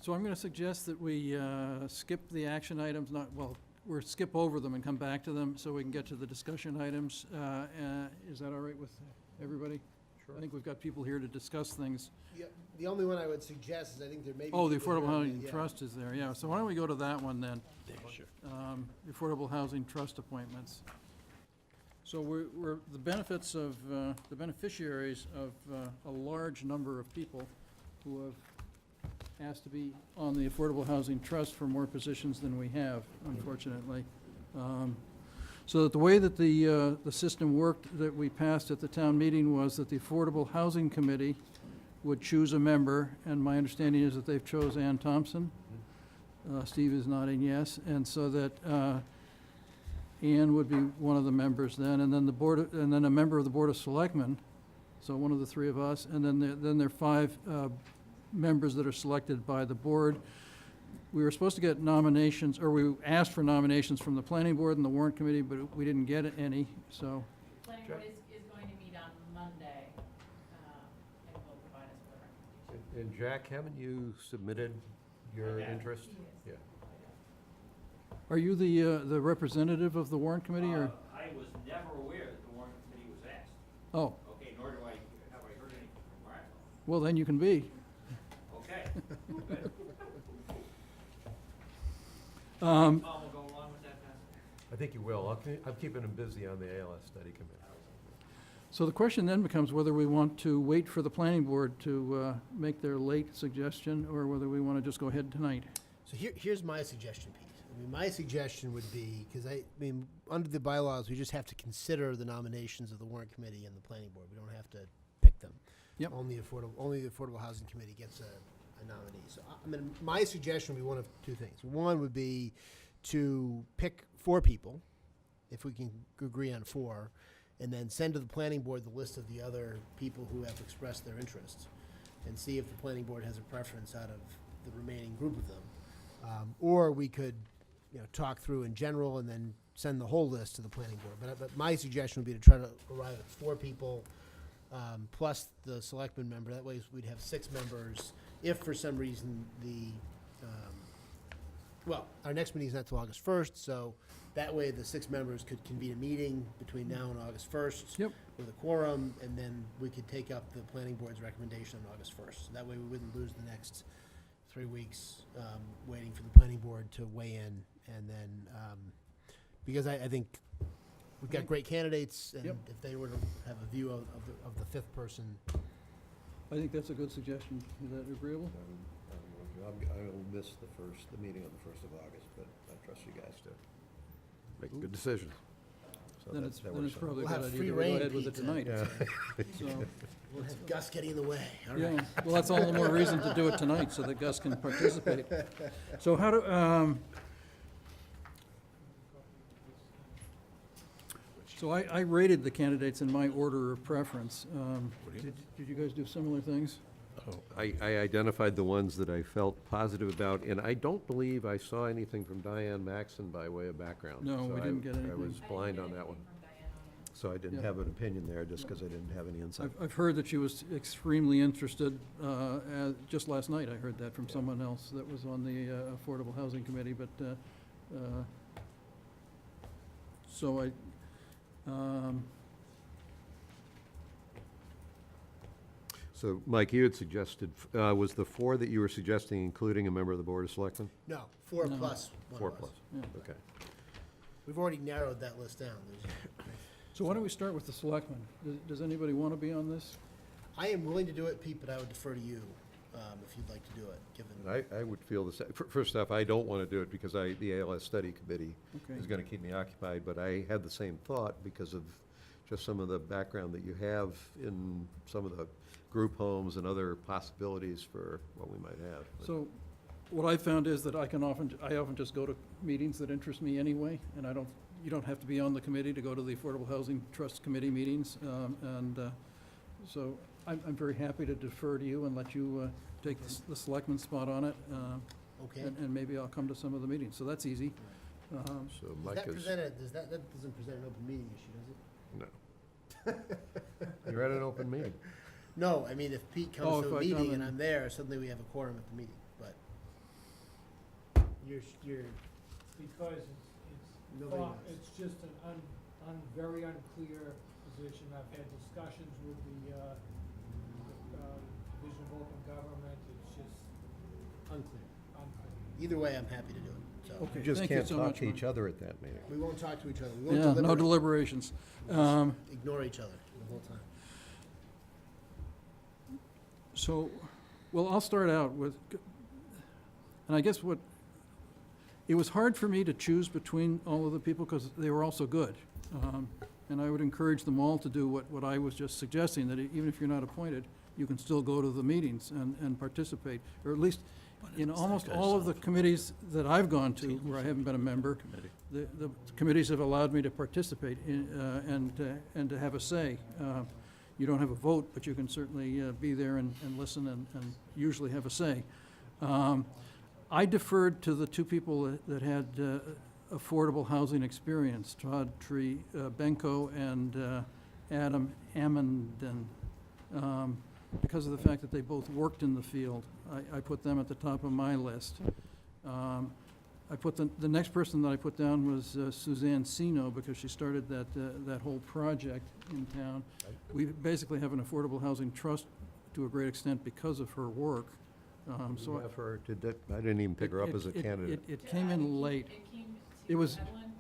So I'm going to suggest that we skip the action items, we'll skip over them and come back to them so we can get to the discussion items. Is that all right with everybody? Sure. I think we've got people here to discuss things. Yeah, the only one I would suggest is I think there may be. Oh, the people Affordable here that- Housing yeah. Trust is there, yeah. So why don't we go to that one then? Sure. The Affordable Housing Trust appointments. So we're the benefits of, the beneficiaries of a large number of people who have asked to be on the Affordable Housing Trust for more positions than we have, unfortunately. So that the way that the system worked that we passed at the town meeting was that the Affordable Housing Committee would choose a member, and my understanding is that they've chose Ann Thompson. Steve is nodding yes, and so that Ann would be one of the members then, and then the board, and then a member of the Board of Selectmen, so one of the three of us, and then there are 5 members that are selected by the board. We were supposed to get nominations, or we asked for nominations from the Planning Board and the Warrant Committee, but we didn't get any, so. Planning board is going to meet on Monday, and will provide us with a recommendation. And Jack, haven't you submitted your I have. interest? Yes. Yeah. Are you the representative of the Warrant Committee, or? I was never aware that the warrant committee was asked. Oh, Okay, nor have I heard anything from Mark. well, then you can be. Okay, good. Um, Tom will go along with that then? I think you will. I'm keeping him busy on the ALS study committee. So the question then becomes whether we want to wait for the Planning Board to make their late suggestion, or whether we want to just go ahead tonight. So here's my suggestion, Pete. I mean, my suggestion would be, because I mean, under the bylaws, we just have to consider the nominations of the warrant committee and the planning board. We don't have to pick them. Yep. Only the Affordable Housing Committee gets a nominee. So, I mean, my suggestion would be one of 2 things. One would be to pick 4 people, if we can agree on 4, and then send to the planning board the list of the other people who have expressed their interests, and see if the planning board has a preference out of the remaining group of them. Or we could, talk through in general and then send the whole list to the planning board. But my suggestion would be to try to arrive at 4 people, plus the selectman member. That way we'd have 6 members. If for some reason our next meeting is not till August 1st, so that way the 6 members could convene a meeting between now and August 1st. Yep. With a quorum, and then we could take up the planning board's recommendation on August 1st. So that way we wouldn't lose the next 3 weeks waiting for the planning board to weigh in. And then, because I think we've got great candidates, and Yep. if they were to have a view of the 5th person. I think that's a good suggestion. Is that agreeable? I will miss the meeting on the 1st of August, but I trust you guys to make good decisions. So Then that- it's that then works it's out. probably a We'll good have idea free to go rein, ahead with it Pete, tonight. So, We'll have Gus getting in the way. All right. yeah, well, that's all the more reason to do it tonight, so that Gus can participate. So how do, so I rated the candidates in my order of preference. Did you guys do similar things? I identified the ones that I felt positive about, and I don't believe I saw anything from Diane Maxon by way of background. No, So we didn't get I anything. was blind on that one, From Diane on it. so I didn't Yeah. have an opinion there, just because I didn't have any insight. I've heard that she was extremely interested, just last night I heard that from someone else that was on the Affordable Housing Committee, but, so I, So, Mike, you had suggested, was the 4 that you were suggesting including a member of the Board of Selectmen? No, 4 No. plus one 4 of us. plus, yeah. okay. We've already narrowed that list down. So why don't we start with the selectmen? Does anybody want to be on this? I am willing to do it, Pete, but I would defer to you if you'd like to do it, given. I would feel the same. First off, I don't want to do it because the ALS Study Committee Okay. is going to keep me occupied, but I had the same thought because of just some of the background that you have in some of the group homes and other possibilities for what we might have. But- So what I found is that I often just go to meetings that interest me anyway, and you don't have to be on the committee to go to the Affordable Housing Trust Committee meetings. So I'm very happy to defer to you and let you take the selectman spot on it, Okay. and maybe I'll come to some of the meetings. So that's easy. So Does Mike that is, present that doesn't present an open meeting issue, does it? no. You're at an open meeting. No, I mean, if Pete Oh, comes if to a I come meeting and and- I'm there, suddenly we have a quorum at the meeting, but You're, Because it's, Nobody knows. it's just an very unclear position. I've had discussions with the Division of Open Government, it's just unclear. unclear. Either way, I'm happy to do it, so. Okay, You just thank you can't so talk much, to each Mike. other at that meeting. We won't talk to each other, we won't Yeah, deliberate. no deliberations. We'll just ignore each other the whole time. So, well, I'll start out with, and I guess it was hard for me to choose between all of the people because they were all so good. And I would encourage them all to do what I was just suggesting, that even if you're not appointed, you can still go to the meetings and participate, or at least in almost all of the committees that I've gone to, where I haven't been a member, the committees have allowed me to participate in, and to have a say. You don't have a vote, but you can certainly be there and listen and usually have a say. I deferred to the two people that had affordable housing experience, Lot3, Benko and Adam Amenden, because of the fact that they both worked in the field. I put them at the top of my list. I put the next person that I put down was Suzanne Sino, because she started that whole project in town. We basically have an affordable housing trust to a great extent because of her work. So have her, I didn't even pick her up as a candidate. It came in late. It came It was- to Evelyn.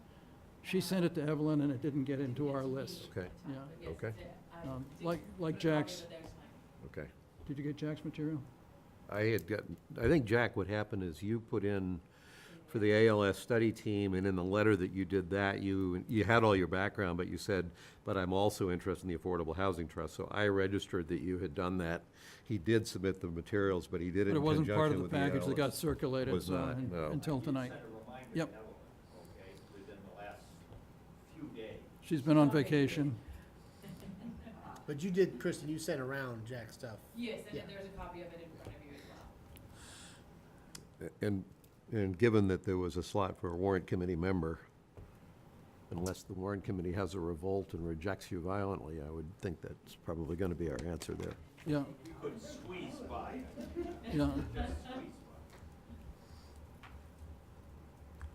She sent it to Evelyn, and it didn't get into our list. Okay, Yeah. But yes, Okay. it's it. I Like put a copy Jack's. of it there tonight. okay. Did you get Jack's material? I think, Jack, what happened is you put in for the ALS study team, and in the letter that you did that, you had all your background, but you said, but I'm also interested in the Affordable Housing Trust. So I registered that you had done that. He did submit the materials, but he did it But in it wasn't part of conjunction the with the package that got ALS. circulated Was not, no. until You tonight. sent a reminder to Yep. Evelyn, okay, within the last few days. She's been on vacation. But you did, Kristen, you sent around Jack's stuff. Yes, and Yeah. then there's a copy of it in front of you as well. And given that there was a slot for a warrant committee member, unless the warrant committee has a revolt and rejects you violently, I would think that's probably going to be our answer there. Yeah, You could squeeze by, yeah. just squeeze by.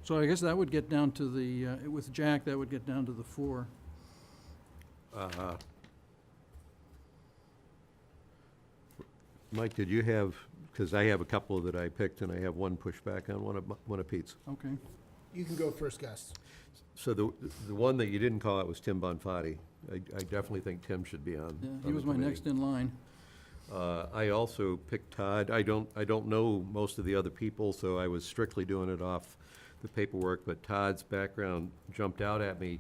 So I guess that would get down to with Jack, that would get down to the 4. Mike, did you have, because I have a couple that I picked, and I have one pushback on one of Pete's. Okay. You can go first, Gus. So the one that you didn't call out was Tim Bonfatti. I definitely think Tim should be on. Yeah, on he the was my committee. next in line. I also picked Todd. I don't know most of the other people, so I was strictly doing it off the paperwork, but Todd's background jumped out at me.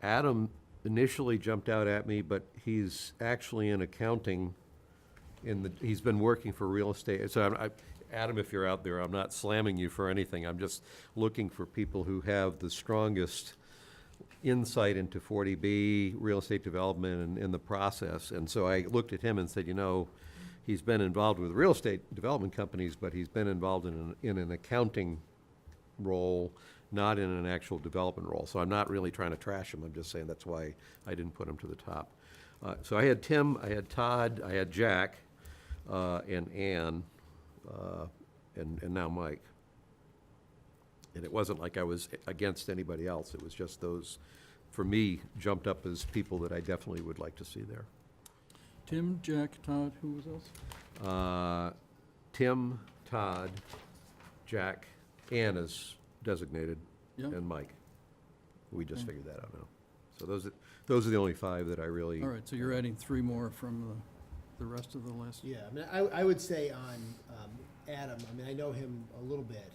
Adam initially jumped out at me, but he's actually in accounting he's been working for real estate. So Adam, if you're out there, I'm not slamming you for anything. I'm just looking for people who have the strongest insight into 40B, real estate development, and in the process. And so I looked at him and said, he's been involved with real estate development companies, but he's been involved in an accounting role, not in an actual development role. So I'm not really trying to trash him. I'm just saying that's why I didn't put him to the top. So I had Tim, I had Todd, I had Jack, and Ann, and now Mike. And it wasn't like I was against anybody else. It was just those, for me, jumped up as people that I definitely would like to see there. Tim, Jack, Todd, who was else? Tim, Todd, Jack, Ann is designated, Yeah. and Mike. We just Okay. figured that out now. So those are the only 5 that I really. All right, so you're adding 3 more from the rest of the list. Yeah, I mean, I would say on Adam, I mean, I know him a little bit,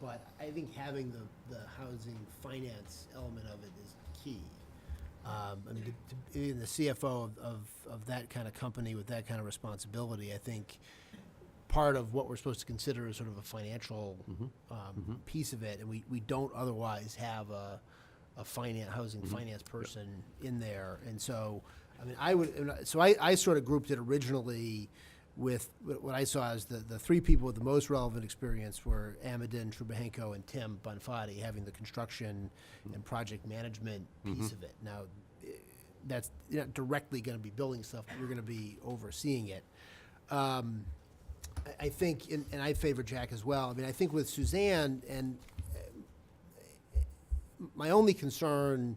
but I think having the housing finance element of it is key. I mean, being the CFO of that kind of company with that kind of responsibility, I think part of what we're supposed to consider is sort of a financial piece of it, and we don't otherwise have a housing finance person in there. And so, I mean, I sort of grouped it originally with what I saw as the 3 people with the most relevant experience were Amadin, Trubahenko, and Tim Bonfatti, having the construction and project management piece of it. Now, that's you're not directly going to be building stuff, but you're going to be overseeing it. I think, and I favor Jack as well. I mean, I think with Suzanne, and my only concern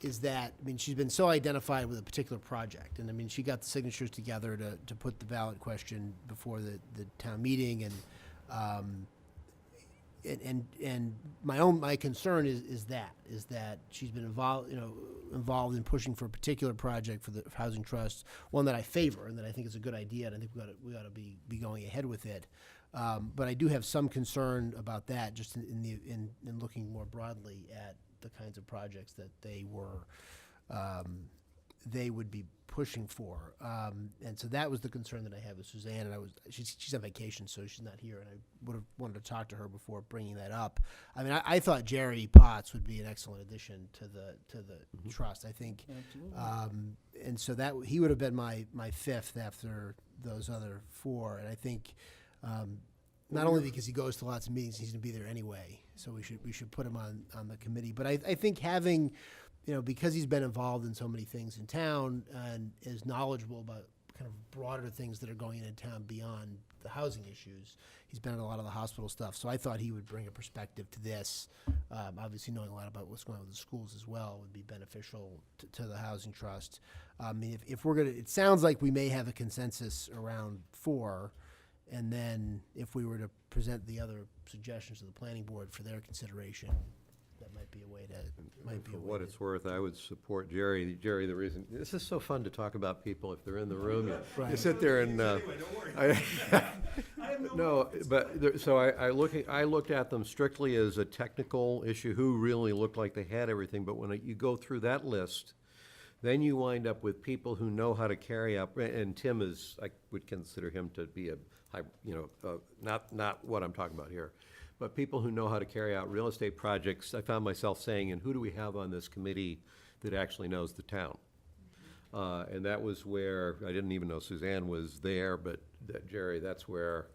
is that, I mean, she's been so identified with a particular project. And I mean, she got the signatures together to put the ballot question before the town meeting. And my concern is that she's been involved in pushing for a particular project for the Housing Trust, one that I favor and that I think is a good idea, and I think we ought to be going ahead with it. But I do have some concern about that, just in looking more broadly at the kinds of projects that they would be pushing for. And so that was the concern that I had with Suzanne, and she's on vacation, so she's not here, and I would have wanted to talk to her before bringing that up. I mean, I thought Jerry Potts would be an excellent addition to the trust. I think, Absolutely. and so that he would have been my fifth after those other four, and I think not only because he goes to lots of meetings, he's going to be there anyway, so we should put him on the committee. But I think having, because he's been involved in so many things in town and is knowledgeable about kind of broader things that are going on in town beyond the housing issues, he's been at a lot of the hospital stuff. So I thought he would bring a perspective to this. Obviously, knowing a lot about what's going on with the schools as well would be beneficial to the Housing Trust. I mean, if we're gonna, it sounds like we may have a consensus around 4. And then if we were to present the other suggestions to the planning board for their consideration, that might be a way to, For what it's worth, I would support Jerry. Jerry, the reason, this is so fun to talk about people if they're in the room. You Right. sit there and, no, but, so I looked at them strictly as a technical issue, who really looked like they had everything, but when you go through that list, then you wind up with people who know how to carry out, and Tim is, I would consider him to be a high, not what I'm talking about here, but people who know how to carry out real estate projects. I found myself saying, and who do we have on this committee that actually knows the town? And that was where, I didn't even know Suzanne was there, but Jerry, that's where,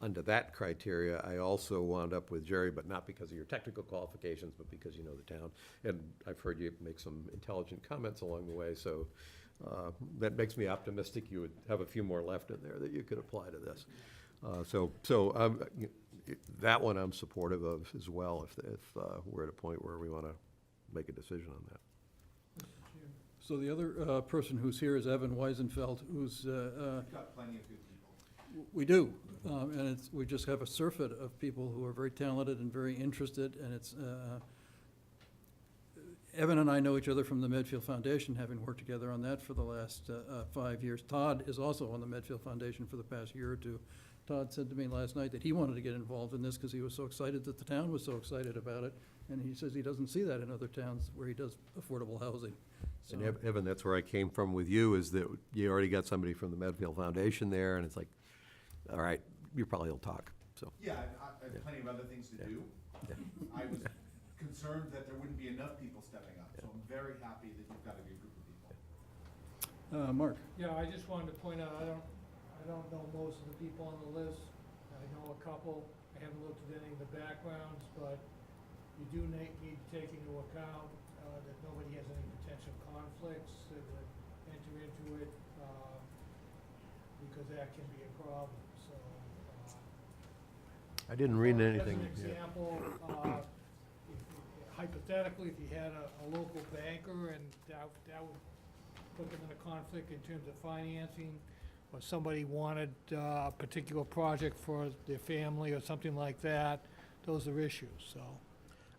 under that criteria, I also wound up with Jerry, but not because of your technical qualifications, but because you know the town. And I've heard you make some intelligent comments along the way, so that makes me optimistic you would have a few more left in there that you could apply to this. That one I'm supportive of as well, if we're at a point where we want to make a decision on that. So the other person who's here is Evan Weisenfeld, who's, We've got plenty of good people. we do, and we just have a surfeit of people who are very talented and very interested, and it's, Evan and I know each other from the Medfield Foundation, having worked together on that for the last 5 years. Todd is also on the Medfield Foundation for the past year or two. Todd said to me last night that he wanted to get involved in this because he was so excited that the town was so excited about it, and he says he doesn't see that in other towns where he does affordable housing. So, And Evan, that's where I came from with you, is that you already got somebody from the Medfield Foundation there, and it's like, all right, you probably will talk, so. Yeah, I have plenty of other things to do. I was concerned that there wouldn't be enough people stepping up, so I'm very happy that you've got a good group of people. Mark? Yeah, I just wanted to point out, I don't know most of the people on the list. I know a couple. I haven't looked at any of the backgrounds, but you do need to take into account that nobody has any potential conflicts that enter into it, because that can be a problem, so. I didn't read anything. As an example, hypothetically, if you had a local banker and that would put them in a conflict in terms of financing, or somebody wanted a particular project for their family or something like that, those are issues, so.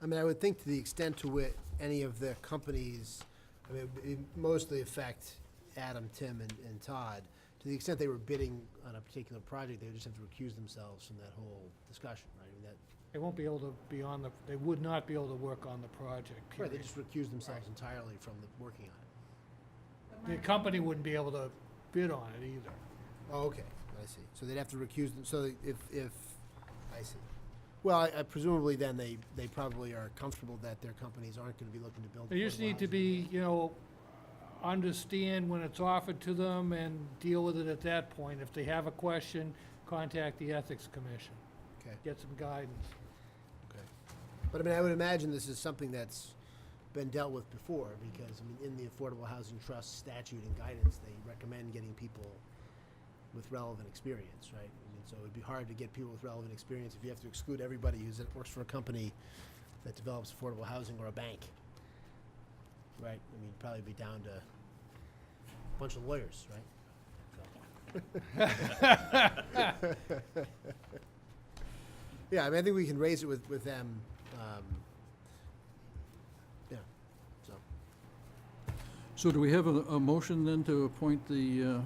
I mean, I would think to the extent to which any of the companies, I mean, it would mostly affect Adam, Tim, and Todd. To the extent they were bidding on a particular project, they would just have to recuse themselves from that whole discussion, right? I mean, that, They won't be able to be on they would not be able to work on the project, right, they period. just recuse themselves entirely from working on it. The company wouldn't be able to bid on it either. Oh, okay, I see. So they'd have to recuse them, so if, I see. Well, I presumably then they probably are comfortable that their companies aren't gonna be looking to build. They just affordable need to housing. be, understand when it's offered to them and deal with it at that point. If they have a question, contact the Ethics Commission, Okay, get some guidance. okay. But I mean, I would imagine this is something that's been dealt with before, because, I mean, in the Affordable Housing Trust statute and guidance, they recommend getting people with relevant experience, right? I mean, And so it'd be hard to get people with relevant experience if you have to exclude everybody works for a company that develops affordable housing or a bank. Right? I mean, probably be down to a bunch of lawyers, right? Yeah, I mean, I think we can raise it with them. Yeah, so. So do we have a motion then to appoint the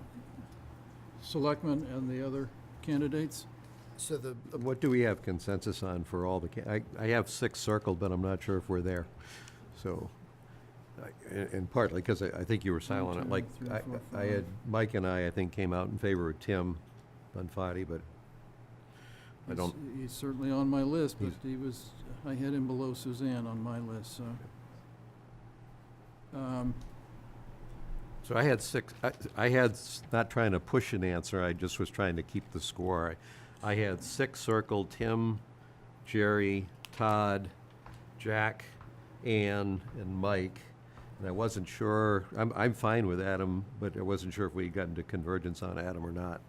selectmen and the other candidates? So the, What do we have consensus on for all the, I have 6 circled, but I'm not sure if we're there. So, and partly because I think you were silent, two, like, three, four, I had, Mike and I think, came out in favor of Tim Bonfati, but I don't, He's certainly on my list, but He's- I had him below Suzanne on my list, so. so I had 6, I had, not trying to push an answer, I just was trying to keep the score. I had 6 circled: Tim, Jerry, Todd, Jack, Ann, and Mike. And I wasn't sure, I'm fine with Adam, but I wasn't sure if we got into convergence on Adam or not.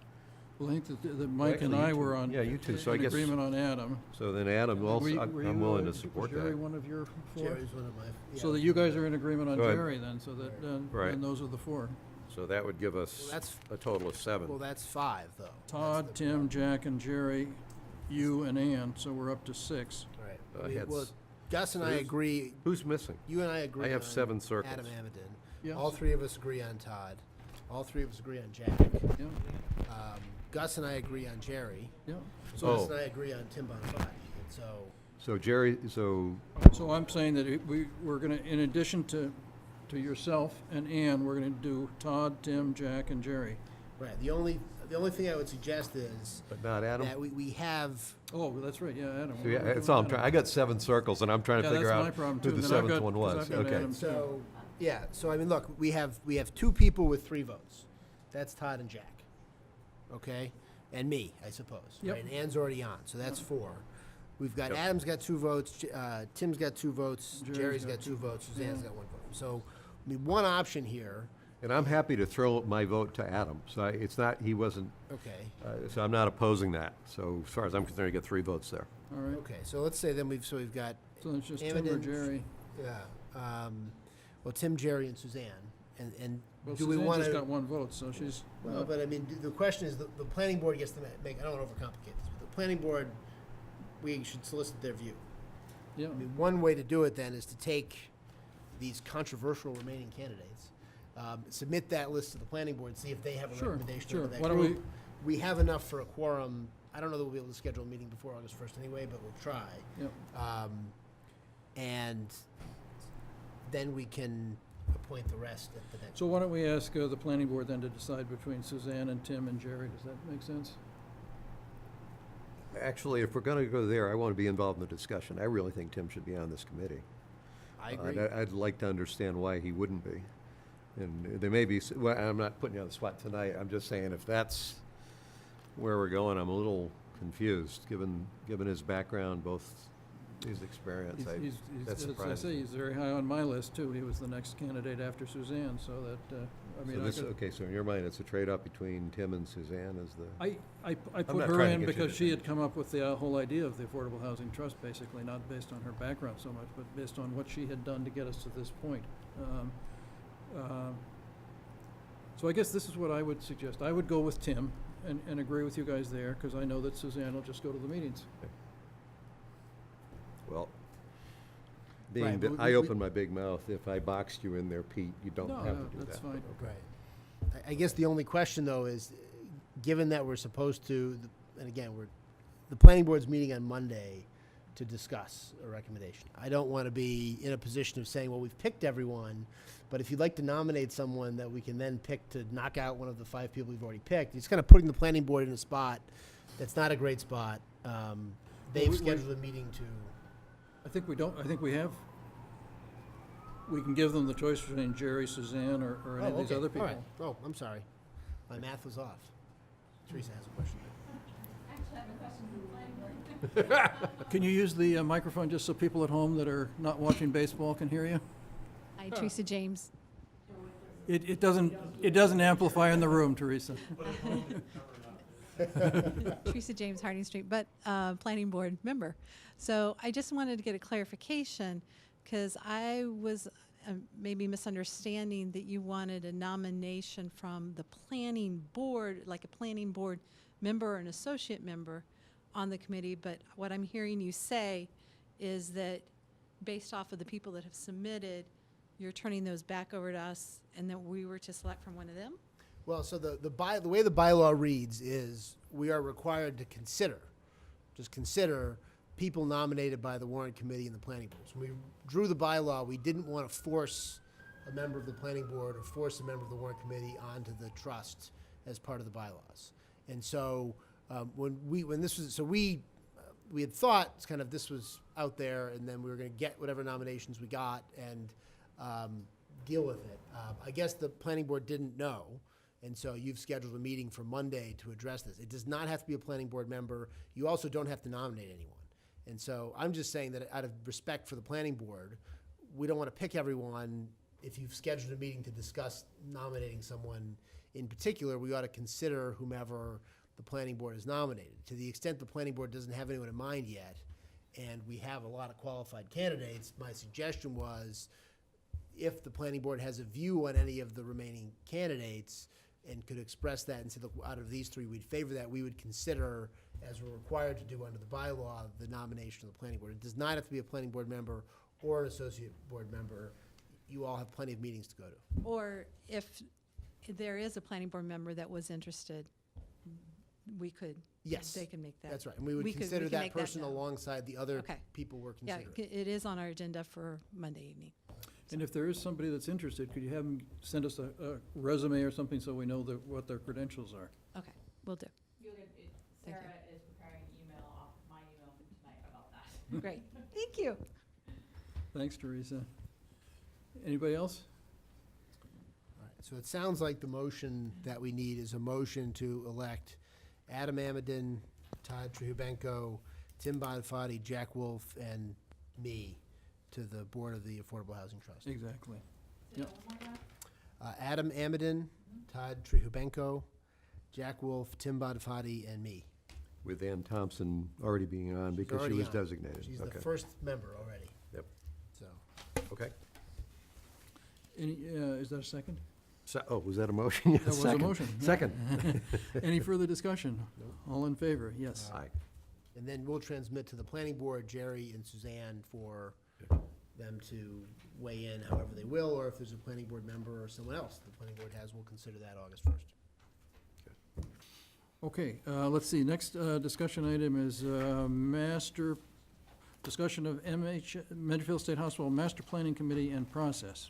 Well, I think that Mike and actually, you I two. were on. Yeah, you two, so I in guess- agreement on Adam. So then Adam, also, Were you- I'm willing to support Was Jerry that. one of your 4? Jerry's one of my. So that you guys are in agreement on Go ahead. Jerry then, so that, Right. then those are the 4. So that would give us Well, that's- a total of 7. Well, that's 5, though. Todd, That's the- Tim, Jack, and Jerry, you and Ann, so we're up to 6. Right. I had Well, s- Gus and I who's- agree, Who's missing? you and I agree I have on 7 circles. Adam Amadon. Yeah. All 3 of us agree on Todd. All 3 of us agree on Jack. Yeah, Gus and I agree on Jerry. yeah. Gus Oh. and I agree on Tim Bonfati. And so, So Jerry, so, So I'm saying that we're gonna, in addition to yourself and Ann, we're gonna do Todd, Tim, Jack, and Jerry. right, the only thing I would suggest is but not Adam? that we have, Oh, that's right, yeah, Adam. So, yeah, that's all I'm trying, I got 7 circles, and I'm trying to Yeah, figure that's my out problem, who too. the Then I've 7th got- one 'cause was. I've got Okay. Adam. so, yeah, so I mean, look, we have 2 people with 3 votes. That's Todd and Jack. Okay? And me, I suppose. Yep. Right? And Ann's already on, so that's 4. We've got Yep. Adam's got 2 votes, Tim's got 2 votes, Jerry's Jerry's got got 2 votes, Suzanne's Yeah. got 1vote. So, I mean, one option here, And I'm happy to throw my vote to Adam, so it's not, he wasn't, okay, so I'm not opposing that. So as far as I'm concerned, I get 3 votes there. All right, okay, so let's say then we've got, so it's just Tim or Amadon, Jerry. yeah, well, Tim, Jerry, and Suzanne, and Well, do we Suzanne want just to? got 1 vote, so she's, Well, but I mean, the question is, the planning board gets to make, I don't want to overcomplicate this, but the planning board, we should solicit their view. yeah, I mean, one way to do it then is to take these controversial remaining candidates, submit that list to the planning board, see if they have a Sure, recommendation sure. out of that Why don't group. We have enough for a quorum. I don't know that we'll be able to schedule a meeting before August 1st anyway, but we'll try. yeah. And then we can appoint the rest at the next. So why don't we ask the planning board then to decide between Suzanne and Tim and Jerry? Does that make sense? Actually, if we're going to go there, I want to be involved in the discussion. I really think Tim should be on this committee. I agree. And I'd like to understand why he wouldn't be. And there may be, well, I'm not putting you on the spot tonight, I'm just saying if that's where we're going, I'm a little confused, given his background, both his experience. That As I surprises say, me. he's very high on my list, too. He was the next candidate after Suzanne, so that, I mean, So I this, could, okay, so in your mind, it's a trade-off between Tim and Suzanne as the, I put not her trying to in get you because to she think. had come up with the whole idea of the Affordable Housing Trust, basically, not based on her background so much, but based on what she had done to get us to this point. So I guess this is what I would suggest. I would go with Tim and agree with you guys there, because I know that Suzanne will just go to the meetings. well, Right, but I we- opened my big mouth. If I boxed you in there, Pete, you don't No, have to do that. that's fine. Right. I guess the only question, though, is, given that we're supposed to, and again, the planning board's meeting on Monday to discuss a recommendation. I don't want to be in a position of saying, well, we've picked everyone, but if you'd like to nominate someone that we can then pick to knock out one of the 5 people we've already picked, it's kind of putting the planning board in a spot that's not a great spot. They've we- scheduled a meeting to, I think we don't, I think we have, we can give them the choice between Jerry, Suzanne, or any of these okay, other all people. right. Oh, I'm sorry. My math was off. Teresa has a question. Actually, I have a question for the planning board. Can you use the microphone just so people at home that are not watching baseball can hear you? Hi, Teresa James. It doesn't amplify in the room, Teresa. Teresa James, Harding Street, but planning board member. So I just wanted to get a clarification because I was maybe misunderstanding that you wanted a nomination from the planning board, like a planning board member or an associate member on the committee. But what I'm hearing you say is that based off of the people that have submitted, you're turning those back over to us and that we were to select from one of them? Well, so the way the bylaw reads is we are required to consider people nominated by the warrant committee and the planning board. So when we drew the bylaw, we didn't want to force a member of the planning board or force a member of the warrant committee onto the trust as part of the bylaws. And so we had thought it's kind of this was out there, and then we were going to get whatever nominations we got and deal with it. I guess the planning board didn't know. And so you've scheduled a meeting for Monday to address this. It does not have to be a planning board member. You also don't have to nominate anyone. And so I'm just saying that out of respect for the planning board, we don't want to pick everyone. If you've scheduled a meeting to discuss nominating someone in particular, we ought to consider whomever the planning board has nominated. To the extent the planning board doesn't have anyone in mind yet, and we have a lot of qualified candidates, my suggestion was if the planning board has a view on any of the remaining candidates, and could express that and say, look, out of these three, we'd favor that, we would consider, as we're required to do under the bylaw, the nomination of the planning board. It does not have to be a planning board member or an associate board member. You all have plenty of meetings to go to. Or if there is a planning board member that was interested, we could, Yes, they can make that. that's right. And we would we could consider that make that person known. alongside the other Okay. people we're Yeah, considering. it is on our agenda for Monday evening. And if there is somebody that's interested, could you have them send us a resume or something so we know what their credentials are? Okay, will do. You'll get, Thank you. Sarah is preparing an email off my email from tonight about that. Great, thank you. Thanks, Teresa. Anybody else? All right, so it sounds like the motion that we need is a motion to elect Adam Amadin, Todd Trihubenko, Tim Bonfatti, Jack Wolf, and me to the board of the Affordable Housing Trust. Exactly. Say Yep. that one more time? Adam Amadin, Todd Trihubenko, Jack Wolf, Tim Bonfatti, and me. With Ann Thompson already being on because she already was on. designated. She's Okay. the first member already. Yep. So, Okay. Any, is that a second? Oh, was that a motion? Yeah, That was a second. motion. yeah. Second. Any further discussion? All in favor? Yes. Aye. and then we'll transmit to the planning board, Jerry and Suzanne, for them to weigh in however they will, or if there's a planning board member or someone else the planning board has, we'll consider that August 1st. Okay, let's see, next discussion item is discussion of Medfield State Hospital Master Planning Committee and process.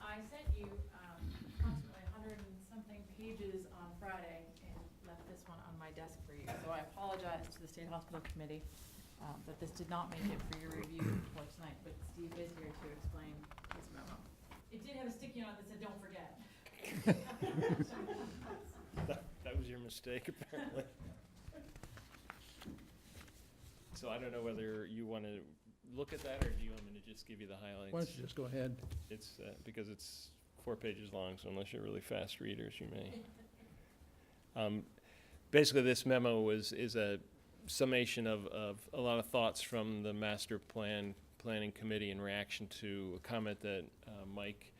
I sent you approximately 100 and something pages on Friday and left this one on my desk for you. So I apologize to the State Hospital Committee that this did not make it for your review for tonight, but Steve is here to explain his memo. It did have a sticky note that said, "Don't forget." That was your mistake, apparently. So I don't know whether you want to look at that, or do you want me to just give you the highlights? Why don't you just go ahead? It's, because it's 4 pages long, so unless you're really fast readers, you may. Basically, this memo is a summation of a lot of thoughts from the master planning committee in reaction to a comment that Mike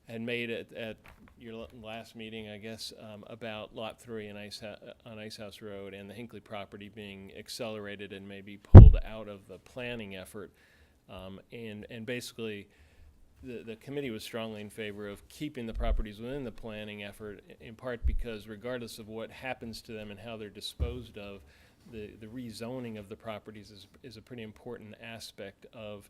had made at your last meeting, I guess, about Lot 3 on Ice House Road and the Hinkley property being accelerated and maybe pulled out of the planning effort. And basically, the committee was strongly in favor of keeping the properties within the planning effort, in part because regardless of what happens to them and how they're disposed of, the rezoning of the properties is a pretty important aspect of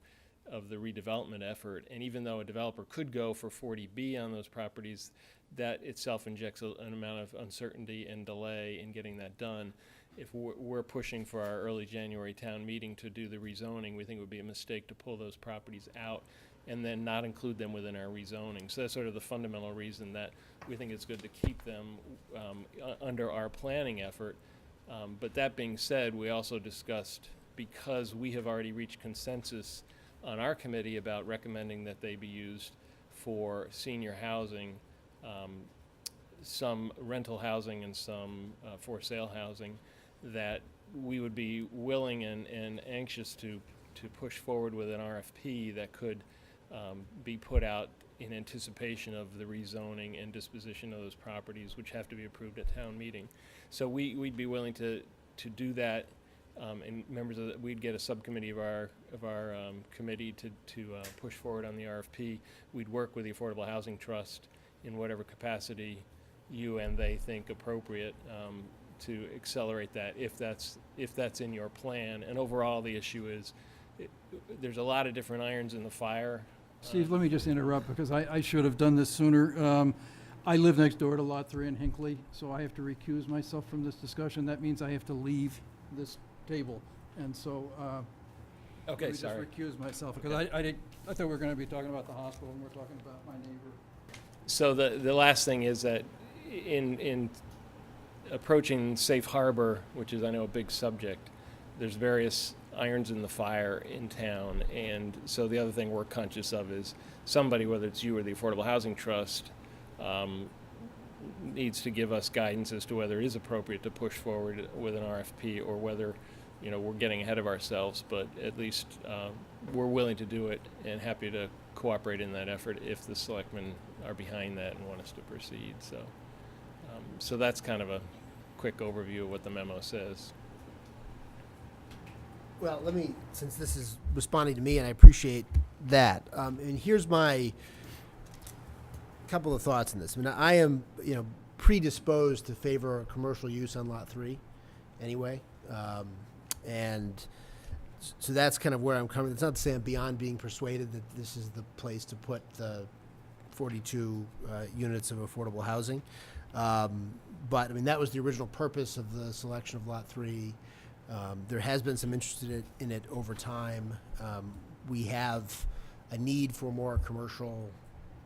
the redevelopment effort. And even though a developer could go for 40B on those properties, that itself injects an amount of uncertainty and delay in getting that done. If we're pushing for our early January town meeting to do the rezoning, we think it would be a mistake to pull those properties out and then not include them within our rezoning. So that's sort of the fundamental reason that we think it's good to keep them under our planning effort. But that being said, we also discussed, because we have already reached consensus on our committee about recommending that they be used for senior housing, some rental housing and some for sale housing, that we would be willing and anxious to push forward with an RFP that could be put out in anticipation of the rezoning and disposition of those properties, which have to be approved at town meeting. So we'd be willing to do that, and members of we'd get a subcommittee of our committee to push forward on the RFP. We'd work with the Affordable Housing Trust in whatever capacity you and they think appropriate to accelerate that, if that's in your plan. And overall, the issue is there's a lot of different irons in the fire. Steve, let me just interrupt, because I should have done this sooner. I live next door to Lot 3 in Hinkley, so I have to recuse myself from this discussion. That means I have to leave this table. And so, Okay, let me sorry. just recuse myself, because I thought we were going to be talking about the hospital, and we're talking about my neighbor. So the last thing is that in approaching safe harbor, which is, I know, a big subject, there's various irons in the fire in town. And so the other thing we're conscious of is somebody, whether it's you or the Affordable Housing Trust, needs to give us guidance as to whether it is appropriate to push forward with an RFP, or whether, we're getting ahead of ourselves. But at least we're willing to do it and happy to cooperate in that effort if the selectmen are behind that and want us to proceed. So that's kind of a quick overview of what the memo says. Well, let me, since this is responding to me, and I appreciate that, and here's my couple of thoughts on this. I mean, I am, predisposed to favor commercial use on Lot 3 anyway. And so that's kind of where I'm coming. It's not to say I'm beyond being persuaded that this is the place to put the 42 units of affordable housing. But, I mean, that was the original purpose of the selection of Lot 3. There has been some interest in it over time. We have a need for more commercial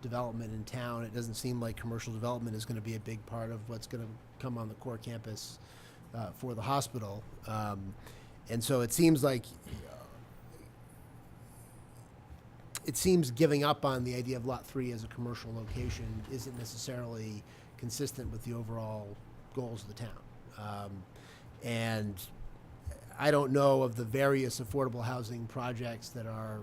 development in town. It doesn't seem like commercial development is going to be a big part of what's going to come on the core campus for the hospital. And so it seems like giving up on the idea of Lot 3 as a commercial location isn't necessarily consistent with the overall goals of the town. And I don't know of the various affordable housing projects that are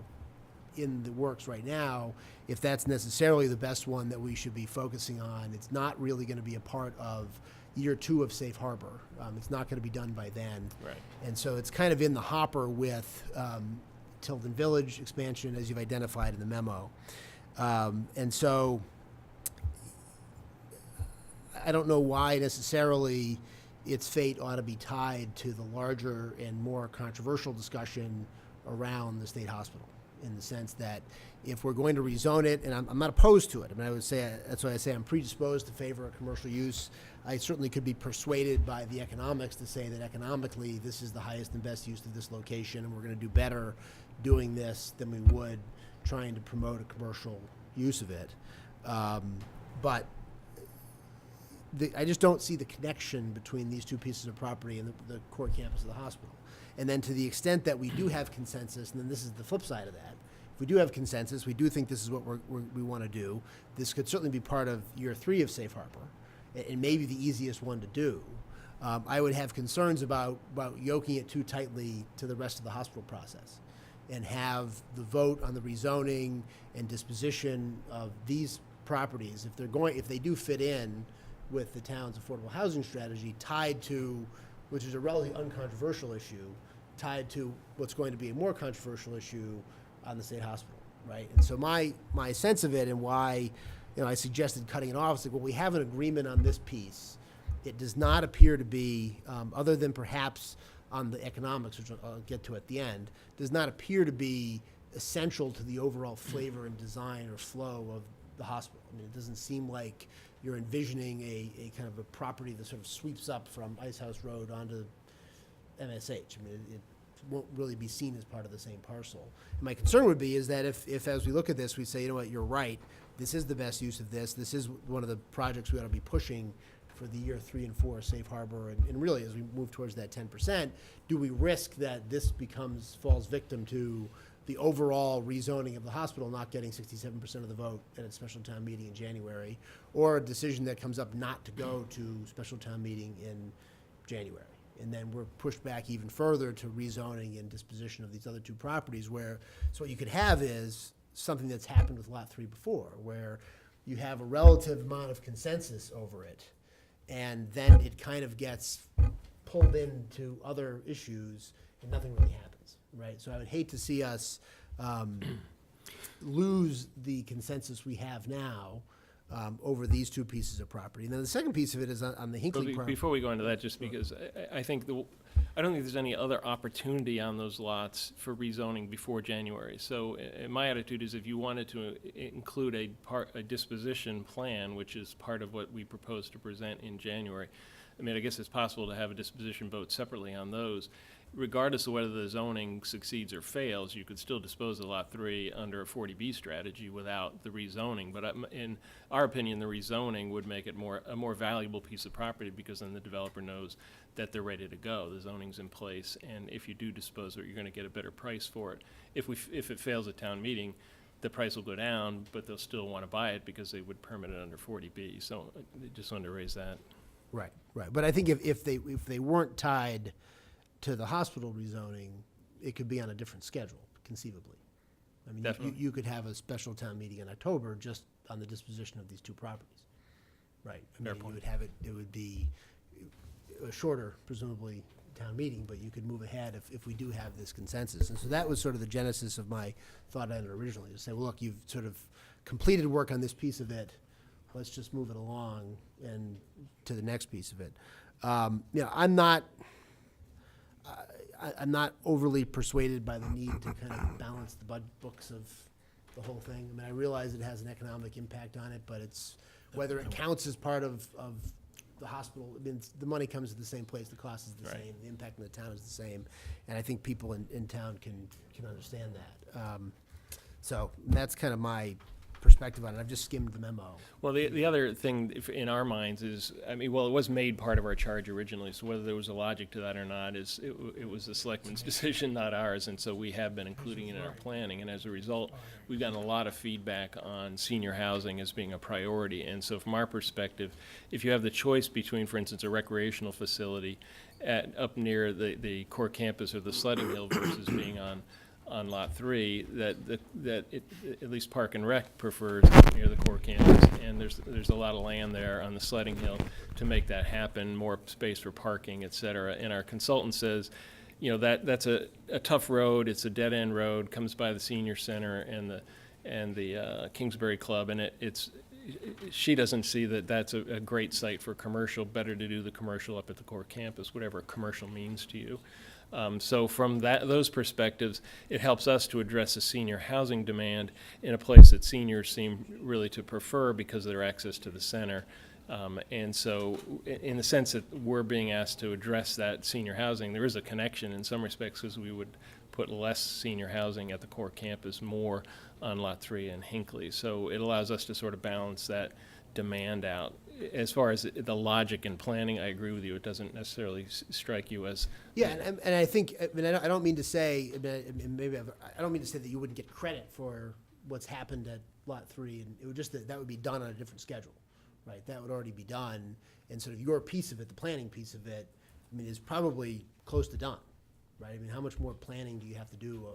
in the works right now, if that's necessarily the best one that we should be focusing on. It's not really going to be a part of year 2 of Safe Harbor. It's not going to be done by then. Right. And so it's kind of in the hopper with Tilden Village expansion, as you've identified in the memo. And so I don't know why necessarily its fate ought to be tied to the larger and more controversial discussion around the state hospital, in the sense that if we're going to rezone it, and I'm not opposed to it. I mean, I would say, that's why I say I'm predisposed to favor a commercial use. I certainly could be persuaded by the economics to say that economically this is the highest and best use of this location, and we're going to do better doing this than we would trying to promote a commercial use of it. But I just don't see the connection between these two pieces of property and the core campus of the hospital. And then to the extent that we do have consensus, and then this is the flip side of that, if we do have consensus, we do think this is what we want to do, this could certainly be part of year 3 of Safe Harbor, and maybe the easiest one to do. I would have concerns about yoking it too tightly to the rest of the hospital process, and have the vote on the rezoning and disposition of these properties, if they do fit in with the town's affordable housing strategy, tied to, which is a relatively uncontroversial issue, tied to what's going to be a more controversial issue on the state hospital, right? And so my sense of it, and why I suggested cutting it off, is like, well, we have an agreement on this piece. It does not appear to be, other than perhaps on the economics, which I'll get to at the end, does not appear to be essential to the overall flavor and design or flow of the hospital. I mean, it doesn't seem like you're envisioning a kind of a property that sort of sweeps up from Ice House Road onto MSH. I mean, it won't really be seen as part of the same parcel. And my concern would be is that if as we look at this, we say, you know what, you're right, this is the best use of this is one of the projects we ought to be pushing for the year 3 and 4 Safe Harbor, and really as we move towards that 10%, do we risk that this falls victim to the overall rezoning of the hospital not getting 67% of the vote at its special town meeting in January, or a decision that comes up not to go to special town meeting in January. And then we're pushed back even further to rezoning and disposition of these other two properties where, so what you could have is something that's happened with Lot 3 before, where you have a relative amount of consensus over it, and then it kind of gets pulled into other issues and nothing really happens, right? So I would hate to see us lose the consensus we have now over these two pieces of property. And then the second piece of it is on the But Hinkley property. before we go into that, just because I think I don't think there's any other opportunity on those lots for rezoning before January. So my attitude is if you wanted to include a disposition plan, which is part of what we propose to present in January, I mean, I guess it's possible to have a disposition vote separately on those. Regardless of whether the zoning succeeds or fails, you could still dispose of Lot 3 under a 40B strategy without the rezoning. But in our opinion, the rezoning would make it a more valuable piece of property because then the developer knows that they're ready to go. The zoning's in place, and if you do dispose of it, you're going to get a better price for it. If it fails at town meeting, the price will go down, but they'll still want to buy it because they would permit it under 40B. So I just wanted to raise that. Right, right. But I think if they weren't tied to the hospital rezoning, it could be on a different schedule, conceivably. I mean, Definitely. you could have a special town meeting in October just on the disposition of these two properties. Right. I Fair mean, point. it would be a shorter, presumably, town meeting, but you could move ahead if we do have this consensus. And so that was sort of the genesis of my thought on it originally, to say, well, look, you've sort of completed work on this piece of it. Let's just move it along and to the next piece of it. I'm not overly persuaded by the need to kind of balance the books of the whole thing. I mean, I realize it has an economic impact on it, but it's, whether it counts as part of the hospital, I mean, the money comes to the same place, the cost is the Right. same, the impact on the town is the same, and I think people in town can understand that. So that's kind of my perspective on it. I've just skimmed the memo. Well, the other thing in our minds is, I mean, well, it was made part of our charge originally, so whether there was a logic to that or not is, it was the selectmen's decision, not ours, and so we have been including it in our planning, and as a result, we've gotten a lot of feedback on senior housing as being a priority, and so from our perspective, if you have the choice between, for instance, a recreational facility up near the core campus or the sledding hill versus being on Lot 3, that at least Park and Rec prefers near the core campus, and there's a lot of land there on the sledding hill to make that happen, more space for parking, et cetera. And our consultant says, that's a tough road, it's a dead-end road, comes by the senior center and the Kingsbury Club, and she doesn't see that that's a great site for commercial, better to do the commercial up at the core campus, whatever commercial means to you. So from those perspectives, it helps us to address the senior housing demand in a place that seniors seem really to prefer because of their access to the center. And so in the sense that we're being asked to address that senior housing, there is a connection in some respects because we would put less senior housing at the core campus, more on Lot 3 and Hinkley. So it allows us to sort of balance that demand out. As far as the logic and planning, I agree with you. It doesn't necessarily strike you as... Yeah, and I think, I mean, I don't mean to say, I don't mean to say that you wouldn't get credit for what's happened at Lot 3, and it would just, that would be done on a different schedule, right? That would already be done, and sort of your piece of it, the planning piece of it, I mean, is probably close to done, right? I mean, how much more planning do you have to do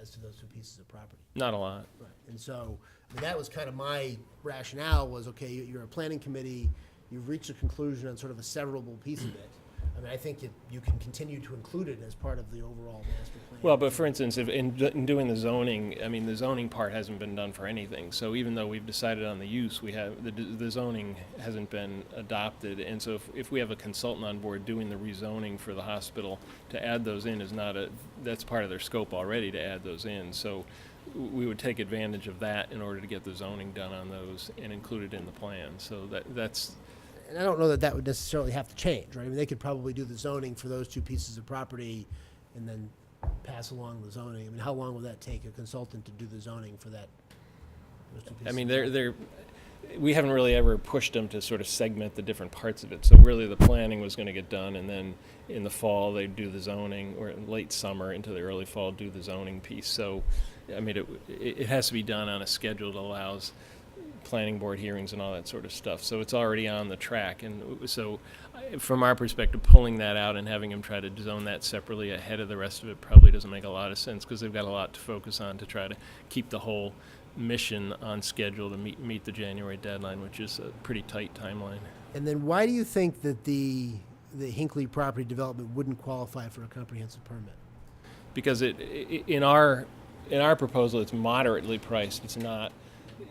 as to those two pieces of property? Not a lot. Right, and so, I mean, that was kind of my rationale was, okay, you're a planning committee, you've reached a conclusion on sort of a severable piece of it. I mean, I think you can continue to include it as part of the overall master plan. Well, but for instance, if in doing the zoning, I mean, the zoning part hasn't been done for anything. So even though we've decided on the use, we have, the zoning hasn't been adopted. And so if we have a consultant on board doing the rezoning for the hospital, to add those in is not that's part of their scope already to add those in. So we would take advantage of that in order to get the zoning done on those and include it in the plan. So that's... And I don't know that would necessarily have to change, right? I mean, they could probably do the zoning for those two pieces of property and then pass along the zoning. I mean, how long would that take a consultant to do the zoning for those two pieces? I mean, we haven't really ever pushed them to sort of segment the different parts of it. So really the planning was going to get done, and then in the fall they'd do the zoning, or in late summer into the early fall do the zoning piece. So, I mean, it has to be done on a schedule that allows planning board hearings and all that sort of stuff. So it's already on the track. And so from our perspective, pulling that out and having them try to zone that separately ahead of the rest of it probably doesn't make a lot of sense, because they've got a lot to focus on to try to keep the whole mission on schedule to meet the January deadline, which is a pretty tight timeline. And then why do you think that the Hinkley property development wouldn't qualify for a comprehensive permit? Because in our proposal, it's moderately priced. It's not.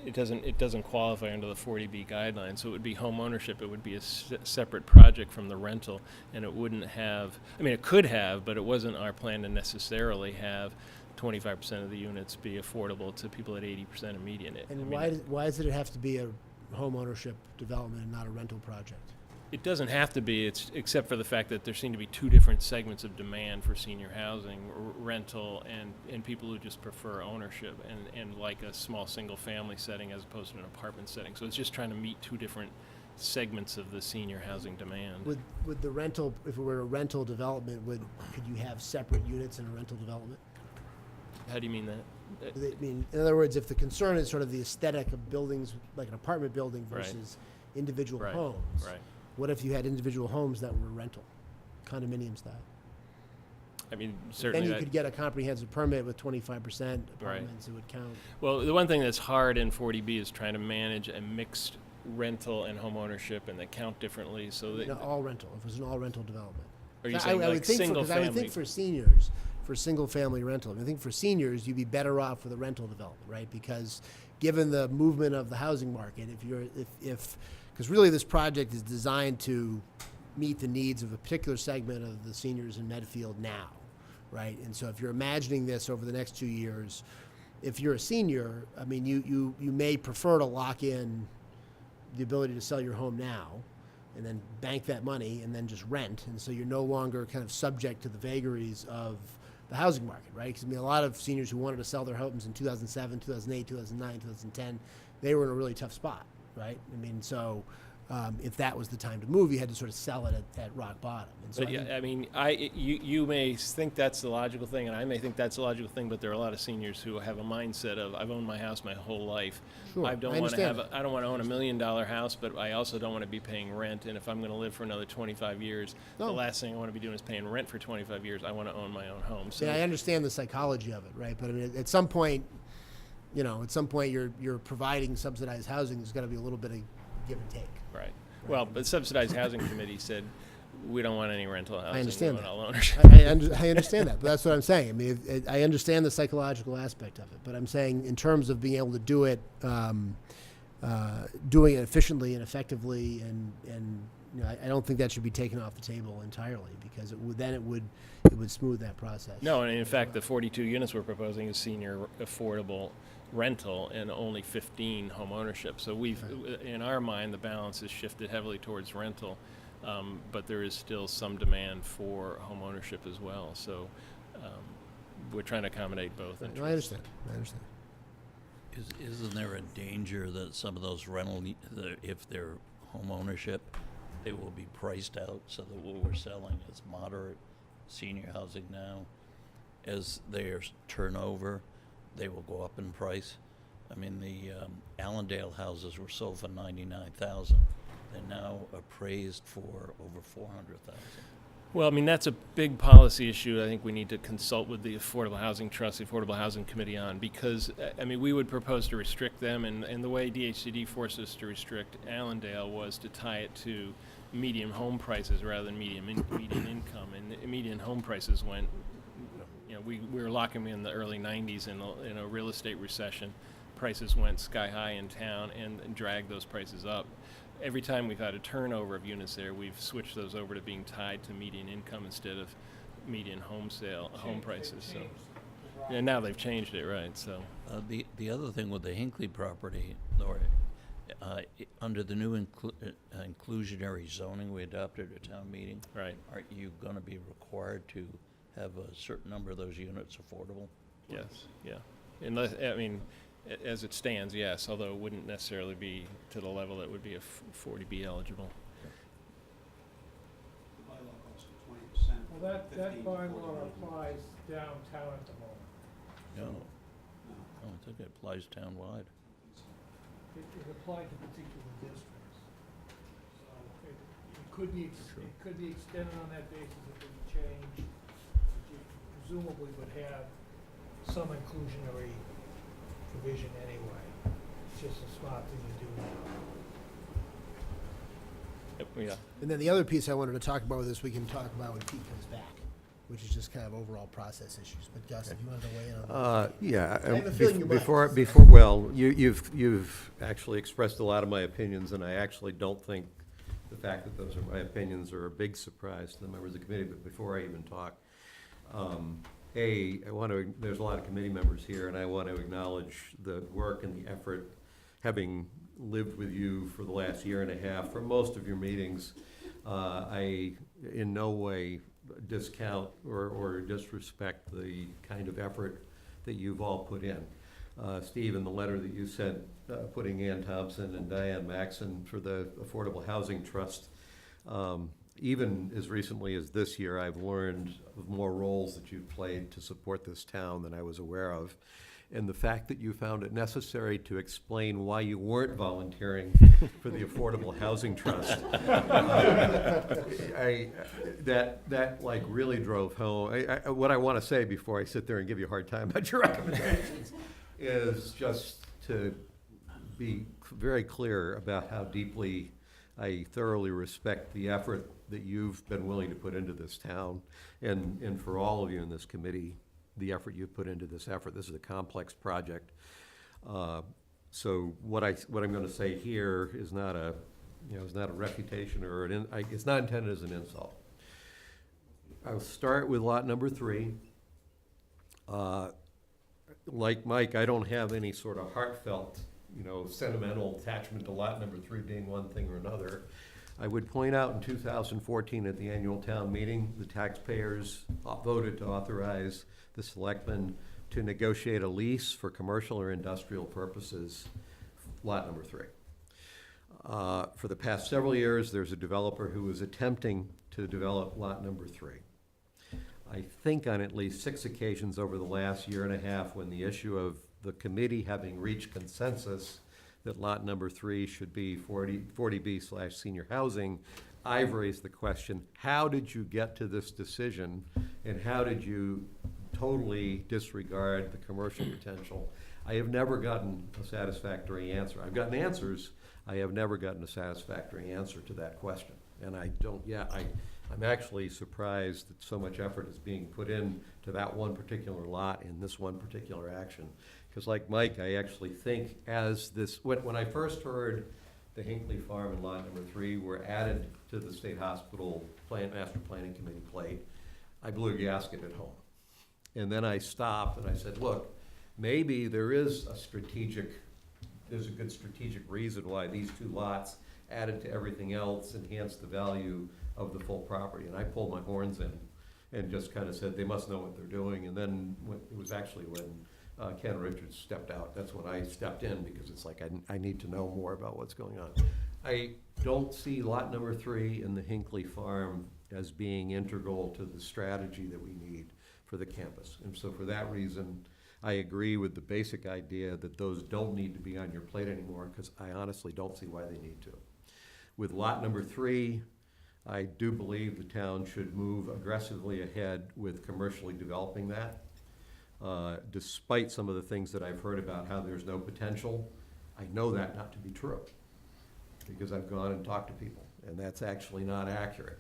It doesn't qualify under the 40B guidelines. So it would be home ownership. It would be a separate project from the rental, and it wouldn't have. I mean, it could have, but it wasn't our plan to necessarily have 25% of the units be affordable to people at 80% of median. And why does it have to be a home ownership development and not a rental project? It doesn't have to be, except for the fact that there seem to be two different segments of demand for senior housing, rental and people who just prefer ownership and like a small single family setting as opposed to an apartment setting. So it's just trying to meet two different segments of the senior housing demand. Would the rental, if it were a rental development, could you have separate units in a rental development? How do you mean that? I mean, in other words, if the concern is sort of the aesthetic of buildings, like an apartment building Right. versus individual Right. homes. Right. What if you had individual homes that were rental, condominium style? I mean, Then certainly you that. could get a comprehensive permit with 25% Right. apartments, it would count. Well, the one thing that's hard in 40B is trying to manage a mixed rental and home ownership, and they count differently. So that, No, all rental, if it was an all rental development. are you I saying would like think single because I would family? think for seniors, for single-family rental, I think for seniors, you'd be better off with a rental development, right? Because given the movement of the housing market, because really this project is designed to meet the needs of a particular segment of the seniors in Medfield now, right? And so if you're imagining this over the next 2 years, if you're a senior, I mean, you may prefer to lock in the ability to sell your home now and then bank that money and then just rent. And so you're no longer kind of subject to the vagaries of the housing market, right? Because I mean, a lot of seniors who wanted to sell their homes in 2007, 2008, 2009, 2010, they were in a really tough spot, right? I mean, so if that was the time to move, you had to sort of sell it at rock bottom. And so But yeah, I mean, you may think that's the logical thing, and I may think that's the logical thing, but there are a lot of seniors who have a mindset of, I've owned my house my whole life. Sure, I don't I want to understand I don't want to own $1 million house, but I also don't want to be paying rent. And if I'm going to live for another 25 years, the No. last thing I want to be doing is paying rent for 25 years. I want to own my own home. So yeah, I understand the psychology of it, right? But I mean, at some point, you're providing subsidized housing. There's got to be a little bit of give and take. right. Well, but subsidized housing committee said we don't want any rental housing. I understand we that. want all ownership. I understand that, but that's what I'm saying. I mean, I understand the psychological aspect of it, but I'm saying in terms of being able to do it, doing it efficiently and effectively, and I don't think that should be taken off the table entirely, because it would smooth that process. No, and in fact, the 42 units we're proposing is senior affordable rental and only 15 home ownership. So in our mind, the balance is shifted heavily towards rental, but there is still some demand for home ownership as well. So we're trying to accommodate both interests. No, I understand. Isn't there a danger that some of those if they're home ownership, they will be priced out, so that what we're selling is moderate senior housing now? As their turnover, they will go up in price. I mean, the Allendale houses were sold for $99,000. They're now appraised for over $400,000. Well, I mean, that's a big policy issue I think we need to consult with the Affordable Housing Trust, the Affordable Housing Committee on, because, I mean, we would propose to restrict them, and the way DHCD forced us to restrict Allendale was to tie it to median home prices rather than median income, and median home prices went, we were locking in the early 90s in a real estate recession. Prices went sky high in town and dragged those prices up. Every time we've had a turnover of units there, we've switched those over to being tied to median income instead of median home prices. So, yeah, now they've changed it, right? So The other thing with the Hinkley property, under the new inclusionary zoning we adopted at town meeting, right. aren't you going to be required to have a certain number of those units affordable? Yes, yeah. Unless, I mean, As it stands, yes, although it wouldn't necessarily be to the level that would be a 40B eligible. The bylaw calls for 20%. Well, that 15 to 40 bylaw applies downtown at the moment. No, No. I think it applies townwide. It applied to particular districts. So it could be, True. it could be extended on that basis if it changed. You presumably would have some inclusionary provision anyway. It's just a smart thing to do now. Yep, yeah. And then the other piece I wanted to talk about with this, we can talk about when Pete comes back, which is just kind of overall process issues. But Gus, if you wanted to weigh in on that. Yeah. I have a feeling you're Before, biased. well, you've actually expressed a lot of my opinions, and I actually don't think the fact that those are my opinions are a big surprise to the members of the committee. But before I even talk, there's a lot of committee members here, and I want to acknowledge the work and the effort, having lived with you for the last year and a half, for most of your meetings. I in no way discount or disrespect the kind of effort that you've all put in. Steve, in the letter that you sent, putting Ann Thompson and Diane Maxon for the Affordable Housing Trust, even as recently as this year, I've learned of more roles that you've played to support this town than I was aware of. And the fact that you found it necessary to explain why you weren't volunteering for the Affordable Housing Trust, that like really drove home. What I want to say before I sit there and give you a hard time about your recommendations is just to be very clear about how deeply I thoroughly respect the effort that you've been willing to put into this town, and for all of you in this committee, the effort you've put into this effort. This is a complex project. So what I'm going to say here is not a, is not a refutation or it's not intended as an insult. I'll start with lot number 3. Like Mike, I don't have any sort of heartfelt, sentimental attachment to lot number 3 being one thing or another. I would point out in 2014 at the annual town meeting, the taxpayers voted to authorize the selectmen to negotiate a lease for commercial or industrial purposes, lot number 3. For the past several years, there's a developer who is attempting to develop lot number 3. I think on at least 6 occasions over the last year and a half, when the issue of the committee having reached consensus that lot number 3 should be 40B/senior housing, I've raised the question, how did you get to this decision, and how did you totally disregard the commercial potential? I have never gotten a satisfactory answer. I've gotten answers. I have never gotten a satisfactory answer to that question. And I'm actually surprised that so much effort is being put in to that one particular lot in this one particular action. Because like Mike, I actually think when I first heard the Hinkley Farm and lot number 3 were added to the State Hospital Master Planning Committee plate, I blew a gasket at home. And then I stopped and I said, look, maybe there's a good strategic reason why these 2 lots added to everything else enhance the value of the full property. And I pulled my horns in and just kind of said, they must know what they're doing. And then it was actually when Ken Richards stepped out. That's when I stepped in, because it's like I need to know more about what's going on. I don't see lot number 3 in the Hinkley Farm as being integral to the strategy that we need for the campus. And so for that reason, I agree with the basic idea that those don't need to be on your plate anymore, because I honestly don't see why they need to. With lot number 3, I do believe the town should move aggressively ahead with commercially developing that. Despite some of the things that I've heard about how there's no potential, I know that not to be true, because I've gone and talked to people, and that's actually not accurate.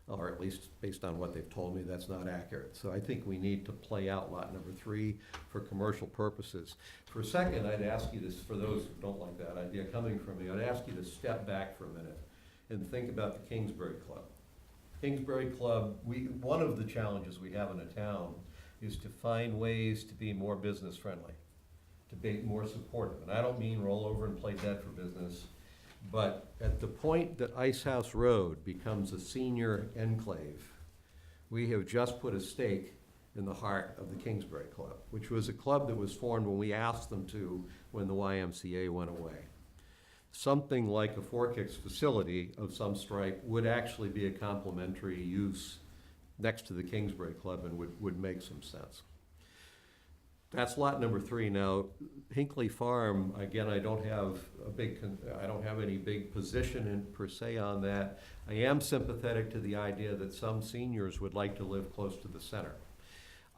Or at least based on what they've told me, that's not accurate. So I think we need to play out lot number 3 for commercial purposes. For a second, I'd ask you this, for those who don't like that idea coming from me, I'd ask you to step back for a minute and think about the Kingsbury Club. Kingsbury Club, one of the challenges we have in a town is to find ways to be more business friendly, to be more supportive. And I don't mean roll over and play dead for business, but at the point that Ice House Road becomes a senior enclave, we have just put a stake in the heart of the Kingsbury Club, which was a club that was formed when we asked them to when the YMCA went away. Something like a Four Kicks facility of some stripe would actually be a complementary use next to the Kingsbury Club and would make some sense. That's lot number 3. Now, Hinkley Farm, again, I don't have any big position in per se on that. I am sympathetic to the idea that some seniors would like to live close to the center.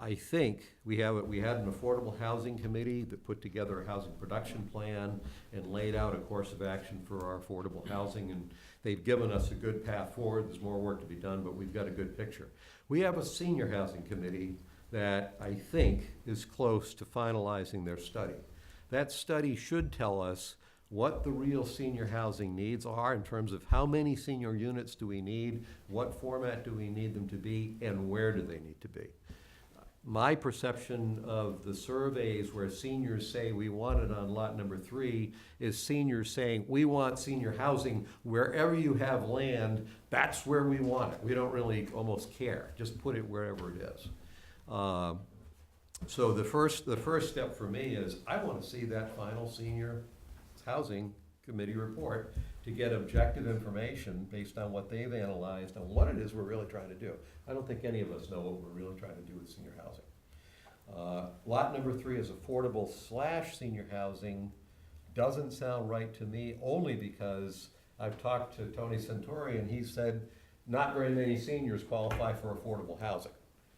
I think we had an affordable housing committee that put together a housing production plan and laid out a course of action for our affordable housing, and they've given us a good path forward. There's more work to be done, but we've got a good picture. We have a senior housing committee that I think is close to finalizing their study. That study should tell us what the real senior housing needs are in terms of how many senior units do we need, what format do we need them to be, and where do they need to be. My perception of the surveys where seniors say we want it on lot number 3 is seniors saying we want senior housing wherever you have land, that's where we want it. We don't really almost care, just put it wherever it is. So the first step for me is I want to see that final senior housing committee report to get objective information based on what they've analyzed and what it is we're really trying to do. I don't think any of us know what we're really trying to do with senior housing. Lot number 3 is affordable / senior housing. Doesn't sound right to me, only because I've talked to Tony Santori and he said not very many seniors qualify for affordable housing.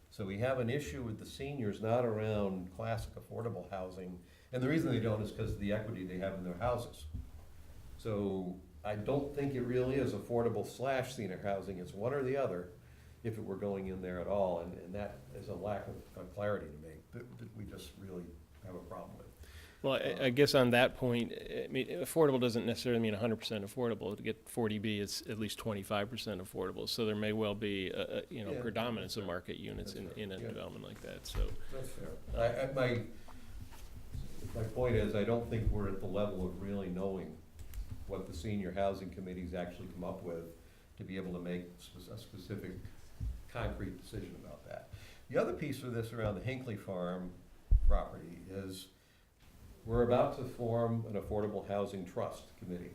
So we have an issue with the seniors, not around classic affordable housing. And the reason they don't is because of the equity they have in their houses. So I don't think it really is affordable / senior housing. It's one or the other if it were going in there at all. And that is a lack of clarity to me that we just really have a problem with. Well, I guess on that point, I mean, affordable doesn't necessarily mean 100% affordable. To get 40B, it's at least 25% affordable. So there may well be a Yeah, predominance of market units That's in a fair. Yeah. development like that. So That's fair. My point is, I don't think we're at the level of really knowing what the senior housing committees actually come up with to be able to make a specific, concrete decision about that. The other piece of this around the Hinkley Farm property is we're about to form an affordable housing trust committee.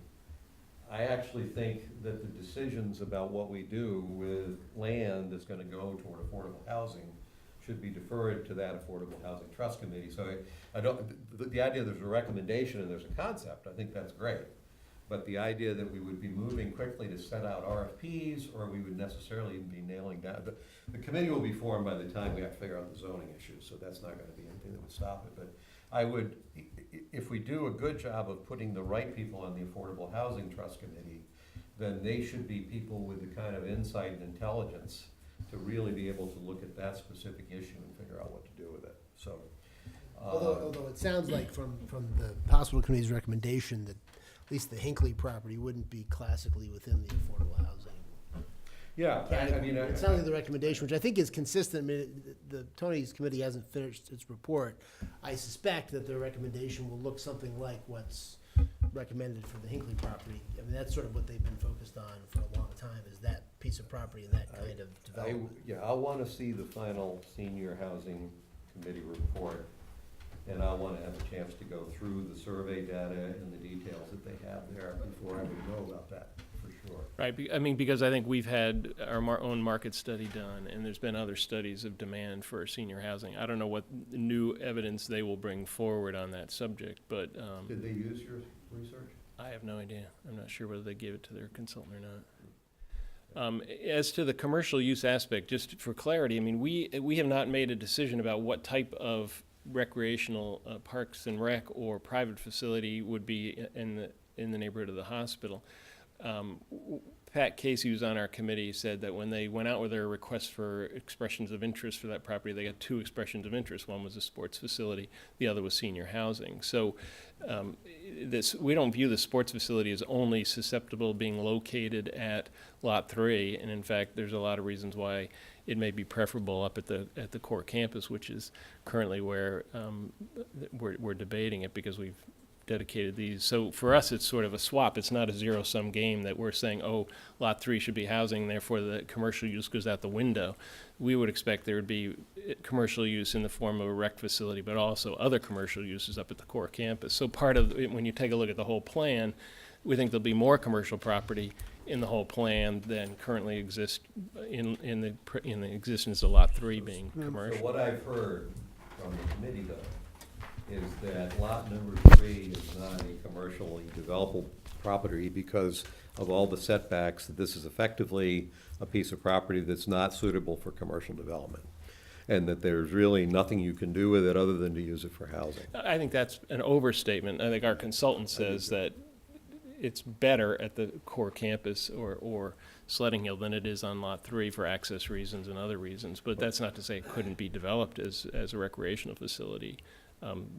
I actually think that the decisions about what we do with land that's gonna go toward affordable housing should be deferred to that affordable housing trust committee. So I don't, the idea there's a recommendation and there's a concept, I think that's great. But the idea that we would be moving quickly to set out RFPs, or we would necessarily even be nailing down, the committee will be formed by the time we have to figure out the zoning issues, so that's not gonna be anything that would stop it. But I would, if we do a good job of putting the right people on the Affordable Housing Trust Committee, then they should be people with the kind of insight and intelligence to really be able to look at that specific issue and figure out what to do with it, so. Although it sounds like from the hospital committee's recommendation that at least the Hinkley property wouldn't be classically within the affordable housing. Yeah, I mean, It sounds like the recommendation, which I think is consistent. I mean, the Tony's committee hasn't finished its report. I suspect that their recommendation will look something like what's recommended for the Hinkley property. I mean, that's sort of what they've been focused on for a long time, is that piece of property and that kind of development. I'll wanna see the final senior housing committee report, and I'll wanna have a chance to go through the survey data and the details that they have there before I would know about that, for sure. right, I mean, because I think we've had our own market study done, and there's been other studies of demand for senior housing. I don't know what new evidence they will bring forward on that subject, but Did they use your research? I have no idea. I'm not sure whether they gave it to their consultant or not. As to the commercial use aspect, just for clarity, I mean, we have not made a decision about what type of recreational parks and rec or private facility would be in the neighborhood of the hospital. Pat Casey, who's on our committee, said that when they went out with their request for expressions of interest for that property, they got 2 expressions of interest. One was a sports facility, the other was senior housing. So we don't view the sports facility as only susceptible of being located at Lot 3, and in fact, there's a lot of reasons why it may be preferable up at the core campus, which is currently where we're debating it, because we've dedicated these. So for us, it's sort of a swap. It's not a zero-sum game that we're saying, oh, Lot 3 should be housing, therefore the commercial use goes out the window. We would expect there would be commercial use in the form of a rec facility, but also other commercial uses up at the core campus. So part of, when you take a look at the whole plan, we think there'll be more commercial property in the whole plan than currently exist in the existence of Lot 3 being So commercial. what I've heard from the committee, though, is that lot number 3 is not a commercially developable property because of all the setbacks, that this is effectively a piece of property that's not suitable for commercial development, and that there's really nothing you can do with it other than to use it for housing. I think that's an overstatement. I think our consultant says that it's better at the core campus or Sledding Hill than it is on Lot 3 for access reasons and other reasons. But that's not to say it couldn't be developed as a recreational facility.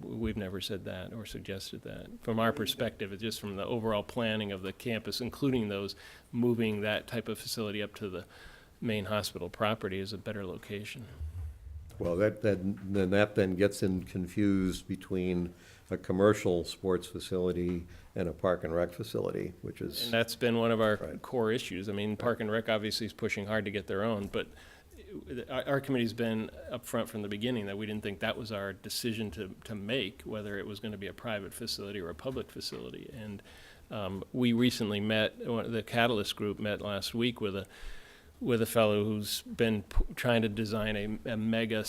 We've never said that or suggested that. From our perspective, it's just from the overall planning of the campus, including those moving that type of facility up to the main hospital property is a better location. Well, that then gets confused between a commercial sports facility and a park and rec facility, which is. And that's been one of our Right. core issues. I mean, Park and Rec obviously is pushing hard to get their own, but our committee's been upfront from the beginning that we didn't think that was our decision to make, whether it was going to be a private facility or a public facility. And we recently met, the Catalyst Group met last week with a fellow who's been trying to design a mega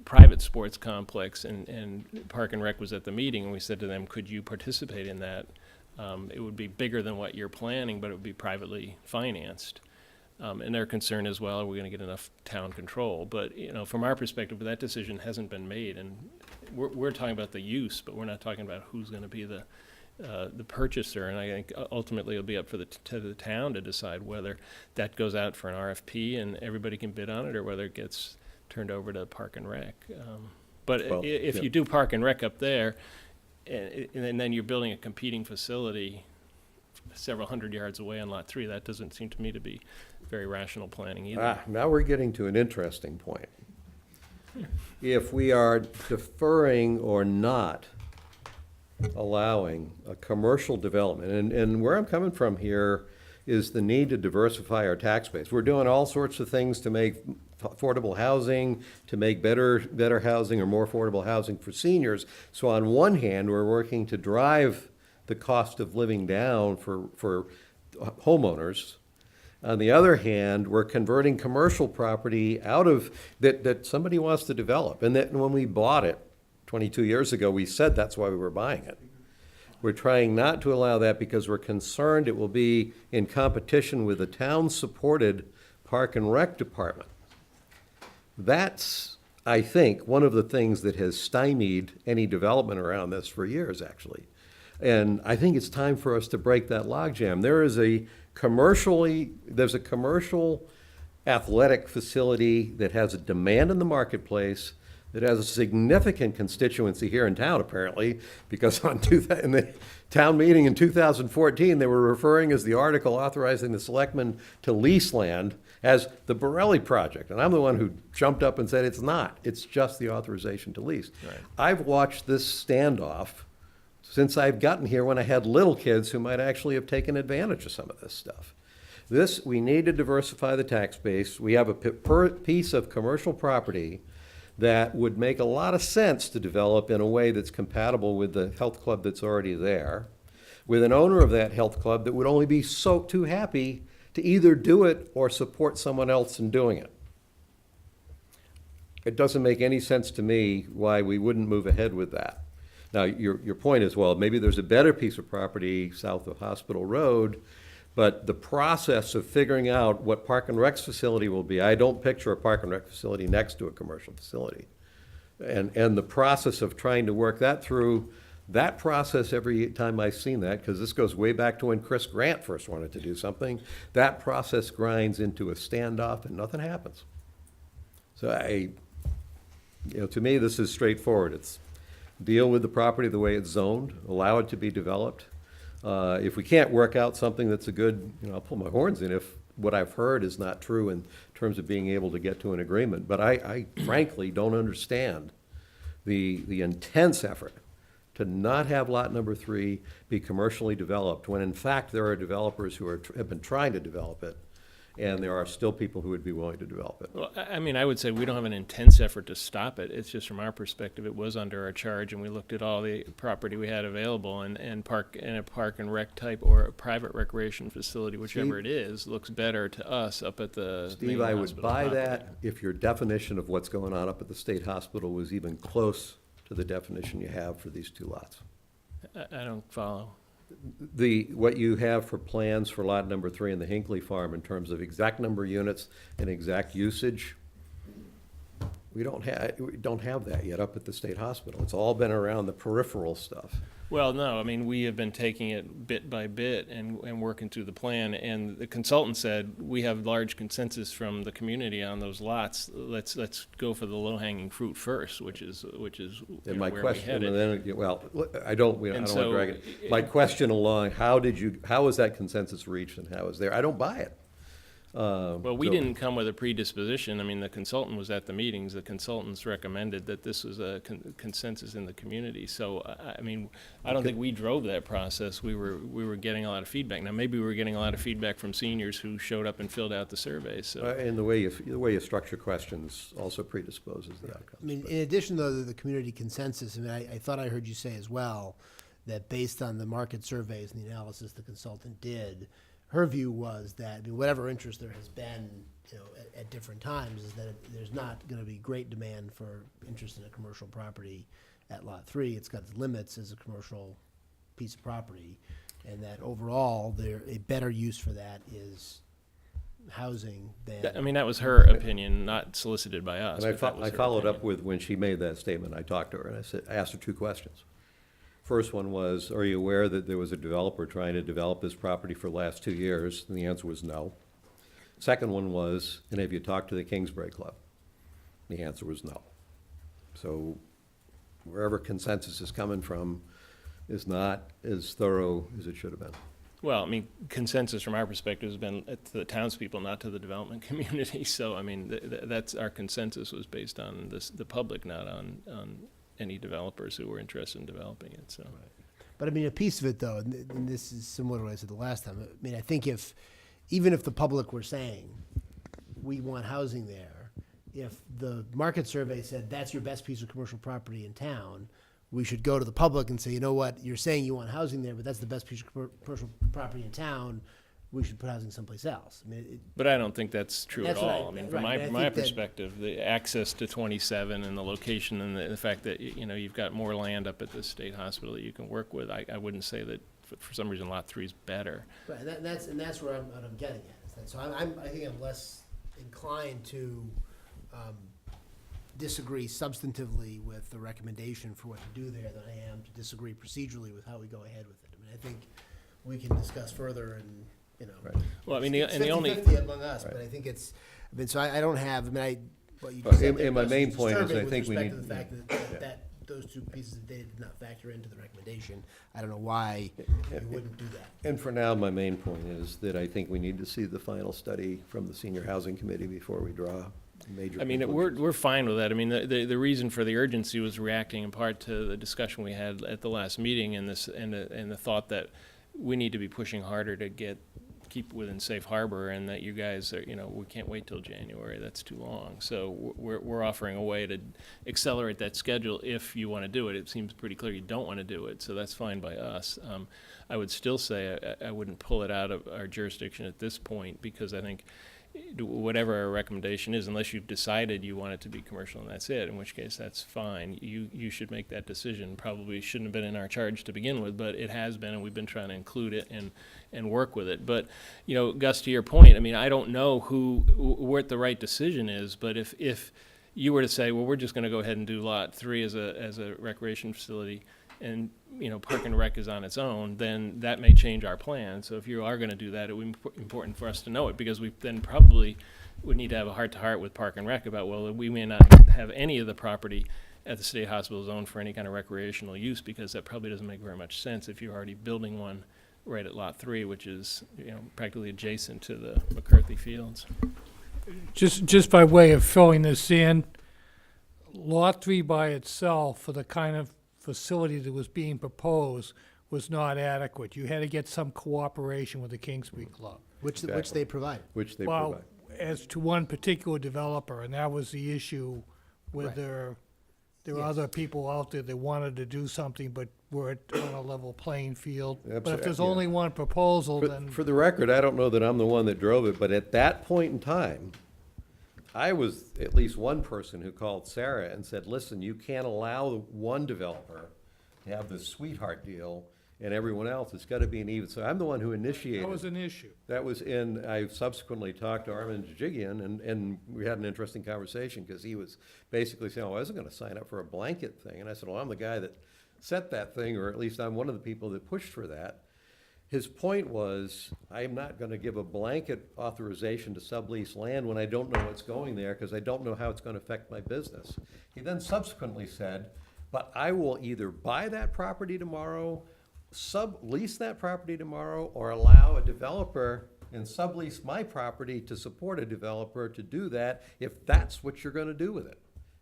private sports complex, and Park and Rec was at the meeting, and we said to them, could you participate in that? It would be bigger than what you're planning, but it would be privately financed. And their concern as well, are we going to get enough town control? But, you know, from our perspective, that decision hasn't been made, and we're talking about the use, but we're not talking about who's going to be the purchaser. And I think ultimately it'll be up to the town to decide whether that goes out for an RFP and everybody can bid on it, or whether it gets turned over to Park and Rec. But Well, if yeah. you do Park and Rec up there, and then you're building a competing facility several hundred yards away on Lot 3, that doesn't seem to me to be very rational planning either. Now we're getting to an interesting point. If we are deferring or not allowing a commercial development, and where I'm coming from here is the need to diversify our tax base. We're doing all sorts of things to make affordable housing, to make better housing or more affordable housing for seniors. So on one hand, we're working to drive the cost of living down for homeowners. On the other hand, we're converting commercial property out of, that somebody wants to develop. And that when we bought it 22 years ago, we said that's why we were buying it. We're trying not to allow that because we're concerned it will be in competition with the town-supported Park and Rec department. That's, I think, one of the things that has stymied any development around this for years, actually. And I think it's time for us to break that logjam. There's a commercial athletic facility that has a demand in the marketplace, that has a significant constituency here in town, apparently, because in the town meeting in 2014, they were referring as the article authorizing the selectmen to lease land as the Borelli project. And I'm the one who jumped up and said it's not. It's just the authorization to lease. Right. I've watched this standoff since I've gotten here, when I had little kids who might actually have taken advantage of some of this stuff. We need to diversify the tax base. We have a piece of commercial property that would make a lot of sense to develop in a way that's compatible with the health club that's already there, with an owner of that health club that would only be so too happy to either do it or support someone else in doing it. It doesn't make any sense to me why we wouldn't move ahead with that. Now, your point is, well, maybe there's a better piece of property south of Hospital Road, but the process of figuring out what Park and Rec's facility will be, I don't picture a Park and Rec facility next to a commercial facility. And the process of trying to work that through, that process every time I've seen that, because this goes way back to when Chris Grant first wanted to do something, that process grinds into a standoff and nothing happens. So to me, this is straightforward. It's deal with the property the way it's zoned, allow it to be developed. If we can't work out something that's a good, I'll pull my horns in if what I've heard is not true in terms of being able to get to an agreement. But I frankly don't understand the intense effort to not have lot number 3 be commercially developed, when in fact there are developers who have been trying to develop it and there are still people who would be willing to develop it. Well, I mean, I would say we don't have an intense effort to stop it. It's just from our perspective, it was under our charge, and we looked at all the property we had available, and a park and rec type or a private recreation facility, whichever it is, looks better to us up at the Steve, main I would hospital buy property. that if your definition of what's going on up at the state hospital was even close to the definition you have for these two lots. I don't follow. What you have for plans for lot number 3 in the Hinkley farm in terms of exact number of units and exact usage, we don't have that yet up at the state hospital. It's all been around the peripheral stuff. Well, no, I mean, we have been taking it bit by bit and working through the plan, and the consultant said, we have large consensus from the community on those lots. Let's go for the low-hanging fruit first, which is And my where we question, headed. and then, well, I don't want to so, drag it. My question along, how was that consensus reached and how is there? I don't buy it. Well, we so- didn't come with a predisposition. I mean, the consultant was at the meetings. The consultants recommended that this was a consensus in the community. So, I mean, I don't think we drove that process. We were getting a lot of feedback. Now, maybe we were getting a lot of feedback from seniors who showed up and filled out the surveys, so. And the way you structure questions also predisposes the outcomes. I mean, but- in addition, though, to the community consensus, I mean, I thought I heard you say as well that based on the market surveys and the analysis the consultant did, her view was that, I mean, whatever interest there has been, you know, at different times, is that there's not going to be great demand for interest in a commercial property at Lot 3. It's got its limits as a commercial piece of property, and that overall, a better use for that is housing than. I mean, that was her opinion, not solicited by us. And but that was I her followed up opinion. with, when she made that statement, I talked to her and I asked her 2 questions. First one was, are you aware that there was a developer trying to develop this property for the last 2 years? And the answer was no. Second one was, and have you talked to the Kingsbury Club? The answer was no. So wherever consensus is coming from is not as thorough as it should have been. Well, I mean, consensus from our perspective has been to the townspeople, not to the development community. So, I mean, that's, our consensus was based on the public, not on any developers who were interested in developing it, so. But I mean, a piece of it, though, and this is similar to what I said the last time. I mean, I think even if the public were saying, we want housing there, if the market survey said that's your best piece of commercial property in town, we should go to the public and say, you know what, you're saying you want housing there, but that's the best piece of commercial property in town. We should put housing someplace else. I mean, But I don't think that's true at That's what all. I mean, from right, but I my think that- perspective, the access to 27 and the location and the fact that, you know, you've got more land up at the state hospital that you can work with, I wouldn't say that for some reason Lot 3 is better. Right, and that's where I'm getting at. Is that, so I think I'm less inclined to disagree substantively with the recommendation for what to do there than I am to disagree procedurally with how we go ahead with it. I mean, I think we can discuss further and, you know. Right. Well, I mean, It's and the only, 50-50 among us, but Right. I think I mean, so I don't have, I mean, what you Well, just said. and my was main point is disturbing I with think we respect need- to the fact yeah. that those 2 pieces of data did not factor into the recommendation. I don't know why you wouldn't do that. And for now, my main point is that I think we need to see the final study from the Senior Housing Committee before we draw major I mean, conclusions. we're fine with that. I mean, the reason for the urgency was reacting in part to the discussion we had at the last meeting and the thought that we need to be pushing harder to keep within safe harbor, and that you guys are, you know, we can't wait till January. That's too long. So we're offering a way to accelerate that schedule if you want to do it. It seems pretty clear you don't want to do it, so that's fine by us. I would still say I wouldn't pull it out of our jurisdiction at this point, because I think whatever our recommendation is, unless you've decided you want it to be commercial and that's it, in which case that's fine. You should make that decision. Probably shouldn't have been in our charge to begin with, but it has been, and we've been trying to include it and work with it. But, you know, Gus, to your point, I mean, I don't know what the right decision is, but if you were to say, well, we're just gonna go ahead and do Lot 3 as a recreation facility, and, you know, Park and Rec is on its own, then that may change our plan. So if you are gonna do that, it would be important for us to know it, because we then probably would need to have a heart-to-heart with Park and Rec about, well, we may not have any of the property at the state hospital zone for any kind of recreational use, because that probably doesn't make very much sense if you're already building one right at Lot 3, which is, you know, practically adjacent to the McCarthy Fields. Just by way of filling this in, Lot 3 by itself, for the kind of facility that was being proposed, was not adequate. You had to get some cooperation with the Kingsbury Club. Which Exactly. they provide. Which they Well, provide. as to one particular developer, and that was the issue, whether there were Yes. other people out there that wanted to do something but were on a level playing field. But if there's yeah. only one proposal, For, then. for the record, I don't know that I'm the one that drove it, but at that point in time, I was at least one person who called Sarah and said, listen, you can't allow one developer to have this sweetheart deal and everyone else. It's gotta be an even. So I'm the one who initiated. That was an issue. That was in, I subsequently talked to Armin Jajigian, and we had an interesting conversation, because he was basically saying, oh, I wasn't gonna sign up for a blanket thing. And I said, well, I'm the guy that set that thing, or at least I'm one of the people that pushed for that. His point was, I'm not gonna give a blanket authorization to sublease land when I don't know what's going there, because I don't know how it's gonna affect my business. He then subsequently said, but I will either buy that property tomorrow, sublease that property tomorrow, or allow a developer and sublease my property to support a developer to do that, if that's what you're gonna do with it.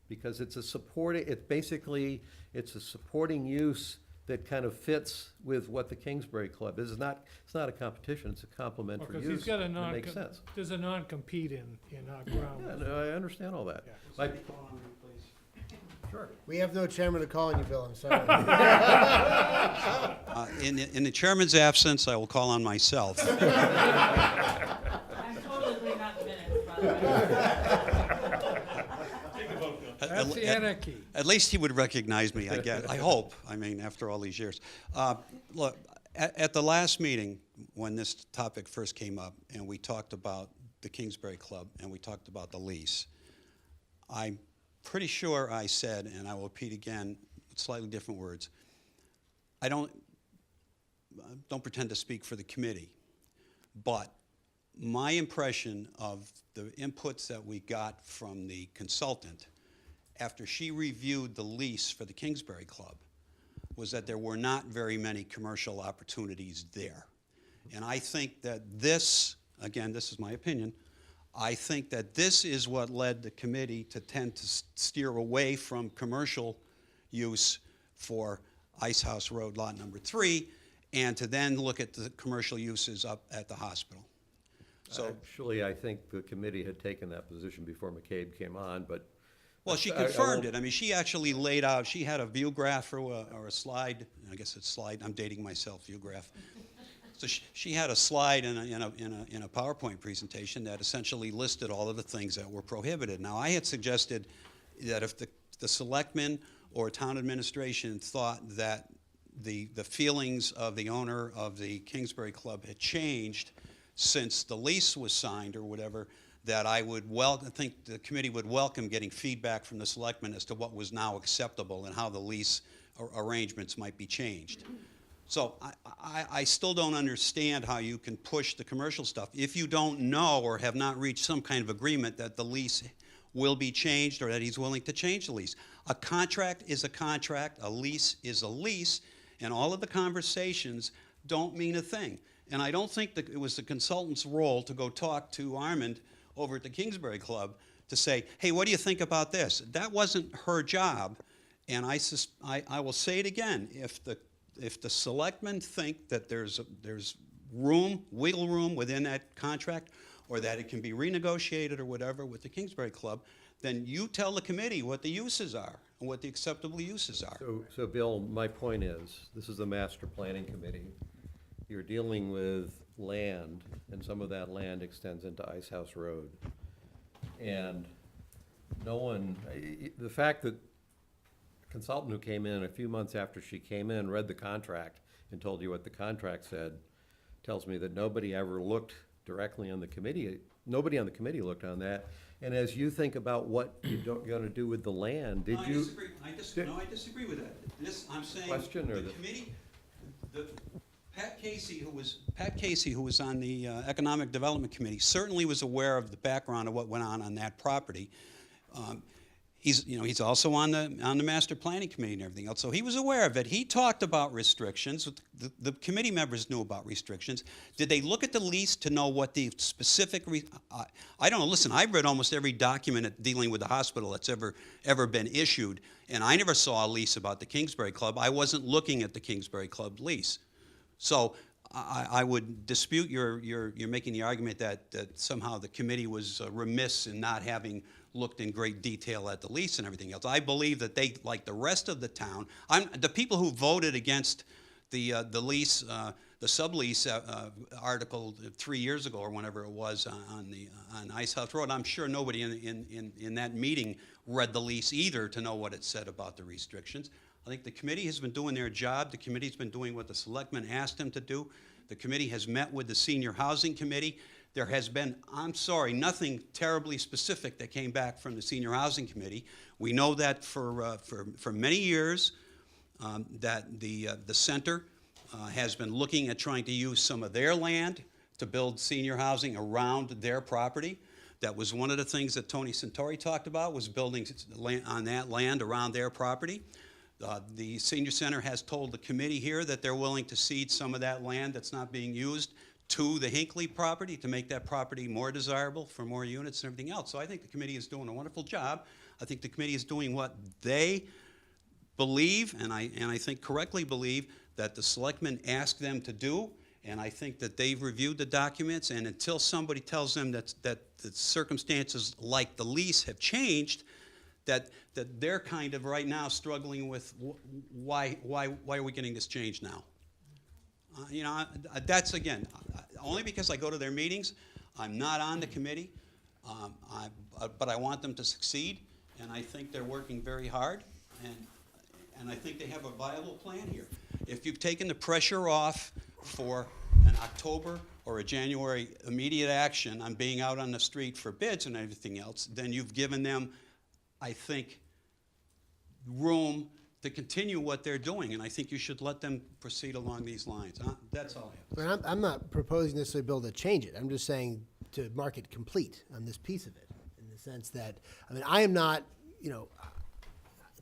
Because it's a supporting, it's a supporting use that kind of fits with what the Kingsbury Club is. It's not a competition, it's a complementary Because use. he's got a and it makes sense. there's a non-compete in our ground. Yeah, no, I understand all that. Yeah. Like, Call on me, please. sure. We have no chairman to call on you, Bill, I'm sorry. In the chairman's absence, I will call on myself. I'm totally putting that in minutes, by the way. That's the anarchy. At least he would recognize me, I guess. I hope. I mean, after all these years. Look, at the last meeting, when this topic first came up, and we talked about the Kingsbury Club, and we talked about the lease, I'm pretty sure I said, and I will repeat again, with slightly different words, I don't pretend to speak for the committee, but my impression of the inputs that we got from the consultant after she reviewed the lease for the Kingsbury Club was that there were not very many commercial opportunities there. And I think that this, again, this is my opinion, I think that this is what led the committee to tend to steer away from commercial use for Ice House Road Lot number 3, and to then look at the commercial uses up at the hospital. So, Actually, I think the committee had taken that position before McCabe came on, but. well, she I confirmed won't- it. I mean, she actually laid out, she had a view graph or a slide, I guess it's slide, I'm dating myself, view graph. So she had a slide in a PowerPoint presentation that essentially listed all of the things that were prohibited. Now, I had suggested that if the selectmen or town administration thought that the feelings of the owner of the Kingsbury Club had changed since the lease was signed or whatever, that I think the committee would welcome getting feedback from the selectmen as to what was now acceptable and how the lease arrangements might be changed. So I still don't understand how you can push the commercial stuff if you don't know or have not reached some kind of agreement that the lease will be changed or that he's willing to change the lease. A contract is a contract, a lease is a lease, and all of the conversations don't mean a thing. And I don't think that it was the consultant's role to go talk to Armand over at the Kingsbury Club to say, hey, what do you think about this? That wasn't her job. And I will say it again, if the selectmen think that there's wiggle room within that contract, or that it can be renegotiated or whatever with the Kingsbury Club, then you tell the committee what the uses are and what the acceptable uses are. So Bill, my point is, this is a master planning committee. You're dealing with land, and some of that land extends into Ice House Road. And the fact that the consultant who came in a few months after she came in read the contract and told you what the contract said, tells me that nobody ever looked directly on the committee, nobody on the committee looked on that. And as you think about what you're gonna do with the land, did you? I disagree with that. I'm saying Question or the committee, Pat Casey, who was on the Economic Development Committee, certainly was aware of the background of what went on that property. he's also on the master planning committee and everything else. So he was aware of it. He talked about restrictions. The committee members knew about restrictions. Did they look at the lease to know what the specific? I don't know. Listen, I've read almost every document dealing with the hospital that's ever been issued, and I never saw a lease about the Kingsbury Club. I wasn't looking at the Kingsbury Club lease, so I would dispute you're making the argument that somehow the committee was remiss in not having looked in great detail at the lease and everything else. I believe that they, like the rest of the town, the people who voted against the lease, the sublease article 3 years ago or whenever it was on Ice House Road. I'm sure nobody in that meeting read the lease either to know what it said about the restrictions. I think the committee has been doing their job. The committee's been doing what the selectmen asked them to do. The committee has met with the senior housing committee. There has been, I'm sorry, nothing terribly specific that came back from the senior housing committee. We know that for many years that the center has been looking at trying to use some of their land to build senior housing around their property. That was one of the things that Tony Santori talked about, was building on that land around their property. The senior center has told the committee here that they're willing to cede some of that land that's not being used to the Hinkley property to make that property more desirable for more units and everything else. So I think the committee is doing a wonderful job. I think the committee is doing what they believe, and I think correctly believe, that the selectmen asked them to do, and I think that they've reviewed the documents, and until somebody tells them that the circumstances like the lease have changed, that they're kind of right now struggling with why are we getting this change now? That's, again, only because I go to their meetings. I'm not on the committee, but I want them to succeed, and I think they're working very hard, and I think they have a viable plan here. If you've taken the pressure off for an October or a January immediate action on being out on the street for bids and everything else, then you've given them, I think, room to continue what they're doing, and I think you should let them proceed along these lines. That's all I have. I'm not proposing necessarily, Bill, to change it. I'm just saying to mark it complete on this piece of it, in the sense that, I mean, I am not,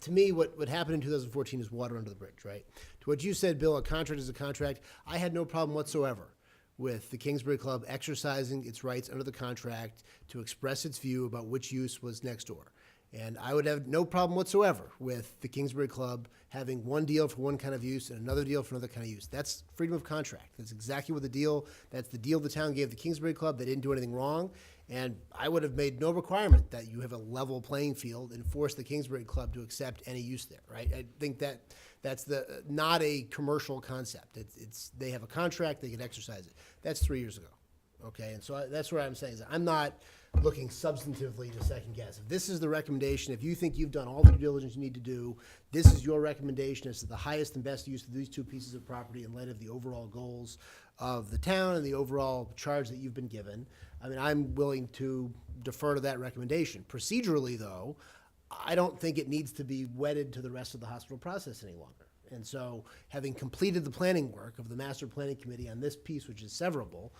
to me, what happened in 2014 is water under the bridge, right? To what you said, Bill, a contract is a contract. I had no problem whatsoever with the Kingsbury Club exercising its rights under the contract to express its view about which use was next door. And I would have no problem whatsoever with the Kingsbury Club having one deal for one kind of use and another deal for another kind of use. That's freedom of contract. That's exactly what that's the deal the town gave the Kingsbury Club. They didn't do anything wrong. And I would have made no requirement that you have a level playing field and force the Kingsbury Club to accept any use there, right? I think that's not a commercial concept. They have a contract, they can exercise it. That's 3 years ago, okay? And so that's what I'm saying, is I'm not looking substantively to second guess. If this is the recommendation, if you think you've done all the due diligence you need to do, this is your recommendation as to the highest and best use of these two pieces of property in light of the overall goals of the town and the overall charge that you've been given, I mean, I'm willing to defer to that recommendation. Procedurally, though, I don't think it needs to be wedded to the rest of the hospital process any longer. And so, having completed the planning work of the master planning committee on this piece, which is severable,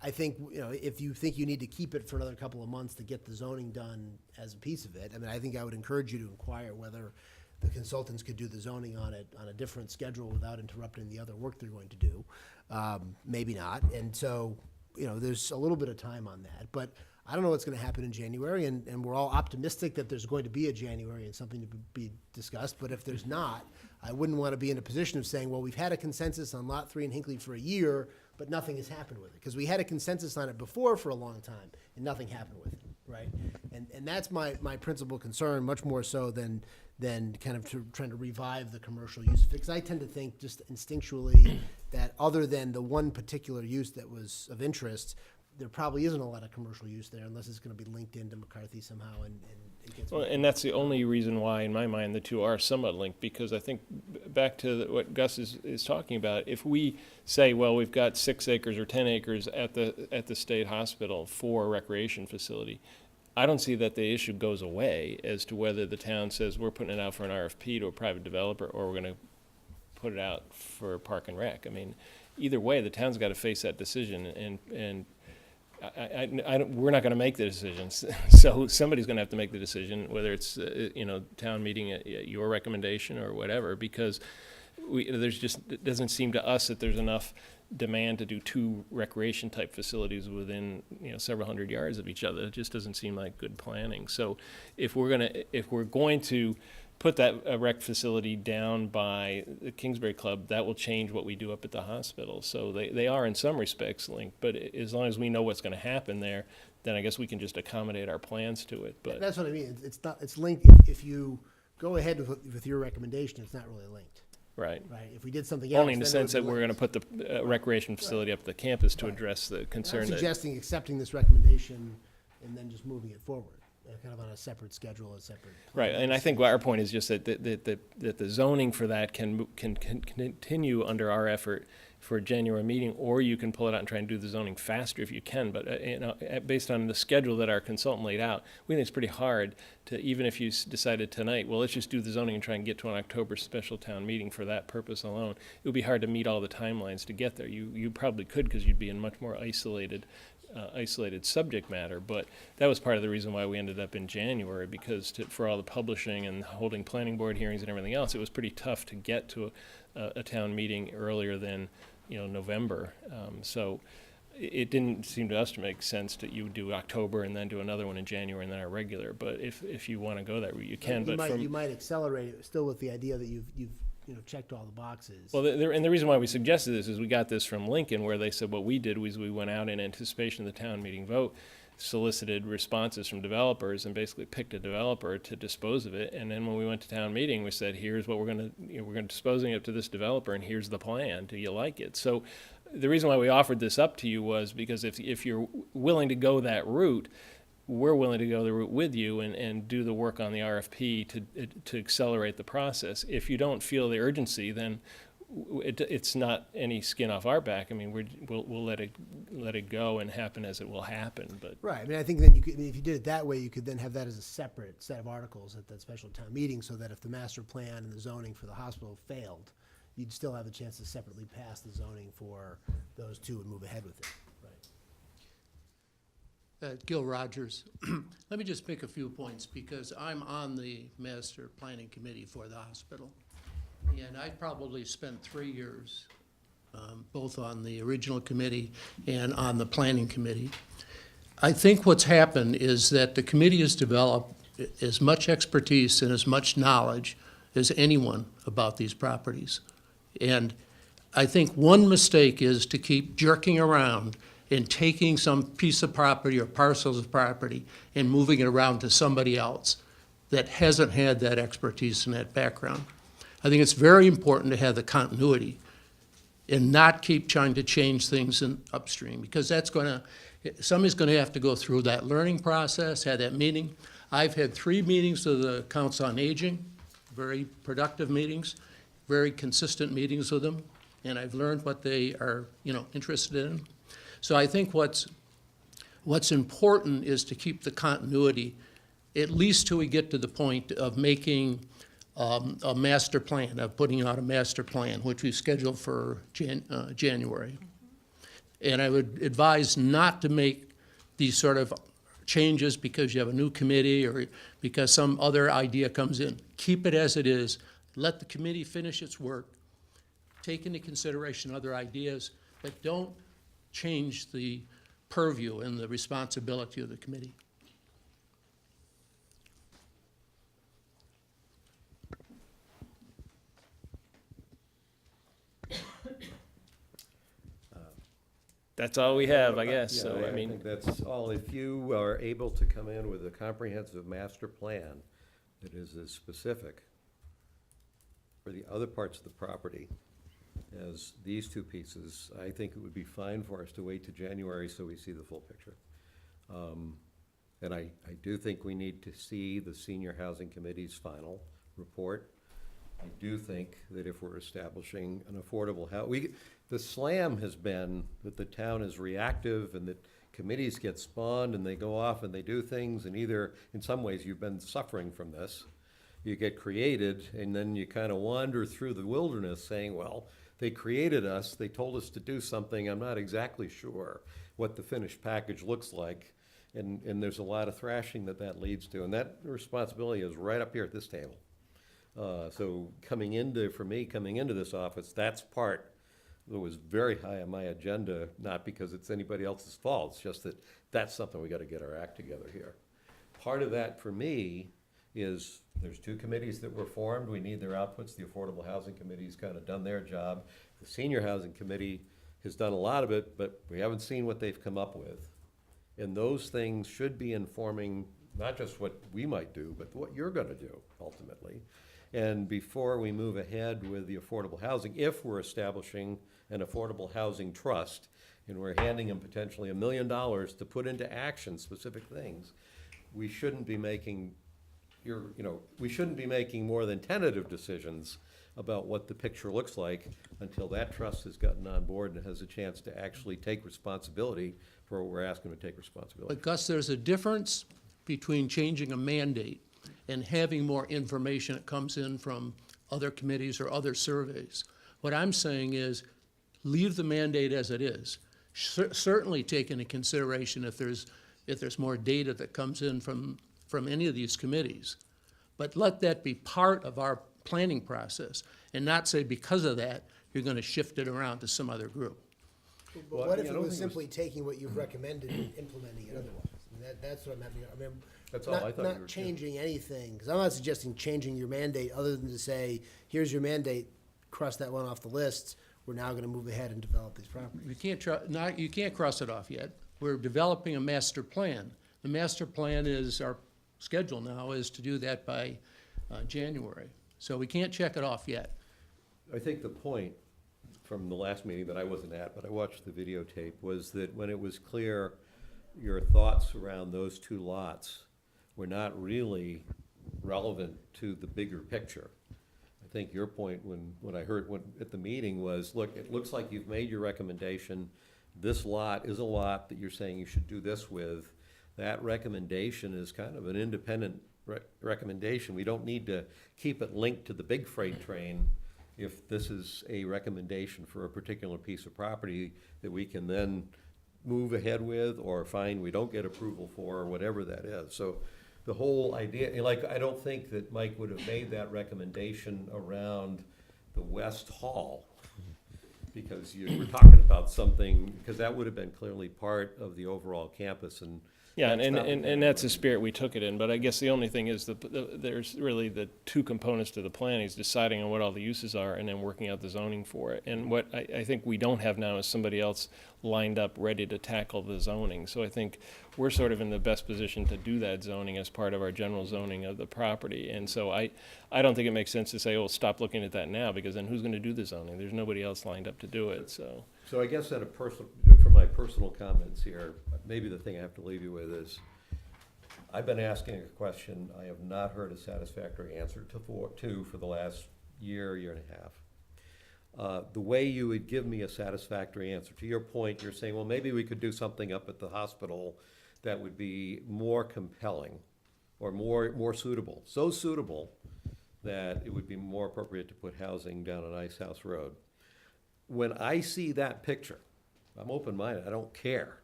I think, if you think you need to keep it for another couple of months to get the zoning done as a piece of it, I mean, I think I would encourage you to inquire whether the consultants could do the zoning on it on a different schedule without interrupting the other work they're going to do. Maybe not. And so, there's a little bit of time on that. But I don't know what's going to happen in January, and we're all optimistic that there's going to be a January and something to be discussed. But if there's not, I wouldn't want to be in a position of saying, well, we've had a consensus on Lot 3 and Hinkley for a year, but nothing has happened with it. Because we had a consensus on it before for a long time, and nothing happened with it, right? And that's my principal concern, much more so than kind of trying to revive the commercial use. Because I tend to think just instinctually that other than the one particular use that was of interest, there probably isn't a lot of commercial use there unless it's going to be linked into McCarthy somehow, and it gets. Well, and that's the only reason why, in my mind, the two are somewhat linked, because I think back to what Gus is talking about, if we say, well, we've got 6 acres or 10 acres at the state hospital for a recreation facility, I don't see that the issue goes away as to whether the town says we're putting it out for an RFP to a private developer or we're going to put it out for park and rec. I mean, either way, the town's got to face that decision, and we're not going to make the decisions. So somebody's going to have to make the decision, whether it's, town meeting at your recommendation or whatever, because it doesn't seem to us that there's enough demand to do 2 recreation-type facilities within, several hundred yards of each other. It just doesn't seem like good planning. So if we're going to put that rec facility down by the Kingsbury Club, that will change what we do up at the hospital. So they are in some respects linked, but as long as we know what's going to happen there, then I guess we can just accommodate our plans to it. But That's what I mean. It's linked. If you go ahead with your recommendation, it's not really linked, right. right? If we did something else. Only in the then it sense would that be we're going to linked. put the recreation facility up at the campus to Right. address the I'm concern that. suggesting accepting this recommendation and then just moving it forward, kind of on a separate schedule, a separate. Right, and I think our point is just that the zoning for that can continue under our effort for a January meeting, or you can pull it out and try and do the zoning faster if you can. But based on the schedule that our consultant laid out, we think it's pretty hard to, even if you decided tonight, well, let's just do the zoning and try and get to an October special town meeting for that purpose alone. It would be hard to meet all the timelines to get there. You probably could, because you'd be in much more isolated subject matter, but that was part of the reason why we ended up in January, because for all the publishing and holding planning board hearings and everything else, it was pretty tough to get to a town meeting earlier than, November. So it didn't seem to us to make sense that you would do October and then do another one in January and then our regular. But if you want to go that route, you can. You might accelerate it still with the idea that you've checked all the boxes. Well, and the reason why we suggested this is we got this from Lincoln, where they said what we did was we went out in anticipation of the town meeting vote, solicited responses from developers, and basically picked a developer to dispose of it. And then when we went to town meeting, we said, here's what we're going to disposing it to this developer, and here's the plan. Do you like it? So the reason why we offered this up to you was because if you're willing to go that route, we're willing to go the route with you and do the work on the RFP to accelerate the process. If you don't feel the urgency, then it's not any skin off our back. I mean, we'll let it go and happen as it will happen. But Right. I mean, I think then if you did it that way, you could then have that as a separate set of articles at that special town meeting, so that if the master plan and the zoning for the hospital failed, you'd still have a chance to separately pass the zoning for those two and move ahead with it. Right. Gil Rogers. Let me just make a few points, because I'm on the master planning committee for the hospital. And I probably spent 3 years, both on the original committee and on the planning committee. I think what's happened is that the committee has developed as much expertise and as much knowledge as anyone about these properties. And I think one mistake is to keep jerking around and taking some piece of property or parcels of property and moving it around to somebody else that hasn't had that expertise and that background. I think it's very important to have the continuity and not keep trying to change things in upstream, because somebody's gonna have to go through that learning process, have that meeting. I've had 3 meetings with the Council on Aging, very productive meetings, very consistent meetings with them, and I've learned what they are, interested in. So I think what's important is to keep the continuity, at least till we get to the point of making a master plan, of putting out a master plan, which we scheduled for January. And I would advise not to make these sort of changes because you have a new committee or because some other idea comes in. Keep it as it is. Let the committee finish its work. Take into consideration other ideas, but don't change the purview and the responsibility of the committee. that's all we have, I guess. Yeah, So, I mean, think that's all. If you are able to come in with a comprehensive master plan that is as specific for the other parts of the property as these 2 pieces, I think it would be fine for us to wait to January so we see the full picture. And I do think we need to see the Senior Housing Committee's final report. I do think that if we're establishing an affordable the slam has been that the town is reactive and that committees get spawned and they go off and they do things, and either, in some ways, you've been suffering from this. You get created and then you kind of wander through the wilderness saying, well, They created us, they told us to do something, I'm not exactly sure what the finished package looks like. And there's a lot of thrashing that leads to, and that responsibility is right up here at this table. So coming into this office, that's part that was very high on my agenda, not because it's anybody else's fault, it's just that that's something we gotta get our act together here. Part of that for me is, there's two committees that were formed, we need their outputs. The Affordable Housing Committee's kind of done their job. The Senior Housing Committee has done a lot of it, but we haven't seen what they've come up with. And those things should be informing not just what we might do, but what you're gonna do ultimately. And before we move ahead with the affordable housing, if we're establishing an affordable housing trust and we're handing them potentially $1 million to put into action specific things, we shouldn't be making we shouldn't be making more than tentative decisions about what the picture looks like until that trust has gotten on board and has a chance to actually take responsibility for what we're asking them to take responsibility. But Gus, there's a difference between changing a mandate and having more information that comes in from other committees or other surveys. What I'm saying is, leave the mandate as it is. Certainly take into consideration if there's more data that comes in from any of these committees. But let that be part of our planning process, and not say because of that, you're gonna shift it around to some other group. But Well, what if I it don't was think it was- simply taking what you've recommended and implementing it otherwise? I mean, that's what I'm having, I mean, That's all I thought you were not changing anything, because I'm not suggesting changing your mandate, other than to say, here's your mandate, cross that one off the list, we're now gonna move ahead and develop these properties. You can't cross it off yet. We're developing a master plan. The master plan is, our schedule now is to do that by January. So we can't check it off yet. I think the point from the last meeting that I wasn't at, but I watched the videotape, was that when it was clear your thoughts around those two lots were not really relevant to the bigger picture. I think your point when I heard at the meeting was, look, it looks like you've made your recommendation. This lot is a lot that you're saying you should do this with. That recommendation is kind of an independent recommendation. We don't need to keep it linked to the big freight train if this is a recommendation for a particular piece of property that we can then move ahead with or find we don't get approval for, or whatever that is. So the whole idea, like, I don't think that Mike would have made that recommendation around the West Hall, because you were talking about something, because that would have been clearly part of the overall campus, and Yeah, that's not what and that's the spirit we took it in, but I guess the only thing is there's really the two components to the plan is deciding on what all the uses are and then working out the zoning for it. And what I think we don't have now is somebody else lined up ready to tackle the zoning. So I think we're sort of in the best position to do that zoning as part of our general zoning of the property. And so I don't think it makes sense to say, oh, stop looking at that now, because then who's gonna do the zoning? There's nobody else lined up to do it, so. So I guess for my personal comments here, maybe the thing I have to leave you with is, I've been asking a question I have not heard a satisfactory answer to for the last year and a half. The way you would give me a satisfactory answer, to your point, you're saying, well, maybe we could do something up at the hospital that would be more compelling or more suitable. So suitable that it would be more appropriate to put housing down on Ice House Road. When I see that picture, I'm open-minded, I don't care.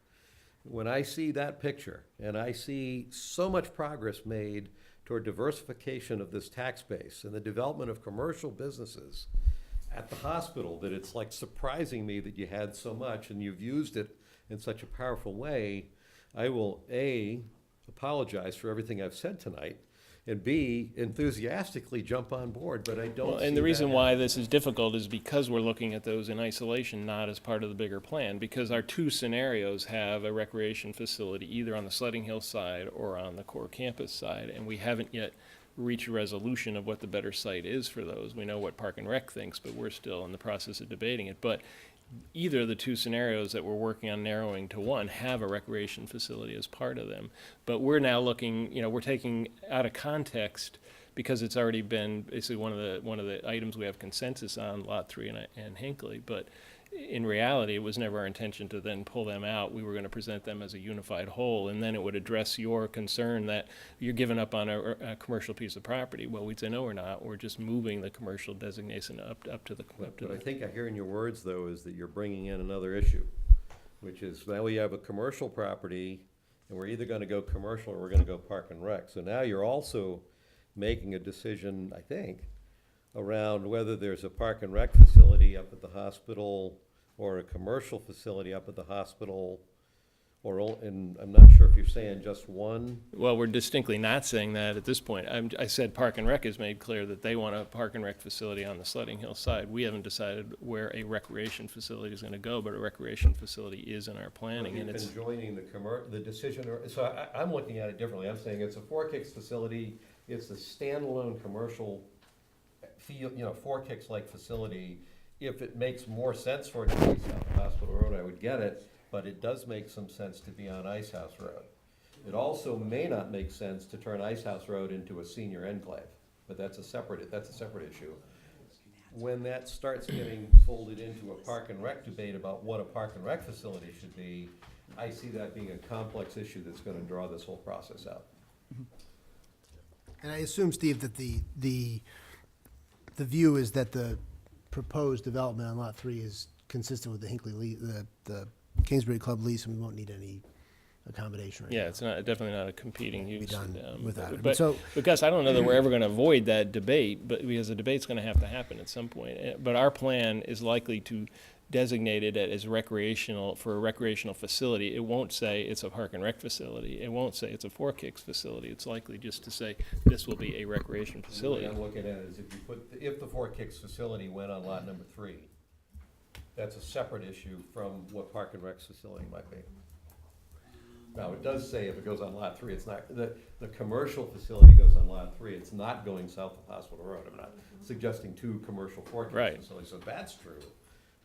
When I see that picture and I see so much progress made toward diversification of this tax base and the development of commercial businesses at the hospital, that it's like surprising me that you had so much and you've used it in such a powerful way, I will, A, apologize for everything I've said tonight, and B, enthusiastically jump on board, but I don't Well, see and the reason that why happening. this is difficult is because we're looking at those in isolation, not as part of the bigger plan, because our two scenarios have a recreation facility either on the Sledding Hill side or on the core campus side, and we haven't yet reached a resolution of what the better site is for those. We know what Park and Rec thinks, but we're still in the process of debating it. But either of the two scenarios that we're working on narrowing to one have a recreation facility as part of them. But we're now looking, we're taking out of context, because it's already been basically one of the items we have consensus on, Lot 3 and Hinkley. But in reality, it was never our intention to then pull them out. We were going to present them as a unified whole, and then it would address your concern that you're giving up on a commercial piece of property. Well, we'd say, no, we're not. We're just moving the commercial designation up to the. What I think I hear in your words, though, is that you're bringing in another issue, which is now we have a commercial property, and we're either gonna go commercial or we're gonna go park and rec. So now you're also making a decision, I think, around whether there's a park and rec facility up at the hospital or a commercial facility up at the hospital, and I'm not sure if you're saying just one. Well, we're distinctly not saying that at this point. I said Park and Rec has made clear that they want a Park and Rec facility on the Sledding Hill side. We haven't decided where a recreation facility is gonna go, but a recreation facility is in our planning, and You've it's. been joining the decision, so I'm looking at it differently. I'm saying it's a Four Kicks facility, it's a standalone commercial Four Kicks-like facility. If it makes more sense for it to be South Hospital Road, I would get it, but it does make some sense to be on Ice House Road. It also may not make sense to turn Ice House Road into a senior enclave, but that's a separate issue. When that starts getting folded into a park and rec debate about what a park and rec facility should be, I see that being a complex issue that's gonna draw this whole process out. And I assume, Steve, that the view is that the proposed development on Lot 3 is consistent with the Hinkley the Kingsbury Club lease, and we won't need any accommodation. Yeah, it's not, definitely not a competing use. done without it. But, So- because I don't know that we're ever gonna avoid that debate, but, because the debate's gonna have to happen at some point. But our plan is likely to designate it as recreational, for a recreational facility. It won't say it's a park and rec facility. It won't say it's a Four Kicks facility. It's likely just to say this will be a recreation The facility. way I'm looking at it is if the Four Kicks facility went on lot number 3, that's a separate issue from what park and rec facility might be. Now, it does say if it goes on lot 3, it's not, the commercial facility goes on lot 3, it's not going south of Hospital Road. I'm not suggesting two commercial Four Kicks Right. facilities, so that's true.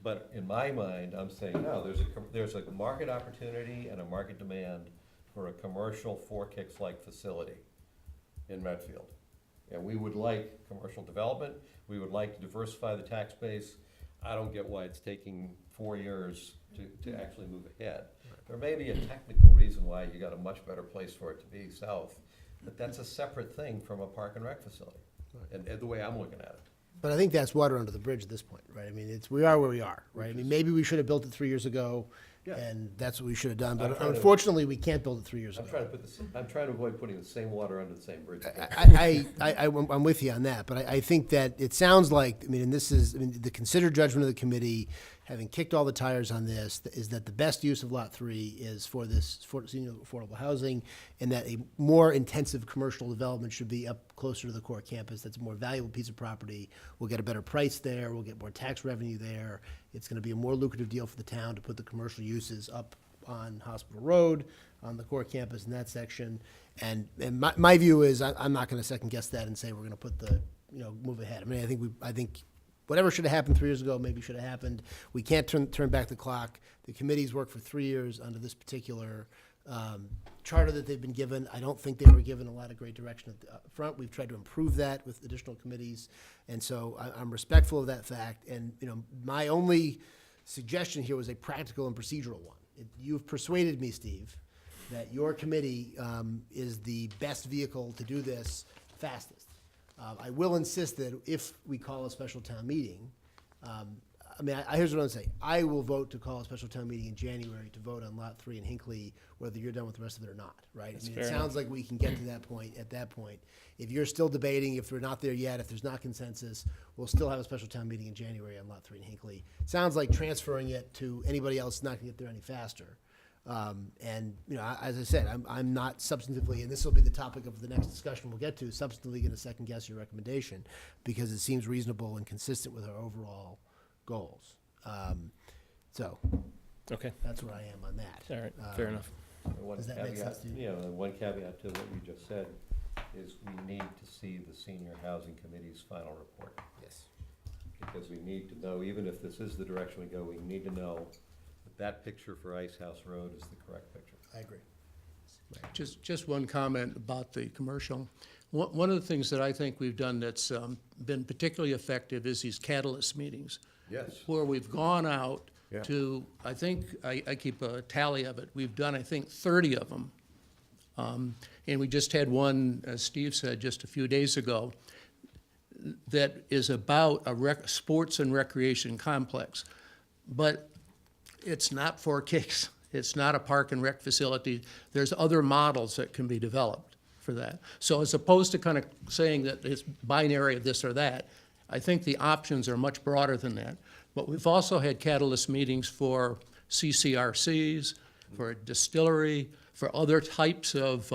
But in my mind, I'm saying, no, there's a market opportunity and a market demand for a commercial Four Kicks-like facility in Medfield. And we would like commercial development, we would like to diversify the tax base. I don't get why it's taking 4 years to actually move ahead. There may be a technical reason why you got a much better place for it to be south, but that's a separate thing from a park and rec facility, and the way I'm looking at it. But I think that's water under the bridge at this point, right? I mean, we are where we are, right? I mean, maybe we should have built it 3 years ago, Yeah. and that's what we should have done, I'm but trying to- unfortunately, we can't build it 3 years I'm ago. trying to avoid putting the same water under the same bridge. I'm with you on that, but I think that it sounds like, I mean, and this is, I mean, the considered judgment of the committee, having kicked all the tires on this, is that the best use of Lot 3 is for senior affordable housing, and that a more intensive commercial development should be up closer to the core campus. That's a more valuable piece of property. We'll get a better price there. We'll get more tax revenue there. It's going to be a more lucrative deal for the town to put the commercial uses up on Hospital Road, on the core campus in that section. And my view is I'm not going to second guess that and say we're going to put move ahead. I mean, I think whatever should have happened 3 years ago maybe should have happened. We can't turn back the clock. The committee's worked for 3 years under this particular charter that they've been given. I don't think they were given a lot of great direction at the front. We've tried to improve that with additional committees, and so I'm respectful of that fact. And my only suggestion here was a practical and procedural one. You've persuaded me, Steve, that your committee is the best vehicle to do this fastest. I will insist that if we call a special town meeting, here's what I'm saying. I will vote to call a special town meeting in January to vote on Lot 3 in Hinkley, whether you're done with the rest of it or not, right? That's It fair sounds like we can get to that point at that point. If you're still debating, if we're not there yet, if there's not consensus, we'll still have a special town meeting in January on Lot 3 in Hinkley. Sounds like transferring it to anybody else not gonna get there any faster. As I said, I'm not substantively, and this will be the topic of the next discussion we'll get to, substantively going to second guess your recommendation because it seems reasonable and consistent with our overall goals. Okay, That's where I am on that. all right, fair enough. One Does that make caveat, sense to you? one caveat to what you just said is we need to see the Senior Housing Committee's final report. Yes. Because we need to know, even if this is the direction we go, we need to know that picture for Ice House Road is the correct picture. I agree. Just one comment about the commercial. One of the things that I think we've done that's been particularly effective is these catalyst meetings, Yes. where we've gone out Yeah. to, I think, I keep a tally of it. We've done, I think, 30 of them. And we just had one, as Steve said, just a few days ago, that is about a sports and recreation complex. But it's not for kicks. It's not a park and rec facility. There's other models that can be developed for that. So as opposed to kind of saying that it's binary of this or that, I think the options are much broader than that. But we've also had catalyst meetings for CCRCs, for a distillery, for other types of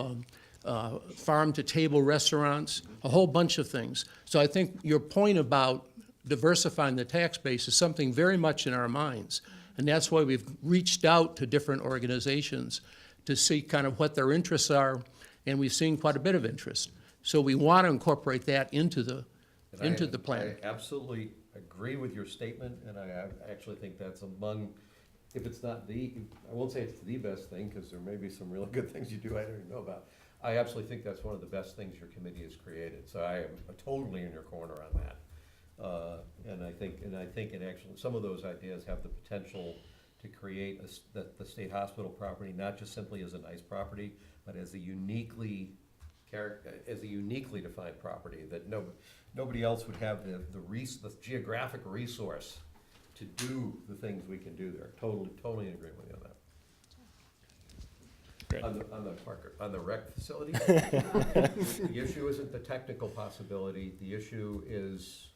farm-to-table restaurants, a whole bunch of things. So I think your point about diversifying the tax base is something very much in our minds. And that's why we've reached out to different organizations to see kind of what their interests are, and we've seen quite a bit of interest. So we want to incorporate that into the plan. I absolutely agree with your statement, and I actually think that's among, if it's not the, I won't say it's the best thing, because there may be some really good things you do I don't even know about. I absolutely think that's one of the best things your committee has created, so I am totally in your corner on that. And I think it actually, some of those ideas have the potential to create the state hospital property, not just simply as a nice property, but as a uniquely defined property that nobody else would have the geographic resource to do the things we can do there. Totally in agreement with you on that. Great. On the rec facility, the issue isn't the technical possibility. The issue is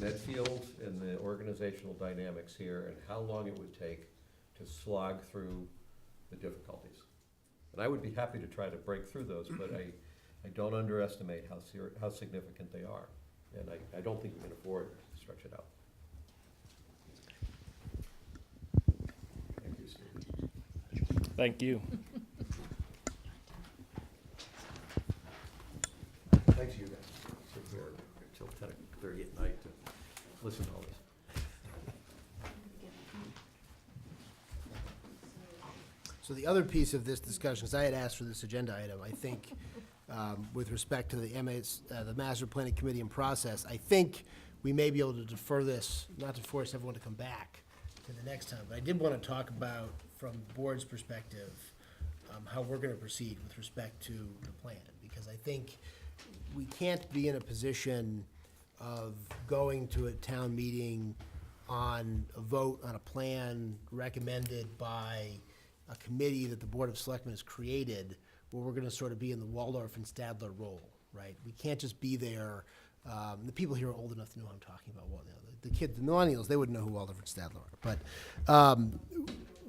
Medfield and the organizational dynamics here and how long it would take to slog through the difficulties. And I would be happy to try to break through those, but I don't underestimate how significant they are. And I don't think we can afford to stretch it out. Thank you, Steve. Thank you. Thanks you guys. Sit here until 10:30 at night to listen to all this. So the other piece of this discussion, because I had asked for this agenda item, I think, with respect to the Master Planning Committee and process, I think we may be able to defer this, not to force everyone to come back to the next time, but I did want to talk about, from the board's perspective, how we're going to proceed with respect to the plan, because I think we can't be in a position of going to a town meeting on a vote on a plan recommended by a committee that the Board of Selectmen has created, where we're gonna sort of be in the Waldorf and Stadler role, right? We can't just be there, the people here are old enough to know what I'm talking about, well, you know, the kids, the millennials, they wouldn't know who Waldorf and Stadler are, but,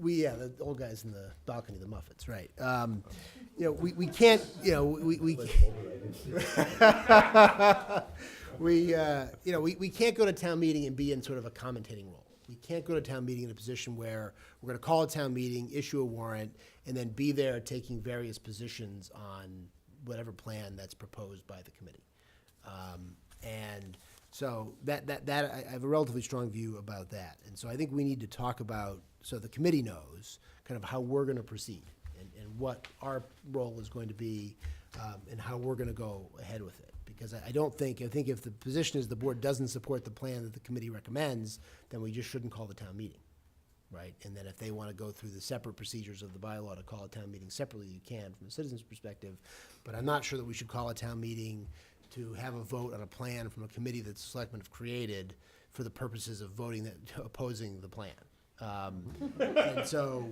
the old guys in the balcony, the Muffets, right? You know, we can't, you know, we can't go to town meeting and be in sort of a commentating role. We can't go to town meeting in a position where we're going to call a town meeting, issue a warrant, and then be there taking various positions on whatever plan that's proposed by the committee. And so that I have a relatively strong view about that. And so I think we need to talk about, so the committee knows kind of how we're going to proceed and what our role is going to be, and how we're going to go ahead with it. Because I think if the position is the board doesn't support the plan that the committee recommends, then we just shouldn't call the town meeting, right? And then if they want to go through the separate procedures of the bylaw to call a town meeting separately, you can from a citizen's perspective. But I'm not sure that we should call a town meeting to have a vote on a plan from a committee that the selectmen have created for the purposes of voting opposing the plan. And so,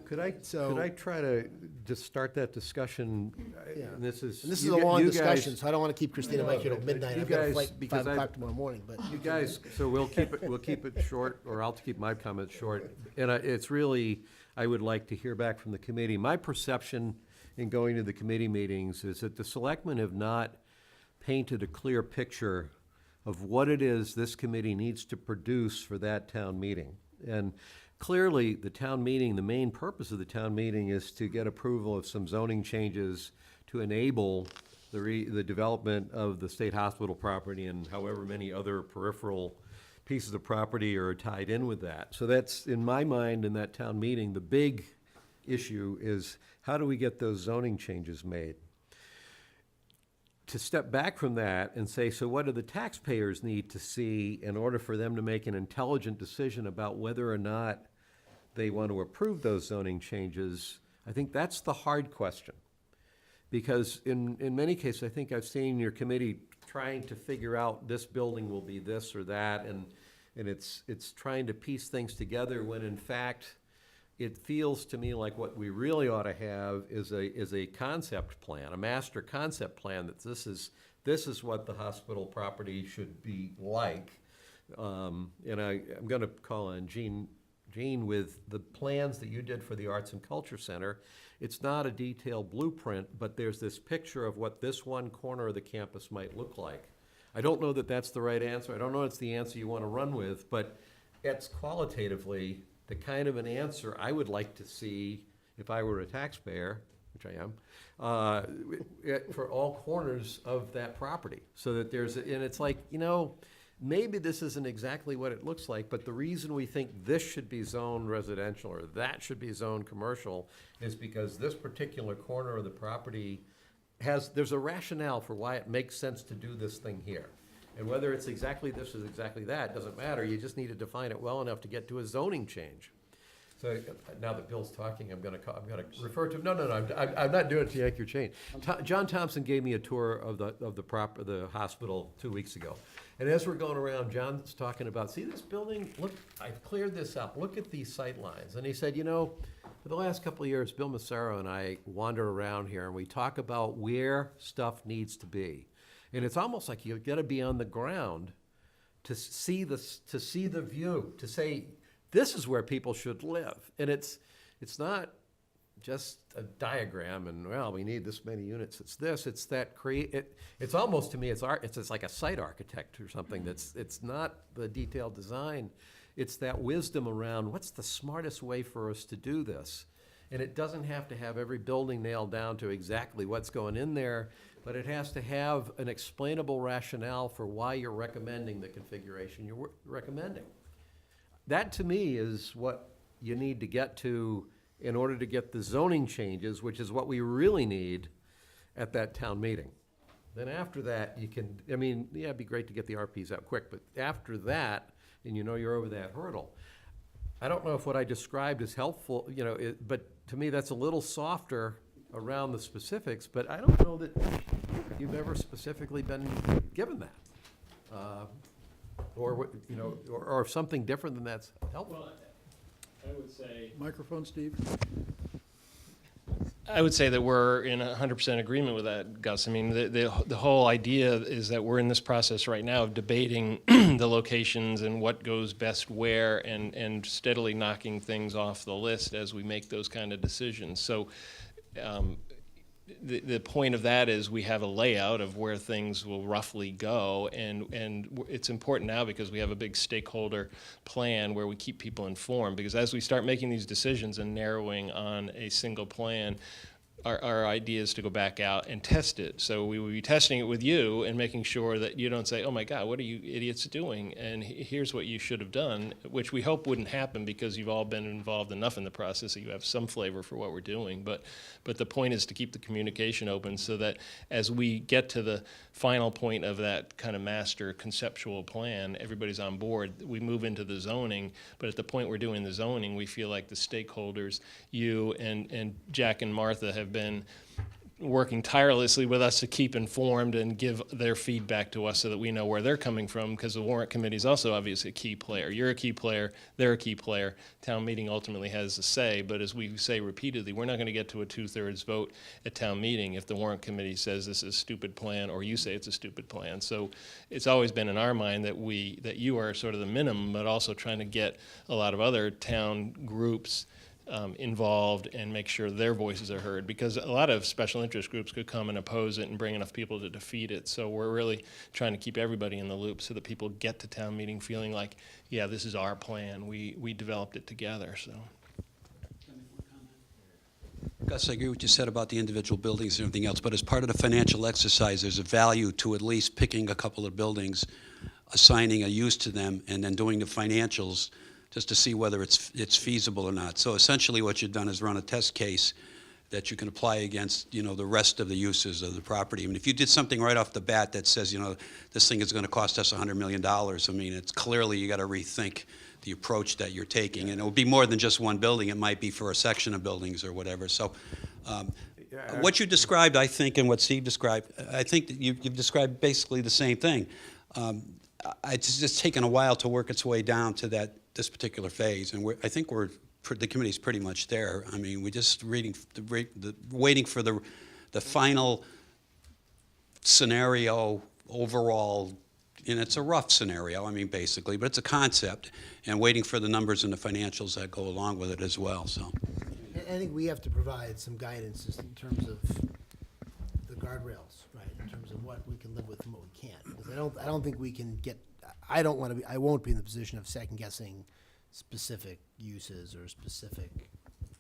Could I try to just start that discussion? Yeah. And this is a long discussion, so I don't want to keep Christina Mike here till midnight. you I've got a guys- flight because 5 o'clock tomorrow morning, but. You guys, so we'll keep it short, or I'll keep my comments short. And it's really, I would like to hear back from the committee. My perception in going to the committee meetings is that the selectmen have not painted a clear picture of what it is this committee needs to produce for that town meeting. And clearly, the town meeting, the main purpose of the town meeting is to get approval of some zoning changes to enable the development of the state hospital property and however many other peripheral pieces of property are tied in with that. So that's, in my mind, in that town meeting, the big issue is how do we get those zoning changes made? to step back from that and say, so what do the taxpayers need to see in order for them to make an intelligent decision about whether or not they want to approve those zoning changes? I think that's the hard question. Because in many cases, I think I've seen your committee trying to figure out this building will be this or that, and it's trying to piece things together when in fact, it feels to me like what we really ought to have is a concept plan, a master concept plan, that this is what the hospital property should be like. And I'm gonna call on Jean, with the plans that you did for the Arts and Culture Center. It's not a detailed blueprint, but there's this picture of what this one corner of the campus might look like. I don't know that that's the right answer. I don't know it's the answer you want to run with, but it's qualitatively the kind of an answer I would like to see if I were a taxpayer, which I am, for all corners of that property. So that and it's like, maybe this isn't exactly what it looks like, but the reason we think this should be zoned residential or that should be zoned commercial is because this particular corner of the property there's a rationale for why it makes sense to do this thing here. And whether it's exactly this or exactly that, doesn't matter. You just need to define it well enough to get to a zoning change. So now that Bill's talking, I'm gonna refer to, no, I'm not doing it to yank your chain. John Thompson gave me a tour of the hospital 2 weeks ago. And as we're going around, John's talking about, see this building? Look, I've cleared this up. Look at these sight lines. And he said, for the last couple of years, Bill Massaro and I wander around here and we talk about where stuff needs to be. And it's almost like you've got to be on the ground to see the view, to say, this is where people should live. And it's not just a diagram and, well, we need this many units. It's this, it's that it's almost, to me, it's like a site architect or something. It's not the detailed design. It's that wisdom around what's the smartest way for us to do this. And it doesn't have to have every building nailed down to exactly what's going in there, but it has to have an explainable rationale for why you're recommending the configuration you're recommending. That, to me, is what you need to get to in order to get the zoning changes, which is what we really need at that town meeting. Then after that, you can, it'd be great to get the RPs out quick, but after that, and you're over that hurdle. I don't know if what I described is helpful, but to me, that's a little softer around the specifics, but I don't know that you've ever specifically been given that. Or something different than that's helpful. Well, I would say, Microphone, Steve? I would say that we're in 100% agreement with that, Gus. I mean, the whole idea is that we're in this process right now of debating the locations and what goes best where, and steadily knocking things off the list as we make those kind of decisions. So the point of that is we have a layout of where things will roughly go, and it's important now because we have a big stakeholder plan where we keep people informed, because as we start making these decisions and narrowing on a single plan, our idea is to go back out and test it. So we will be testing it with you and making sure that you don't say, oh my God, what are you idiots doing? And here's what you should have done, which we hope wouldn't happen because you've all been involved enough in the process that you have some flavor for what we're doing. But the point is to keep the communication open so that as we get to the final point of that kind of master conceptual plan, everybody's on board. We move into the zoning, but at the point we're doing the zoning, we feel like the stakeholders, you and Jack and Martha, have been working tirelessly with us to keep informed and give their feedback to us so that we know where they're coming from, because the warrant committee is also obviously a key player. You're a key player, they're a key player. Town meeting ultimately has a say, but as we say repeatedly, we're not going to get to a 2/3 vote at town meeting if the warrant committee says this is a stupid plan or you say it's a stupid plan. So it's always been in our mind that you are sort of the minimum, but also trying to get a lot of other town groups involved and make sure their voices are heard, because a lot of special interest groups could come and oppose it and bring enough people to defeat it. So we're really trying to keep everybody in the loop so that people get to town meeting feeling like, yeah, this is our plan. We developed it together. So. Gus, I agree with what you said about the individual buildings and everything else, but as part of the financial exercise, there's a value to at least picking a couple of buildings, assigning a use to them, and then doing the financials just to see whether it's feasible or not. So essentially what you've done is run a test case that you can apply against, the rest of the uses of the property. I mean, if you did something right off the bat that says, this thing is going to cost us $100 million, I mean, it's clearly you got to rethink the approach that you're taking. And it would be more than just one building. It might be for a section of buildings or whatever. So what you described, I think, and what Steve described, I think that you've described basically the same thing. It's just taken a while to work its way down to this particular phase. And I think the committee's pretty much there. I mean, we're just waiting for the final scenario overall, and it's a rough scenario, I mean, basically, but it's a concept, and waiting for the numbers and the financials that go along with it as well, so. I think we have to provide some guidance just in terms of the guardrails, right? In terms of what we can live with and what we can't. Because I don't think we can get, I won't be in the position of second guessing specific uses or specific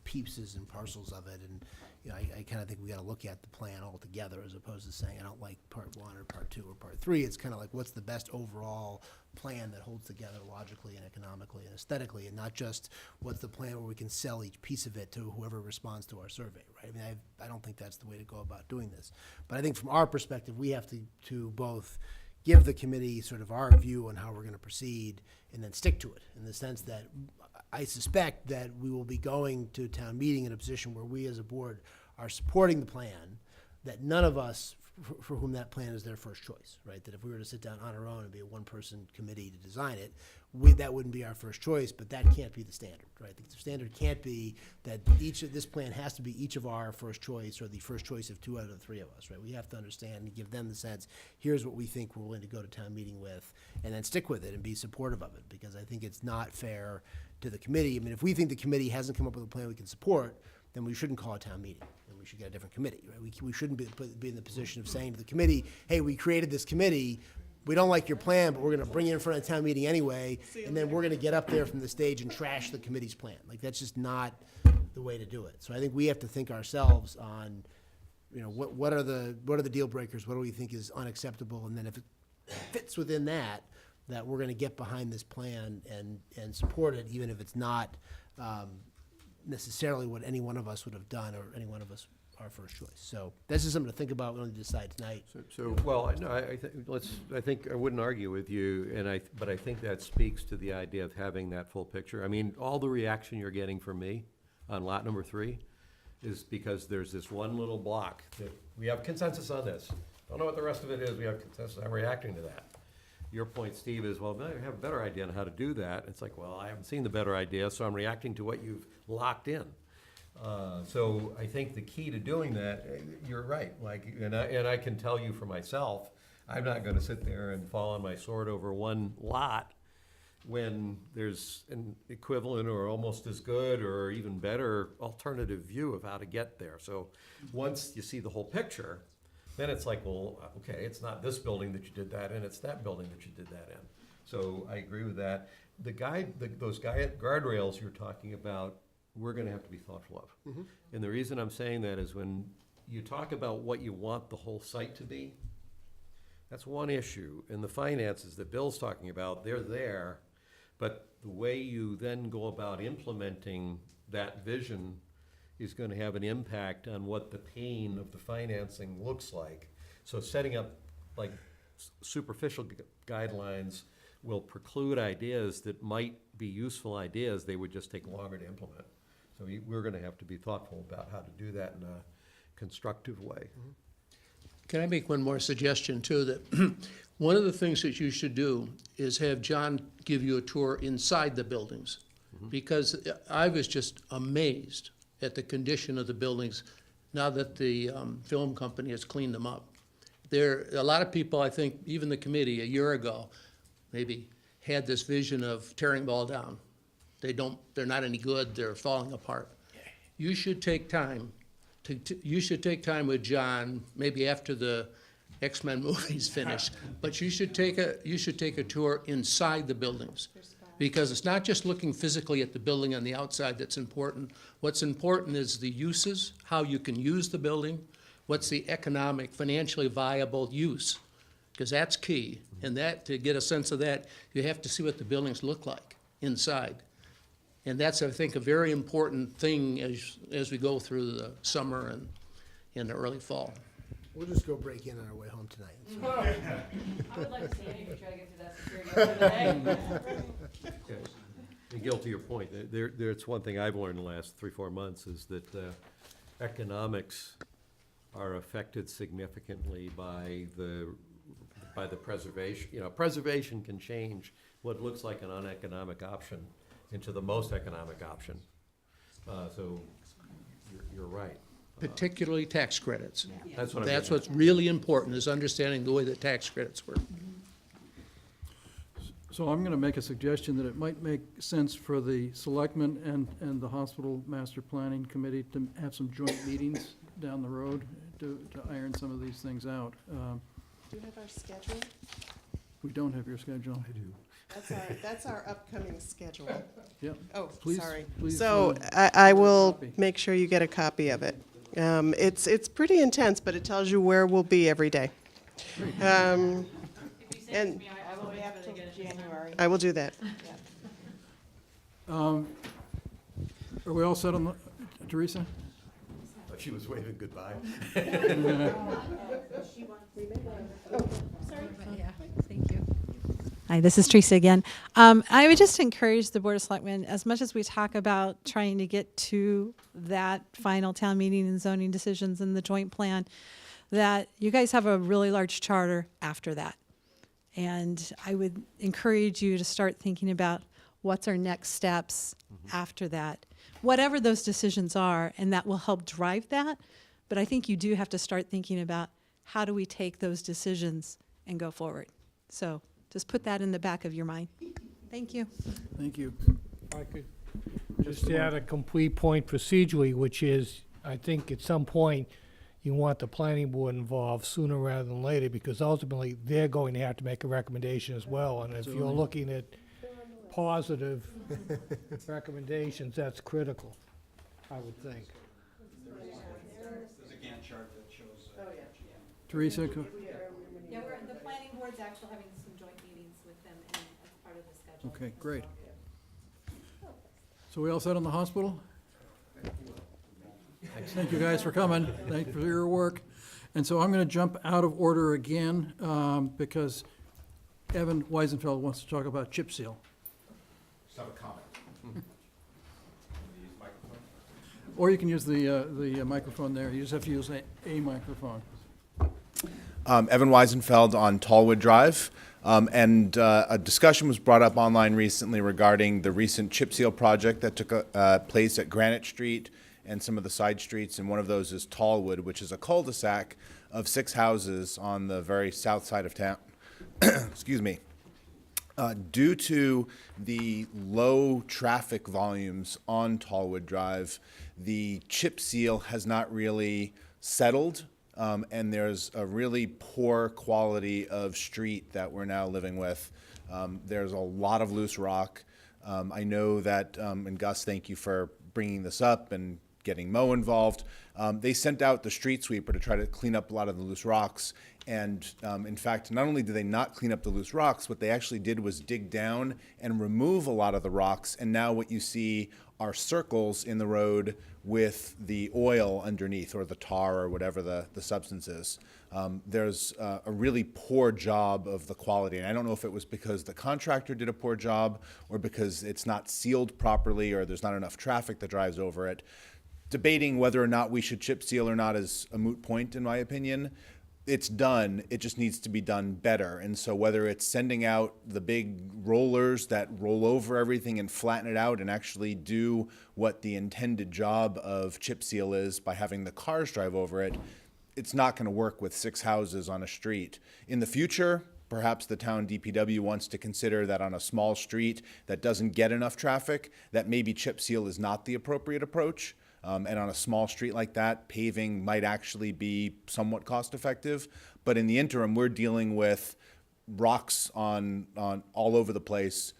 pieces and parcels of it. And, I kind of think we got to look at the plan altogether as opposed to saying, I don't like part 1 or part 2 or part 3. It's kind of like, what's the best overall plan that holds together logically and economically and aesthetically, and not just what's the plan where we can sell each piece of it to whoever responds to our survey, right? I mean, I don't think that's the way to go about doing this. But I think from our perspective, we have to both give the committee sort of our view on how we're going to proceed and then stick to it, in the sense that I suspect that we will be going to town meeting in a position where we as a board are supporting the plan, that none of us for whom that plan is their first choice, right? That if we were to sit down on our own and be a one-person committee to design it, that wouldn't be our first choice, but that can't be the standard, right? The standard can't be that this plan has to be each of our first choice or the first choice of 2 out of the 3 of us, right? We have to understand and give them the sense, here's what we think we're willing to go to town meeting with, and then stick with it and be supportive of it, because I think it's not fair to the committee. I mean, if we think the committee hasn't come up with a plan we can support, then we shouldn't call a town meeting, and we should get a different committee, right? We shouldn't be in the position of saying to the committee, hey, we created this committee, we don't like your plan, but we're gonna bring it in front of town meeting anyway, and then we're gonna get up there from the stage and trash the committee's plan. Like, that's just not the way to do it. So I think we have to think ourselves on, what are the deal breakers, what do we think is unacceptable, and then if it fits within that we're gonna get behind this plan and support it, even if it's not, necessarily what any one of us would have done, or any one of us our first choice. So this is something to think about. We don't need to decide tonight. Well, no, I think I wouldn't argue with you, but I think that speaks to the idea of having that full picture. I mean, all the reaction you're getting from me on lot number 3 is because there's this one little block that we have consensus on this. Don't know what the rest of it is. We have consensus. I'm reacting to that. Your point, Steve, is, well, now you have a better idea on how to do that. It's like, well, I haven't seen the better idea, so I'm reacting to what you've locked in. So I think the key to doing that, you're right, like, and I can tell you for myself, I'm not gonna sit there and fall on my sword over one lot when there's an equivalent or almost as good or even better alternative view of how to get there. So once you see the whole picture, then it's like, well, okay, it's not this building that you did that in, it's that building that you did that in. So I agree with that. Those guardrails you're talking about, we're gonna have to be thoughtful of. Mm-hmm. And the reason I'm saying that is when you talk about what you want the whole site to be, that's one issue. And the finances that Bill's talking about, they're there, but the way you then go about implementing that vision is going to have an impact on what the pain of the financing looks like. So setting up like superficial guidelines will preclude ideas that might be useful ideas, they would just take longer to implement. So we're going to have to be thoughtful about how to do that in a constructive way. Mm-hmm. Can I make one more suggestion too? That one of the things that you should do is have John give you a tour inside the buildings. Because I was just amazed at the condition of the buildings now that the film company has cleaned them up. There, a lot of people, I think, even the committee a year ago, maybe, had this vision of tearing them all down. They're not any good, they're falling apart. You should take time you should take time with John, maybe after the X-Men movie's finished, but you should take a tour inside the buildings. Because it's not just looking physically at the building on the outside that's important. What's important is the uses, how you can use the building, what's the economic, financially viable use, because that's key. And that, to get a sense of that, you have to see what the buildings look like inside. And that's, I think, a very important thing as we go through the summer and in the early fall. We'll just go break in on our way home tonight. So. I would like to see you try to get through that security over today. And Gil, to your point, it's one thing I've learned in the last 3-4 months is that economics are affected significantly by the preservation. You know, preservation can change what looks like an uneconomic option into the most economic option. So you're right. Particularly tax credits. That's what I'm That's getting at. what's really important, is understanding the way that tax credits work. So I'm gonna make a suggestion that it might make sense for the selectmen and the hospital master planning committee to have some joint meetings down the road to iron some of these things out. Do you have our schedule? We don't have your schedule. I do. That's our upcoming schedule. Yep. Oh, Please- sorry. please, So uh, I will copy. make sure you get a copy of it. It's pretty intense, but it tells you where we'll be every day. If you send it And- to me, I will make sure they get it. January. I will do that. Are we all set on the, Teresa? She was waving goodbye. Yeah, thank you. Hi, this is Teresa again. I would just encourage the Board of Selectmen, as much as we talk about trying to get to that final town meeting and zoning decisions and the joint plan, that you guys have a really large charter after that. And I would encourage you to start thinking about what's our next steps after that, whatever those decisions are, and that will help drive that. But I think you do have to start thinking about how do we take those decisions and go forward. So just put that in the back of your mind. Thank you. Thank you. I could just add a complete point procedurally, which is, I think at some point, you want the planning board involved sooner rather than later, because ultimately, they're going to have to make a recommendation as well. And if you're Absolutely. looking at positive recommendations, that's critical, I would think. There's a Gantt chart that shows. Teresa, Yeah, the planning board's actually having some joint meetings with them as part of the schedule. okay, great. So we all set on the hospital? Thank you guys for coming. Thank you for your work. And so I'm going to jump out of order again because Evan Weisenfeld wants to talk about chip seal. Just have a comment. Use microphone. Or you can use the microphone there. You just have to use a microphone. Evan Weisenfeld on Tallwood Drive. And a discussion was brought up online recently regarding the recent chip seal project that took place at Granite Street and some of the side streets. And one of those is Tallwood, which is a cul-de-sac of 6 houses on the very south side of town. Excuse me. Due to the low traffic volumes on Tallwood Drive, the chip seal has not really settled. And there's a really poor quality of street that we're now living with. There's a lot of loose rock. I know that, and Gus, thank you for bringing this up and getting Mo involved. They sent out the street sweeper to try to clean up a lot of the loose rocks. And in fact, not only did they not clean up the loose rocks, what they actually did was dig down and remove a lot of the rocks. And now what you see are circles in the road with the oil underneath, or the tar, or whatever the substance is. There's a really poor job of the quality. And I don't know if it was because the contractor did a poor job, or because it's not sealed properly, or there's not enough traffic that drives over it. Debating whether or not we should chip seal or not is a moot point, in my opinion. It's done, it just needs to be done better. And so whether it's sending out the big rollers that roll over everything and flatten it out and actually do what the intended job of chip seal is by having the cars drive over it, it's not going to work with 6 houses on a street. In the future, perhaps the town DPW wants to consider that on a small street that doesn't get enough traffic, that maybe chip seal is not the appropriate approach. And on a small street like that, paving might actually be somewhat cost effective. But in the interim, we're dealing with rocks on all over the place,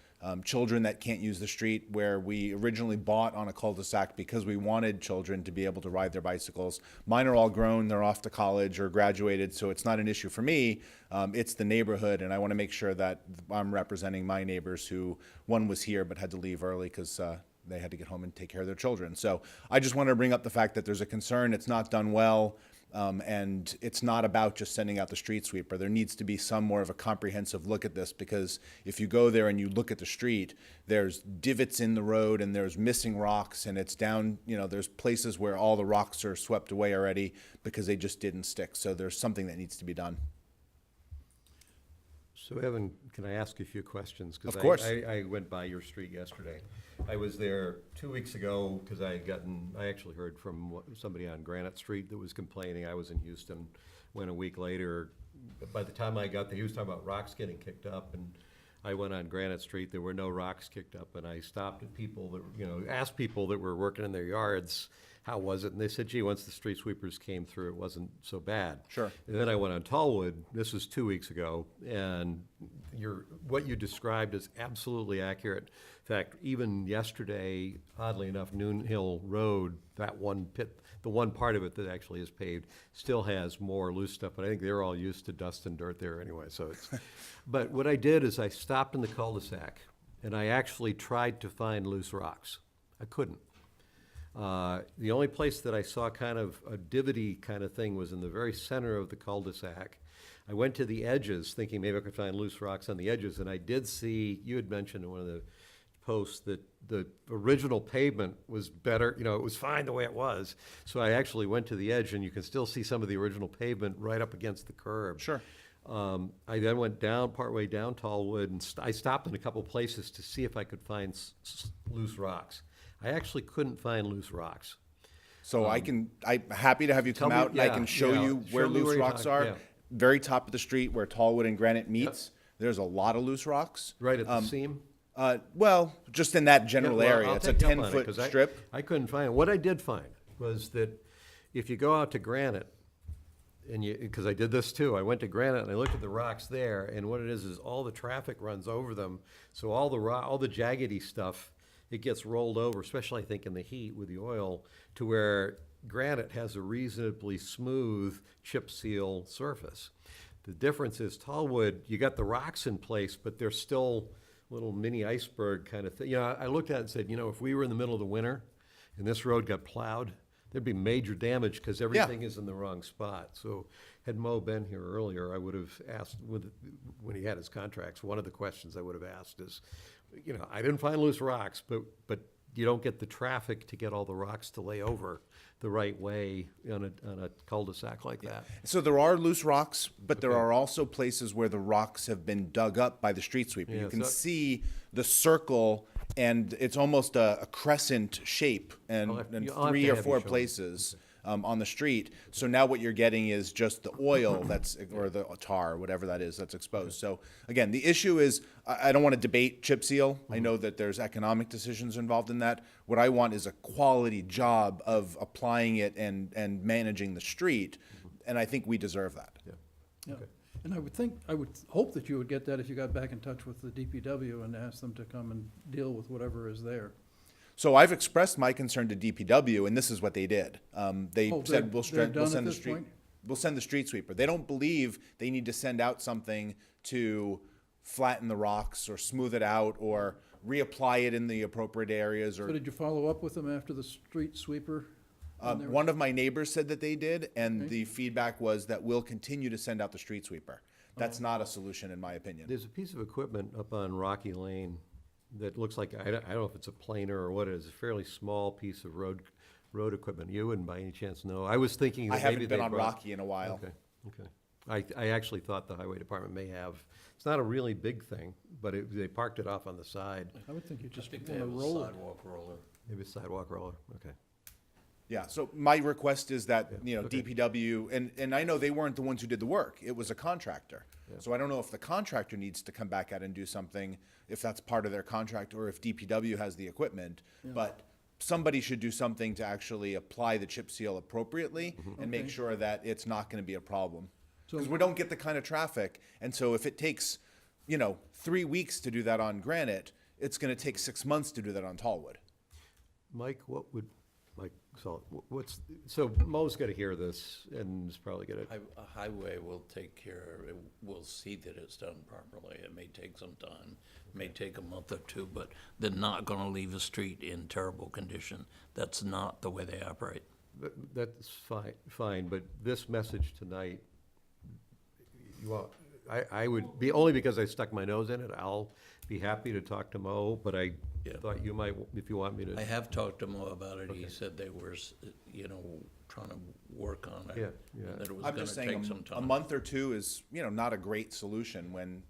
children that can't use the street, where we originally bought on a cul-de-sac because we wanted children to be able to ride their bicycles. Mine are all grown, they're off to college or graduated, so it's not an issue for me. It's the neighborhood, and I want to make sure that I'm representing my neighbors who, one was here but had to leave early because they had to get home and take care of their children. So I just wanted to bring up the fact that there's a concern, it's not done well, and it's not about just sending out the street sweeper. There needs to be some more of a comprehensive look at this, because if you go there and you look at the street, there's divots in the road and there's missing rocks, and it's down, there's places where all the rocks are swept away already because they just didn't stick. So there's something that needs to be done. So Evan, can I ask you a few questions? 'Cause Of course. I went by your street yesterday. I was there 2 weeks ago because I actually heard from somebody on Granite Street that was complaining. I was in Houston, went a week later. By the time I got there, he was talking about rocks getting kicked up, and I went on Granite Street, there were no rocks kicked up, and I stopped at people that, asked people that were working in their yards, how was it? And they said, gee, once the street sweepers came through, it wasn't so bad. Sure. And then I went on Tallwood, this was 2 weeks ago, and what you described is absolutely accurate. In fact, even yesterday, oddly enough, Noon Hill Road, that one pit, the one part of it that actually is paved, still has more loose stuff, but I think they're all used to dust and dirt there anyway, so it's. But what I did is I stopped in the cul-de-sac, and I actually tried to find loose rocks. I couldn't. The only place that I saw kind of a divot-y kind of thing was in the very center of the cul-de-sac. I went to the edges thinking maybe I could find loose rocks on the edges, and I did see, you had mentioned in one of the posts that the original pavement was better, it was fine the way it was. So I actually went to the edge, and you can still see some of the original pavement right up against the curb. Sure. I then went down, partway down Tallwood, and I stopped in a couple places to see if I could find loose rocks. I actually couldn't find loose rocks. So I'm happy to have you come out and I can show you where loose rocks are. Yeah. Very top of the street where Tallwood and Granite meets, there's a lot of loose rocks. Right at the seam? Well, just in that general Yeah, well, area. I'll It's a take you up on it, 10-foot 'cause strip. I couldn't find it. What I did find was that if you go out to Granite, because I did this too, I went to Granite and I looked at the rocks there, and what it is all the traffic runs over them, so all the jaggedy stuff, it gets rolled over, especially I think in the heat with the oil, to where Granite has a reasonably smooth chip seal surface. The difference is Tallwood, you got the rocks in place, but they're still little mini iceberg kind of thing. I looked at it and said, if we were in the middle of the winter and this road got plowed, there'd be major damage because everything is in the wrong spot. So had Mo been here earlier, I would have asked, when he had his contracts, one of the questions I would have asked is, I didn't find loose rocks, but you don't get the traffic to get all the rocks to lay over the right way on a cul-de-sac like that. So there are loose rocks, but there are also places where the rocks have been dug up by the street sweeper. Yeah, You can so- see the circle, and it's almost a crescent shape, and I'll have to 3 or have you 4 show me. places on the street. So now what you're getting is just the oil or the tar, whatever that is, that's exposed. So again, the issue is, I don't want to debate chip seal. I know that there's economic decisions involved in that. What I want is a quality job of applying it and managing the street, and I think we deserve that. Yeah. And I would hope that you would get that if you got back in touch with the DPW and asked them to come and deal with whatever is there. So I've expressed my concern to DPW, and this is what they did. They Oh, said, they're done at this street, point? we'll send the street sweeper. They don't believe they need to send out something to flatten the rocks or smooth it out or reapply it in the appropriate areas. So Or did you follow up with them after the street sweeper? And they were- one of my neighbors said that they did, and the feedback was that we'll continue to send out the street sweeper. That's not a solution, in my opinion. There's a piece of equipment up on Rocky Lane that looks like, I don't know if it's a planer or what it is, a fairly small piece of road equipment. You wouldn't by any chance know. I was thinking I that maybe haven't they been on brought. Rocky in a while. Okay. I actually thought the highway department may have. It's not a really big thing, but they parked it off on the side. I would think you just I think want they to have a roll it. sidewalk roller. Maybe a sidewalk roller, okay. Yeah, so my request is that, okay. DPW, and I know they weren't the ones who did the work, it was a contractor. So I don't know if the contractor needs to come back out and do something, if that's part of their contract, or if DPW has the equipment. But somebody should do something to actually apply the chip seal appropriately and make sure that it's not gonna be a problem. So- Because we don't get the kind of traffic, and so if it takes, 3 weeks to do that on Granite, it's gonna take 6 months to do that on Tallwood. Mike, So so Mo's gotta hear this and is probably gonna, A highway will take care, will see that it's done properly. It may take some time, may take a month or two, but they're not gonna leave a street in terrible condition. That's not the way they operate. that's fine, but this message tonight, I would be, only because I stuck my nose in it, I'll be happy to talk to Mo, but I Yeah. thought you might, if you want me to. I have talked to Mo about it. He Okay. said they were, trying to work on it. Yeah, yeah. And that it was I'm gonna just saying, take some a time. month or two is, not a great solution when,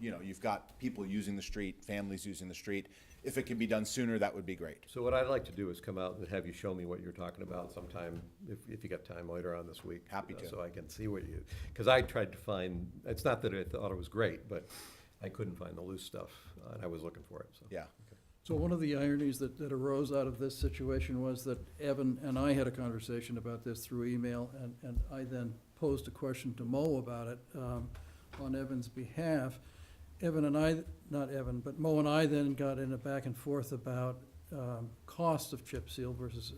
you've got people using the street, families using the street. If it can be done sooner, that would be great. So what I'd like to do is come out and have you show me what you're talking about sometime, if you got time later on this week. Happy to. So I can see what you, because I tried to find, it's not that I thought it was great, but I couldn't find the loose stuff, and I was looking for it, so. Yeah. So one of the ironies that arose out of this situation was that Evan and I had a conversation about this through email, and I then posed a question to Mo about it on Evan's behalf. Evan and I, not Evan, but Mo and I then got in a back and forth about cost of chip seal versus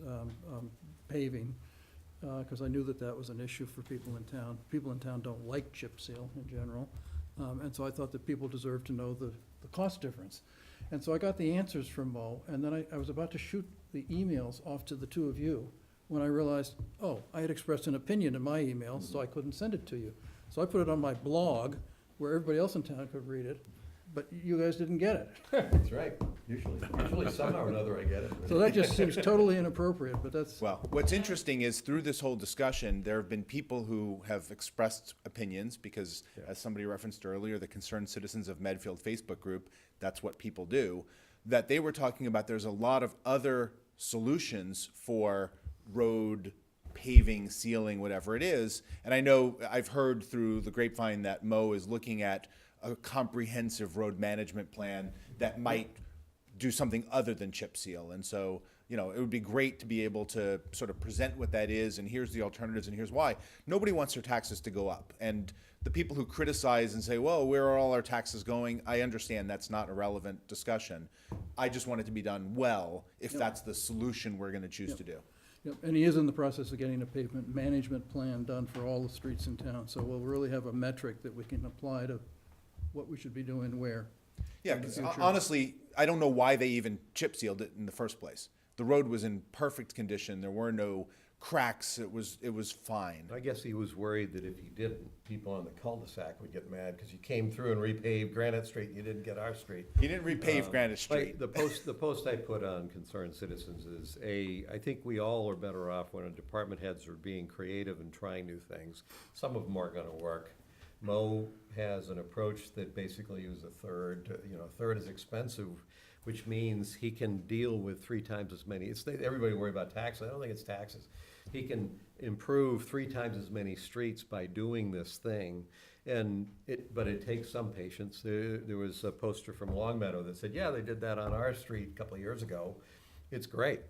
paving, because I knew that was an issue for people in town. People in town don't like chip seal in general, and so I thought that people deserved to know the cost difference. And so I got the answers from Mo, and then I was about to shoot the emails off to the two of you when I realized, oh, I had expressed an opinion in my email, so I couldn't send it to you. So I put it on my blog where everybody else in town could read it, but you guys didn't get it. That's right, usually somehow or another I get it. So that just seems totally inappropriate, but that's, Well, what's interesting is through this whole discussion, there have been people who have expressed opinions because, as somebody referenced earlier, the Concerned Citizens of Medfield Facebook group, that's what people do, that they were talking about there's a lot of other solutions for road paving, sealing, whatever it is. And I know I've heard through the grapevine that Mo is looking at a comprehensive road management plan that might do something other than chip seal. And so, it would be great to be able to sort of present what that is, and here's the alternatives, and here's why. Nobody wants their taxes to go up. And the people who criticize and say, well, where are all our taxes going? I understand that's not a relevant discussion. I just want it to be done well, if that's the solution we're gonna choose to do. yep, and he is in the process of getting a pavement management plan done for all the streets in town. So we'll really have a metric that we can apply to what we should be doing where. Yeah, in the because future. honestly, I don't know why they even chip sealed it in the first place. The road was in perfect condition. There were no cracks. It was fine. I guess he was worried that if he didn't, people on the cul-de-sac would get mad, because you came through and repaved Granite Street, and you didn't get our street. He didn't repave Granite Street. The post I put on Concerned Citizens is, I think we all are better off when our department heads are being creative and trying new things. Some of them aren't gonna work. Mo has an approach that basically is a third is expensive, which means he can deal with 3 times as many. Everybody worry about taxes. I don't think it's taxes. He can improve 3 times as many streets by doing this thing. But it takes some patience. There was a poster from Longmeadow that said, yeah, they did that on our street a couple of years ago. It's great.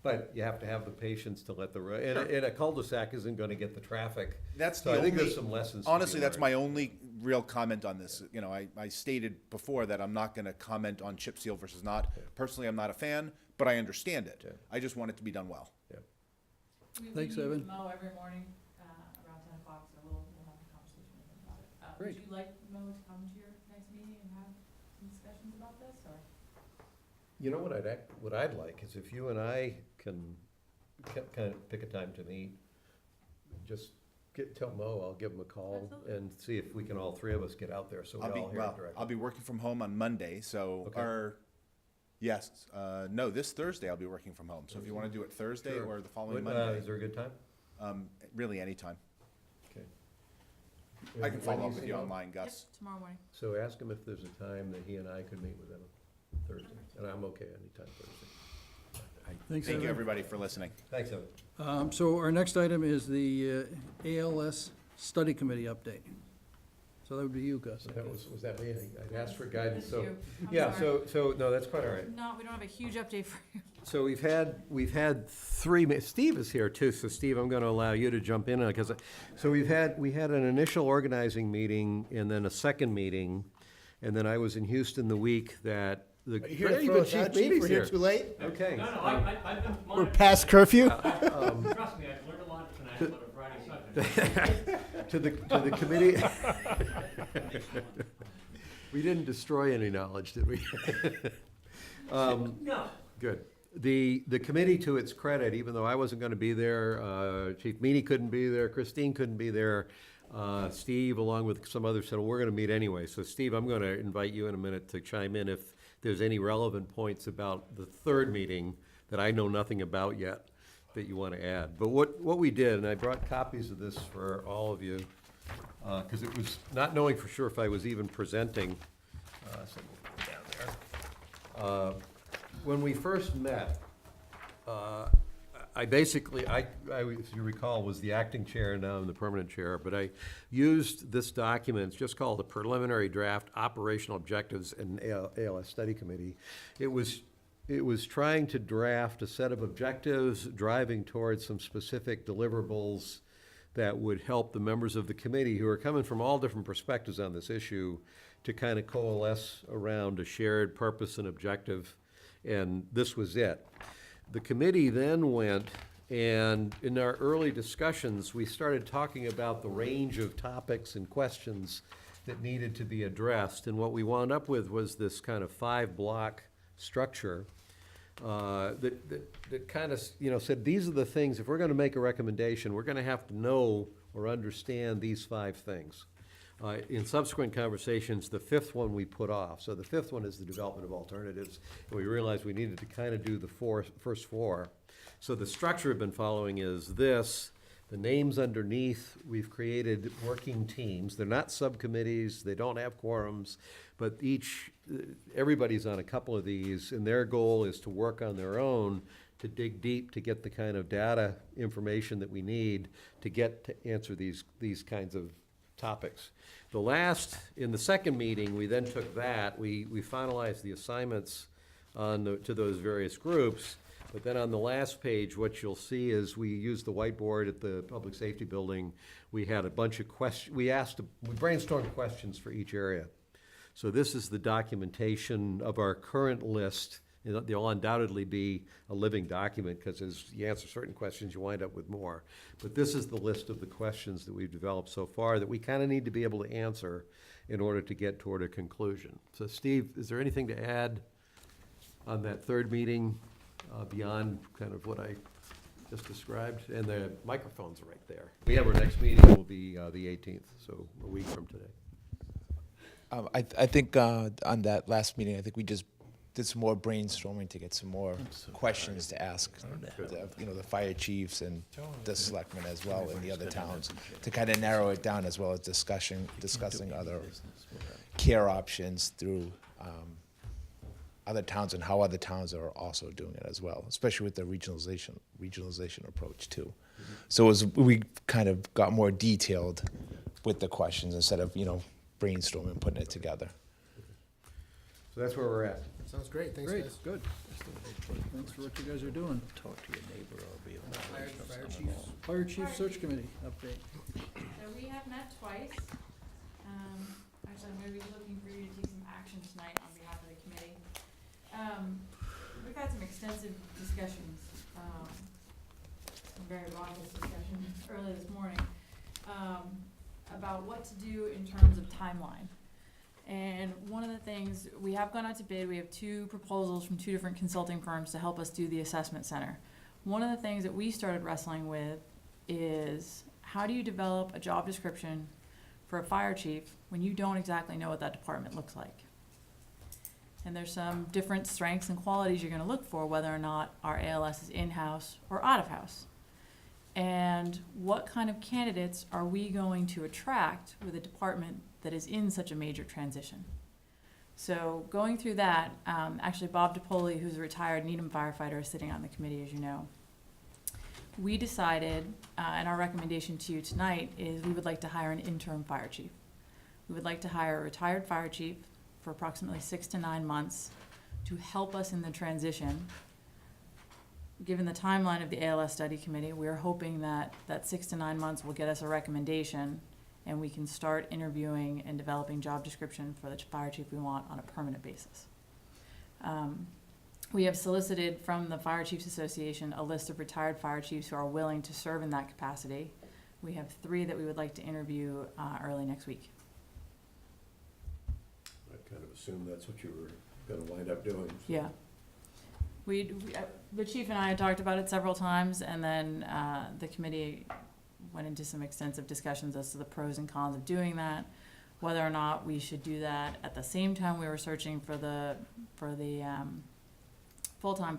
But you have to have the patience to let the road, and a cul-de-sac isn't gonna get the traffic. That's So the I think only- there's some lessons to be Honestly, that's learned. my only real comment on this. I stated before that I'm not gonna comment on chip seal versus not. Personally, I'm not a fan, but I understand it. Yeah. I just want it to be done well. We Thanks, meet with Evan. Mo every morning, around 10 o'clock, so we'll have a conversation with him about it. Great. Would you like Mo to come to your next meeting and have some discussions about this, or? You know what I'd like is if you and I can kind of pick a time to meet, just tell Mo, I'll give him a call Absolutely. and see if we can, all 3 of us, get out there so we all hear it directly. I'll be working from home on Monday, so, Okay. no, this Thursday I'll be working from home. So if you wanna do it Thursday Sure. or the following What, Monday, is there a good time? really anytime. Okay. I can follow When up with you online, Gus. Yep, tomorrow morning. So ask him if there's a time that he and I could meet with him Thursday, and I'm okay anytime Thursday. Thanks, Thank you, Evan. everybody, for listening. Thanks, Evan. So our next item is the ALS Study Committee update. So that would be you, Gus. I guess. Was that me? I'd asked for guidance, That's so, you. I'm yeah, sorry. so, no, that's quite all right. No, we don't have a huge update for you. So we've had 3, Steve is here too, so Steve, I'm gonna allow you to jump in, because, so we had an initial organizing meeting, and then a second meeting, and then I was in Houston the week that the. Are you here to Hey, throw but us Chief out, Chief? Meany's We're here too late? Okay. I've been We're past curfew? Trust me, I've learned a lot tonight about a Friday subject. To the committee. We didn't destroy any knowledge, did we? No. Good. The committee, to its credit, even though I wasn't going to be there, Chief Meany couldn't be there, Christine couldn't be there, Steve, along with some others, said, well, we're going to meet anyway. So Steve, I'm going to invite you in a minute to chime in if there's any relevant points about the third meeting that I know nothing about yet that you want to add. But what we did, and I brought copies of this for all of you, because it was not knowing for sure if I was even presenting, so we'll put it down there. When we first met, I basically, if you recall, was the acting chair, and now I'm the permanent chair, but I used this document, it's just called the Preliminary Draft Operational Objectives and ALS Study Committee. It was trying to draft a set of objectives driving towards some specific deliverables that would help the members of the committee who are coming from all different perspectives on this issue to kind of coalesce around a shared purpose and objective, and this was it. The committee then went, and in our early discussions, we started talking about the range of topics and questions that needed to be addressed, and what we wound up with was this kind of 5-block structure that kind of, said, these are the things, if we're going to make a recommendation, we're going to have to know or understand these 5 things. In subsequent conversations, the 5th one we put off. So the 5th one is the development of alternatives, and we realized we needed to kind of do the first 4. So the structure we've been following is this. The names underneath, we've created working teams. They're not subcommittees, they don't have quorums, but everybody's on a couple of these, and their goal is to work on their own to dig deep to get the kind of data information that we need to get to answer these kinds of topics. In the second meeting, we then took that, we finalized the assignments to those various groups, but then on the last page, what you'll see is we used the whiteboard at the Public Safety Building. We had a bunch of questions, we brainstormed questions for each area. So this is the documentation of our current list. There'll undoubtedly be a living document, because as you answer certain questions, you wind up with more. But this is the list of the questions that we've developed so far that we kind of need to be able to answer in order to get toward a conclusion. So Steve, is there anything to add on that third meeting beyond kind of what I just described? And the microphones are right there. We have our next meeting will be the 18th, so a week from today. I think on that last meeting, I think we just did some more brainstorming to get some more questions to ask, the fire chiefs and the selectmen as well in the other towns, to kind of narrow it down, as well as discussing other care options through other towns and how other towns are also doing it as well, especially with the regionalization approach too. So we kind of got more detailed with the questions instead of brainstorming and putting it together. So that's where we're at. Sounds great, thanks, Great, guys. good. Thanks for what you guys are doing. Talk to your neighbor or be a Fire chiefs. Fire Chief Search Committee update. So we have met twice. Actually, I'm gonna be looking for you to take some action tonight on behalf of the committee. We've had some extensive discussions, some very raucous discussions early this morning, about what to do in terms of timeline. And one of the things, we have gone out to bid, we have 2 proposals from 2 different consulting firms to help us do the assessment center. One of the things that we started wrestling with is, how do you develop a job description for a fire chief when you don't exactly know what that department looks like? And there's some different strengths and qualities you're gonna look for, whether or not our ALS is in-house or out-of-house. And what kind of candidates are we going to attract with a department that is in such a major transition? So going through that, actually Bob DiPoli, who's a retired Needham firefighter, is sitting on the committee, as you know. We decided, and our recommendation to you tonight is, we would like to hire an interim fire chief. We would like to hire a retired fire chief for approximately 6 to 9 months to help us in the transition. Given the timeline of the ALS study committee, we're hoping that 6 to 9 months will get us a recommendation, and we can start interviewing and developing job description for the fire chief we want on a permanent basis. We have solicited from the Fire Chiefs Association a list of retired fire chiefs who are willing to serve in that capacity. We have 3 that we would like to interview early next week. I kind of assumed that's what you were gonna wind up doing. so. Yeah. The chief and I had talked about it several times, and then the committee went into some extensive discussions as to the pros and cons of doing that, whether or not we should do that at the same time we were searching for the full-time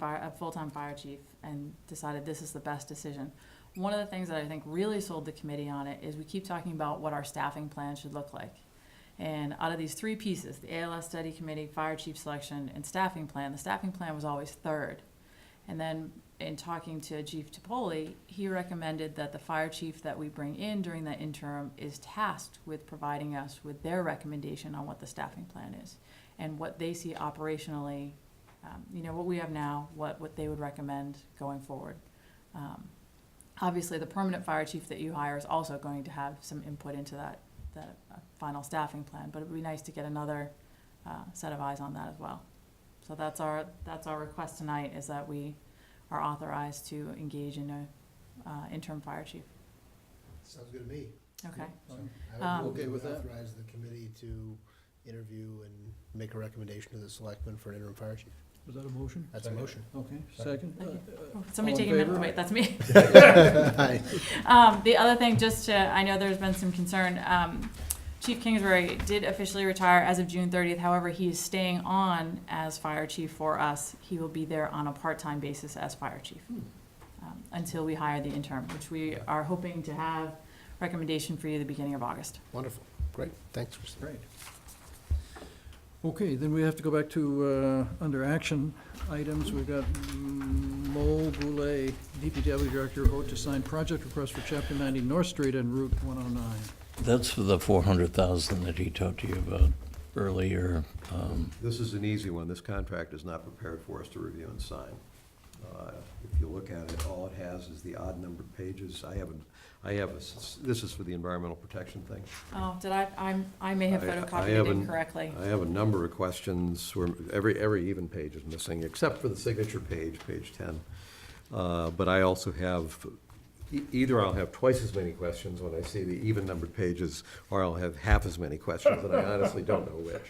fire chief, and decided this is the best decision. One of the things that I think really sold the committee on it is we keep talking about what our staffing plan should look like. And out of these 3 pieces, the ALS study committee, fire chief selection, and staffing plan, the staffing plan was always 3rd. And then in talking to Chief Topoli, he recommended that the fire chief that we bring in during that interim is tasked with providing us with their recommendation on what the staffing plan is and what they see operationally, what we have now, what they would recommend going forward. Obviously, the permanent fire chief that you hire is also going to have some input into that final staffing plan, but it would be nice to get another set of eyes on that as well. So that's our request tonight, is that we are authorized to engage in a interim fire chief. Sounds good to me. Okay. I would Okay with that? authorize the committee to interview and make a recommendation to the selectmen for an interim fire chief. Was that a motion? That's a motion. Okay, second. Thank you. Somebody all in take a minute, favor? wait, that's me. Aye. The other thing, I know there's been some concern, Chief Kingsbury did officially retire as of June 30th. However, he is staying on as fire chief for us. He will be there on a part-time basis as fire chief until we hire the interim, which we are hoping to have recommendation for you the beginning of August. Wonderful. Great. Thanks, Kristen. Great. Okay, then we have to go back to, under action items, we've got Mo Boulay, DPW Director, vote to sign project request for Chapter 90 North Street and Route 109. That's for the 400,000 that he talked to you about earlier. This is an easy one. This contract is not prepared for us to review and sign. If you look at it, all it has is the odd numbered pages. This is for the environmental protection thing. Oh, I may have photocopied it incorrectly. I have a number of questions where every even page is missing, except for the signature page, page 10. But I also have, either I'll have twice as many questions when I see the even numbered pages, or I'll have half as many questions, and I honestly don't know which.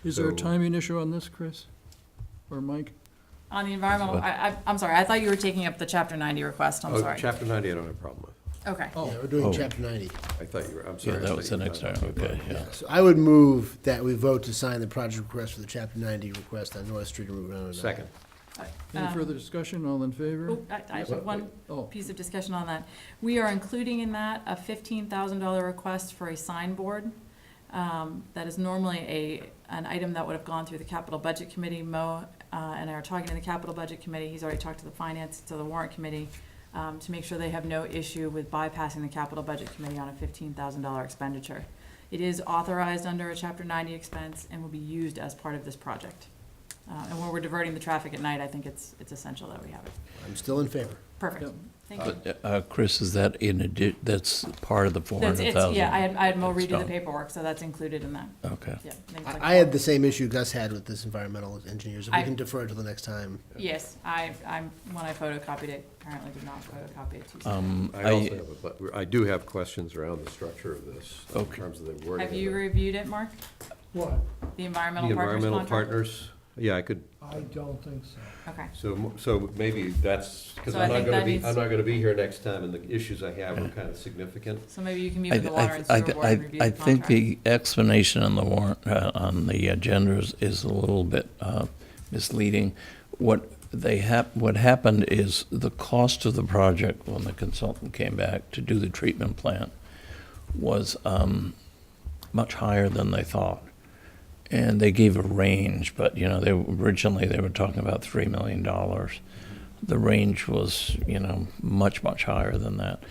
Is there a So- timing issue on this, Chris? Or Mike? On the environmental, I'm sorry, I thought you were taking up the Chapter 90 request, I'm sorry. Chapter 90, I don't have a problem with. Okay. Yeah, we're doing chapter 90. I thought you were, I'm Yeah, sorry. I that thought was you the were next talking time, about- okay, yeah. So I would move that we vote to sign the project request for the chapter 90 request on North Street and Route 109. Second. Any further discussion? All in favor? Oh, I have one Oh, piece of discussion on that. We are including in that a $15,000 request for a signboard. That is normally an item that would have gone through the capital budget committee. Mo and I are talking to the capital budget committee. He's already talked to the finance, to the warrant committee, to make sure they have no issue with bypassing the capital budget committee on a $15,000 expenditure. It is authorized under a Chapter 90 expense and will be used as part of this project. And when we're diverting the traffic at night, I think it's essential that we have it. I'm still in favor. Perfect. Yep. Thank you. Chris, is that that's part of the 400,000? Yeah, I had Mo That's redo the done. paperwork, so that's included in that. Okay. Yeah. think it's like I had the same issue Gus had with this environmental engineers. If we I- can defer till the next time. Yes, when I photocopied it, apparently did not photocopy it too soon. I also have, but I do have questions around the structure of this, in Okay. terms of the wording. Have of you it. reviewed it, Mark? What? The environmental The partners environmental contract? partners, yeah, I could, I don't think so. Okay, so maybe that's, because So I I'm not think gonna that be, needs- I'm not gonna be here next time, and the issues I have are kind of significant. so maybe you can meet with the water and sewer board and review the I contract. think the explanation on the warrant, on the agendas is a little bit misleading. What happened is the cost of the project, when the consultant came back to do the treatment plant, was much higher than they thought. And they gave a range, but, originally they were talking about $3 million. The range was, much, much higher than that.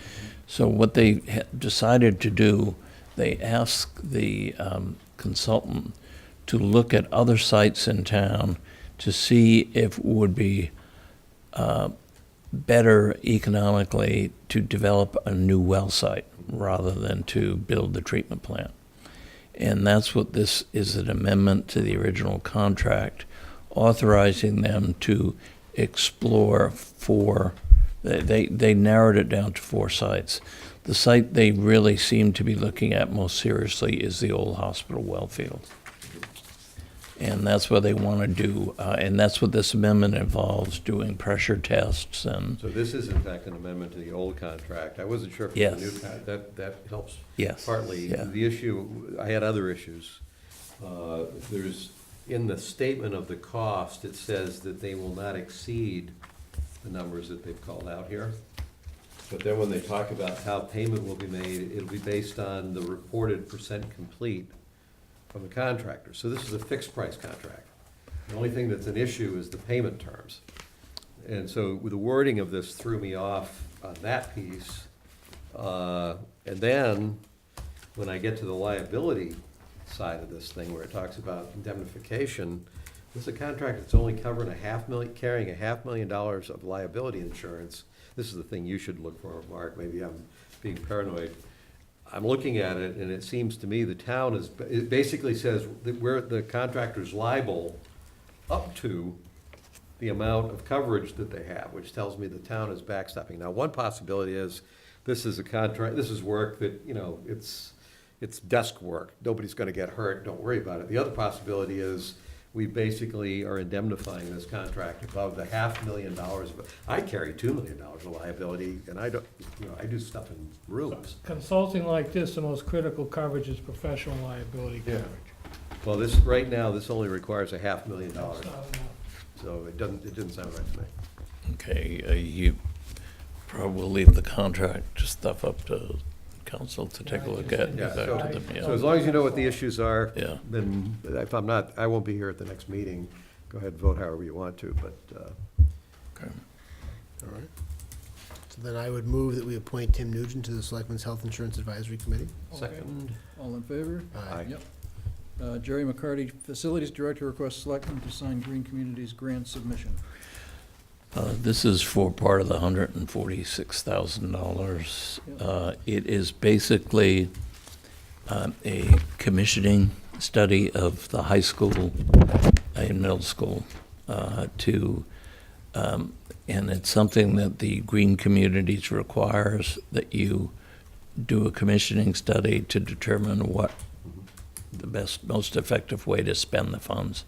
So what they decided to do, they asked the consultant to look at other sites in town to see if it would be better economically to develop a new well site rather than to build the treatment plant. And that's what this is, an amendment to the original contract. authorizing them to explore they narrowed it down to 4 sites. The site they really seem to be looking at most seriously is the old hospital well field. And that's what they want to do, and that's what this amendment involves, doing pressure tests and, So this is in fact an amendment to the old contract. I wasn't sure if it was a new Yes. contract. That helps yes. partly. Yeah. The issue, I had other issues. There's, in the statement of the cost, it says that they will not exceed the numbers that they've called out here. But then when they talk about how payment will be made, it'll be based on the reported percent complete from the contractor. So this is a fixed price contract. The only thing that's an issue is the payment terms. And so with the wording of this threw me off on that piece. And then, when I get to the liability side of this thing, where it talks about indemnification, this is a contract that's only covering carrying $500,000 of liability insurance. This is the thing you should look for, Mark, maybe I'm being paranoid. I'm looking at it, and it seems to me the town is, it basically says that we're, the contractor's liable up to the amount of coverage that they have, which tells me the town is backstopping. Now, one possibility is, this is a contract, this is work that, you know, it's desk work. Nobody's gonna get hurt, don't worry about it. The other possibility is, we basically are indemnifying this contract above the $500,000 of, I carry $2 million of liability, and I don't, you know, I do stuff in rooms. Consulting like this, the most critical coverage is professional liability Yeah. coverage. Well, this, right now, this only requires $500,000, That's not enough. so it didn't sound right to me. Okay, you probably leave the contract stuff up to council to take a look at. and Yeah, get back so, to them, yeah. so as long as you know what the issues are, Yeah. then if I'm not, I won't be here at the next meeting. Go ahead and vote however you want to, but, Okay. All right. So then I would move that we appoint Tim Nugent to the Selectmen's Health Insurance Advisory Committee. second. All in favor? Aye. Yep. Jerry McCarty, Facilities Director, requests Selectmen to sign Green Communities grant submission. This is for part of the $146,000. It is basically a commissioning study of the high school and middle school and it's something that the Green Communities requires, that you do a commissioning study to determine what the best, most effective way to spend the funds.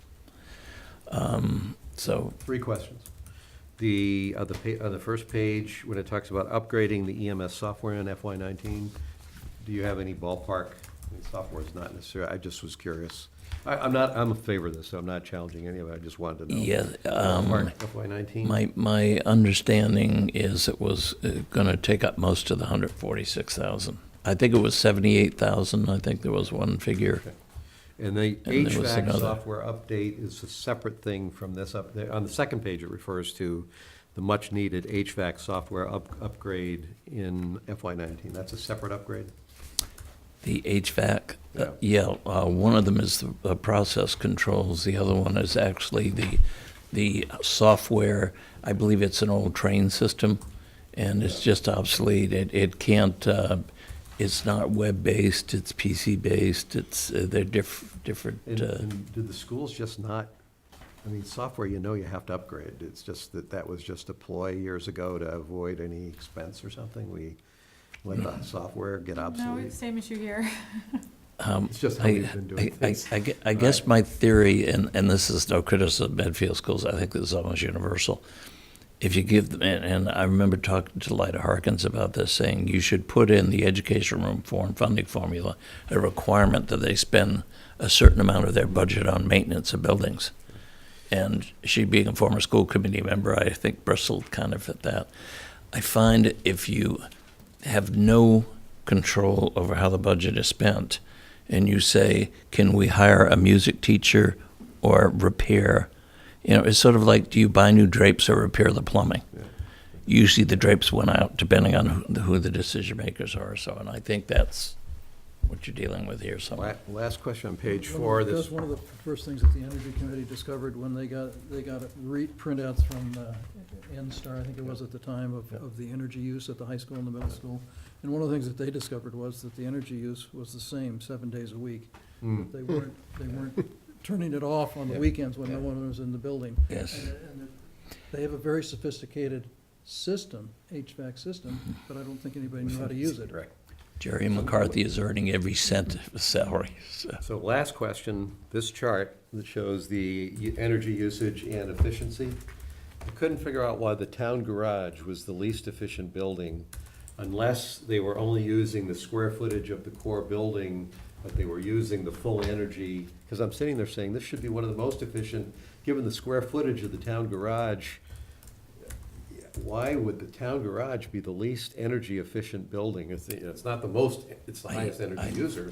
So 3 questions. On the first page, when it talks about upgrading the EMS software in FY19, do you have any ballpark? I mean, software is not necessary, I just was curious. I'm in favor of this, so I'm not challenging any of it, I just wanted to know. yeah, Ballpark, FY19? my understanding is it was gonna take up most of the 146,000. I think it was 78,000, I think there was one figure. Okay. And the And there was HVAC another. software update is a separate thing from this up there. On the second page, it refers to the much-needed HVAC software upgrade in FY19. That's a separate upgrade? The HVAC, Yeah. one of them is the process controls, the other one is actually the software. I believe it's an old train system, and it's just obsolete. It can't, it's not web-based, it's PC-based, they're different. And did the schools just not, I mean, software, you know you have to upgrade. It's just that was just a ploy years ago to avoid any expense or something? We let the software get No, obsolete? it's same issue here. It's just how we've been doing things. I guess my theory, and this is no criticism of Medfield schools, I think this is almost universal. If you give them, and I remember talking to Lyda Harkins about this, saying you should put in the education room funding formula a requirement that they spend a certain amount of their budget on maintenance of buildings. And she, being a former school committee member, I think bristled kind of at that. I find if you have no control over how the budget is spent, and you say, can we hire a music teacher or repair? You know, it's sort of like, do you buy new drapes or repair the plumbing? Usually the drapes went out, depending on who the decision makers are. So, and I think that's what you're dealing with here. So, Last question on page One 4. of- This, That's one of the first things that the Energy Committee discovered when they got printouts from N-Star, I think it was at the time, of the energy use at the high school and the middle school. And one of the things that they discovered was that the energy use was the same 7 days a week. They weren't turning it off on the Yeah. weekends when no Yeah. one was in the building. Yes. And they have a very sophisticated system, HVAC system, but I don't think anybody knew how to use it. Right. Jerry McCarthy is earning every cent of his salary. So. So last question, this chart that shows the energy usage and efficiency. I couldn't figure out why the town garage was the least efficient building unless they were only using the square footage of the core building, but they were using the full energy. Because I'm sitting there saying, this should be one of the most efficient, given the square footage of the town garage. Why would the town garage be the least energy efficient building? It's not the most, it's the highest energy user.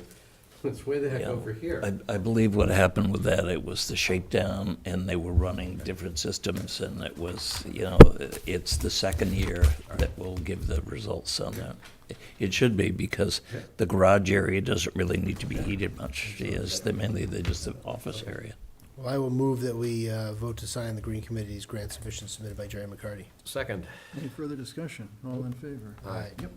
It's way the heck Yeah. over here. I believe what happened with that, it was the shakedown, and they were running different systems, and it was, it's the second year that will give the results on that. It should be, because the garage area doesn't really need to be heated much. They're just the office area. Well, I will move that we vote to sign the Green Committee's grant submission submitted by Jerry McCarty. Second. Any further discussion? All in favor? Aye. Yep.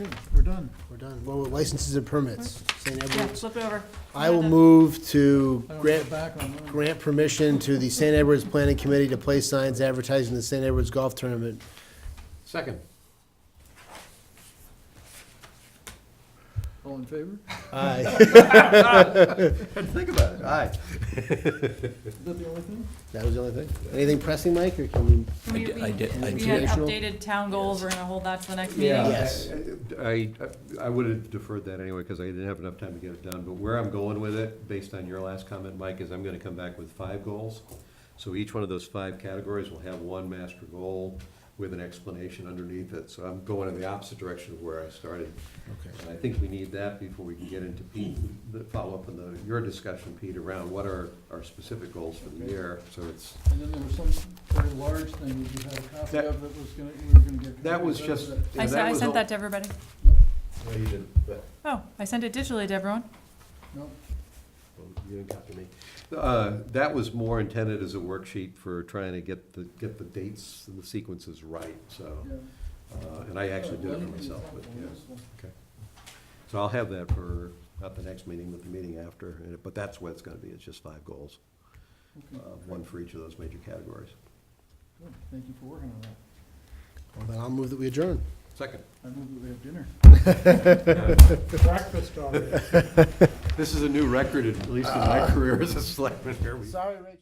Okay, we're done. We're done. Well, licenses and permits, St. Yeah, Edwards. flip it over. I will move to I don't grant, have back on one. grant permission to the St. Edwards Planning Committee to place signs advertising the St. Edwards Golf Tournament. Second. All in favor? Aye. Think about it. Aye. Is that the only thing? That was the only thing. Anything pressing, Mike, or can we? Can we- I did- I We did- had Informational? updated town goals, we're gonna hold that to the next meeting. Yes. I would have deferred that anyway, because I didn't have enough time to get it done, but where I'm going with it, based on your last comment, Mike, is I'm gonna come back with 5 goals. So each one of those 5 categories will have one master goal with an explanation underneath it, so I'm going in the opposite direction of where I started. Okay. And I think we need that before we can get into Pete, the follow-up on your discussion, Pete, around what are our specific goals for the year, so it's. And then there was some very large thing that you had a copy That- of that was gonna, we were gonna get. That was copies just. of. yeah, I that was sent all- that to everybody. Nope, No, you didn't, but. Oh, I sent it digitally to everyone. nope. Well, you didn't copy me. That was more intended as a worksheet for trying to get the dates and the sequences right, so. Yeah. And I actually did it for myself, but, yeah. Okay. So I'll have that for, not the next meeting, but the meeting after, but that's what it's gonna be, it's just 5 goals. Okay. One for each of those major categories. Good. Thank you for working on that. Well, then I'll move that we adjourn. Second. I move that we have dinner. Breakfast already. This is a new record, at least in my career as a selectman here. Sorry, Rachel.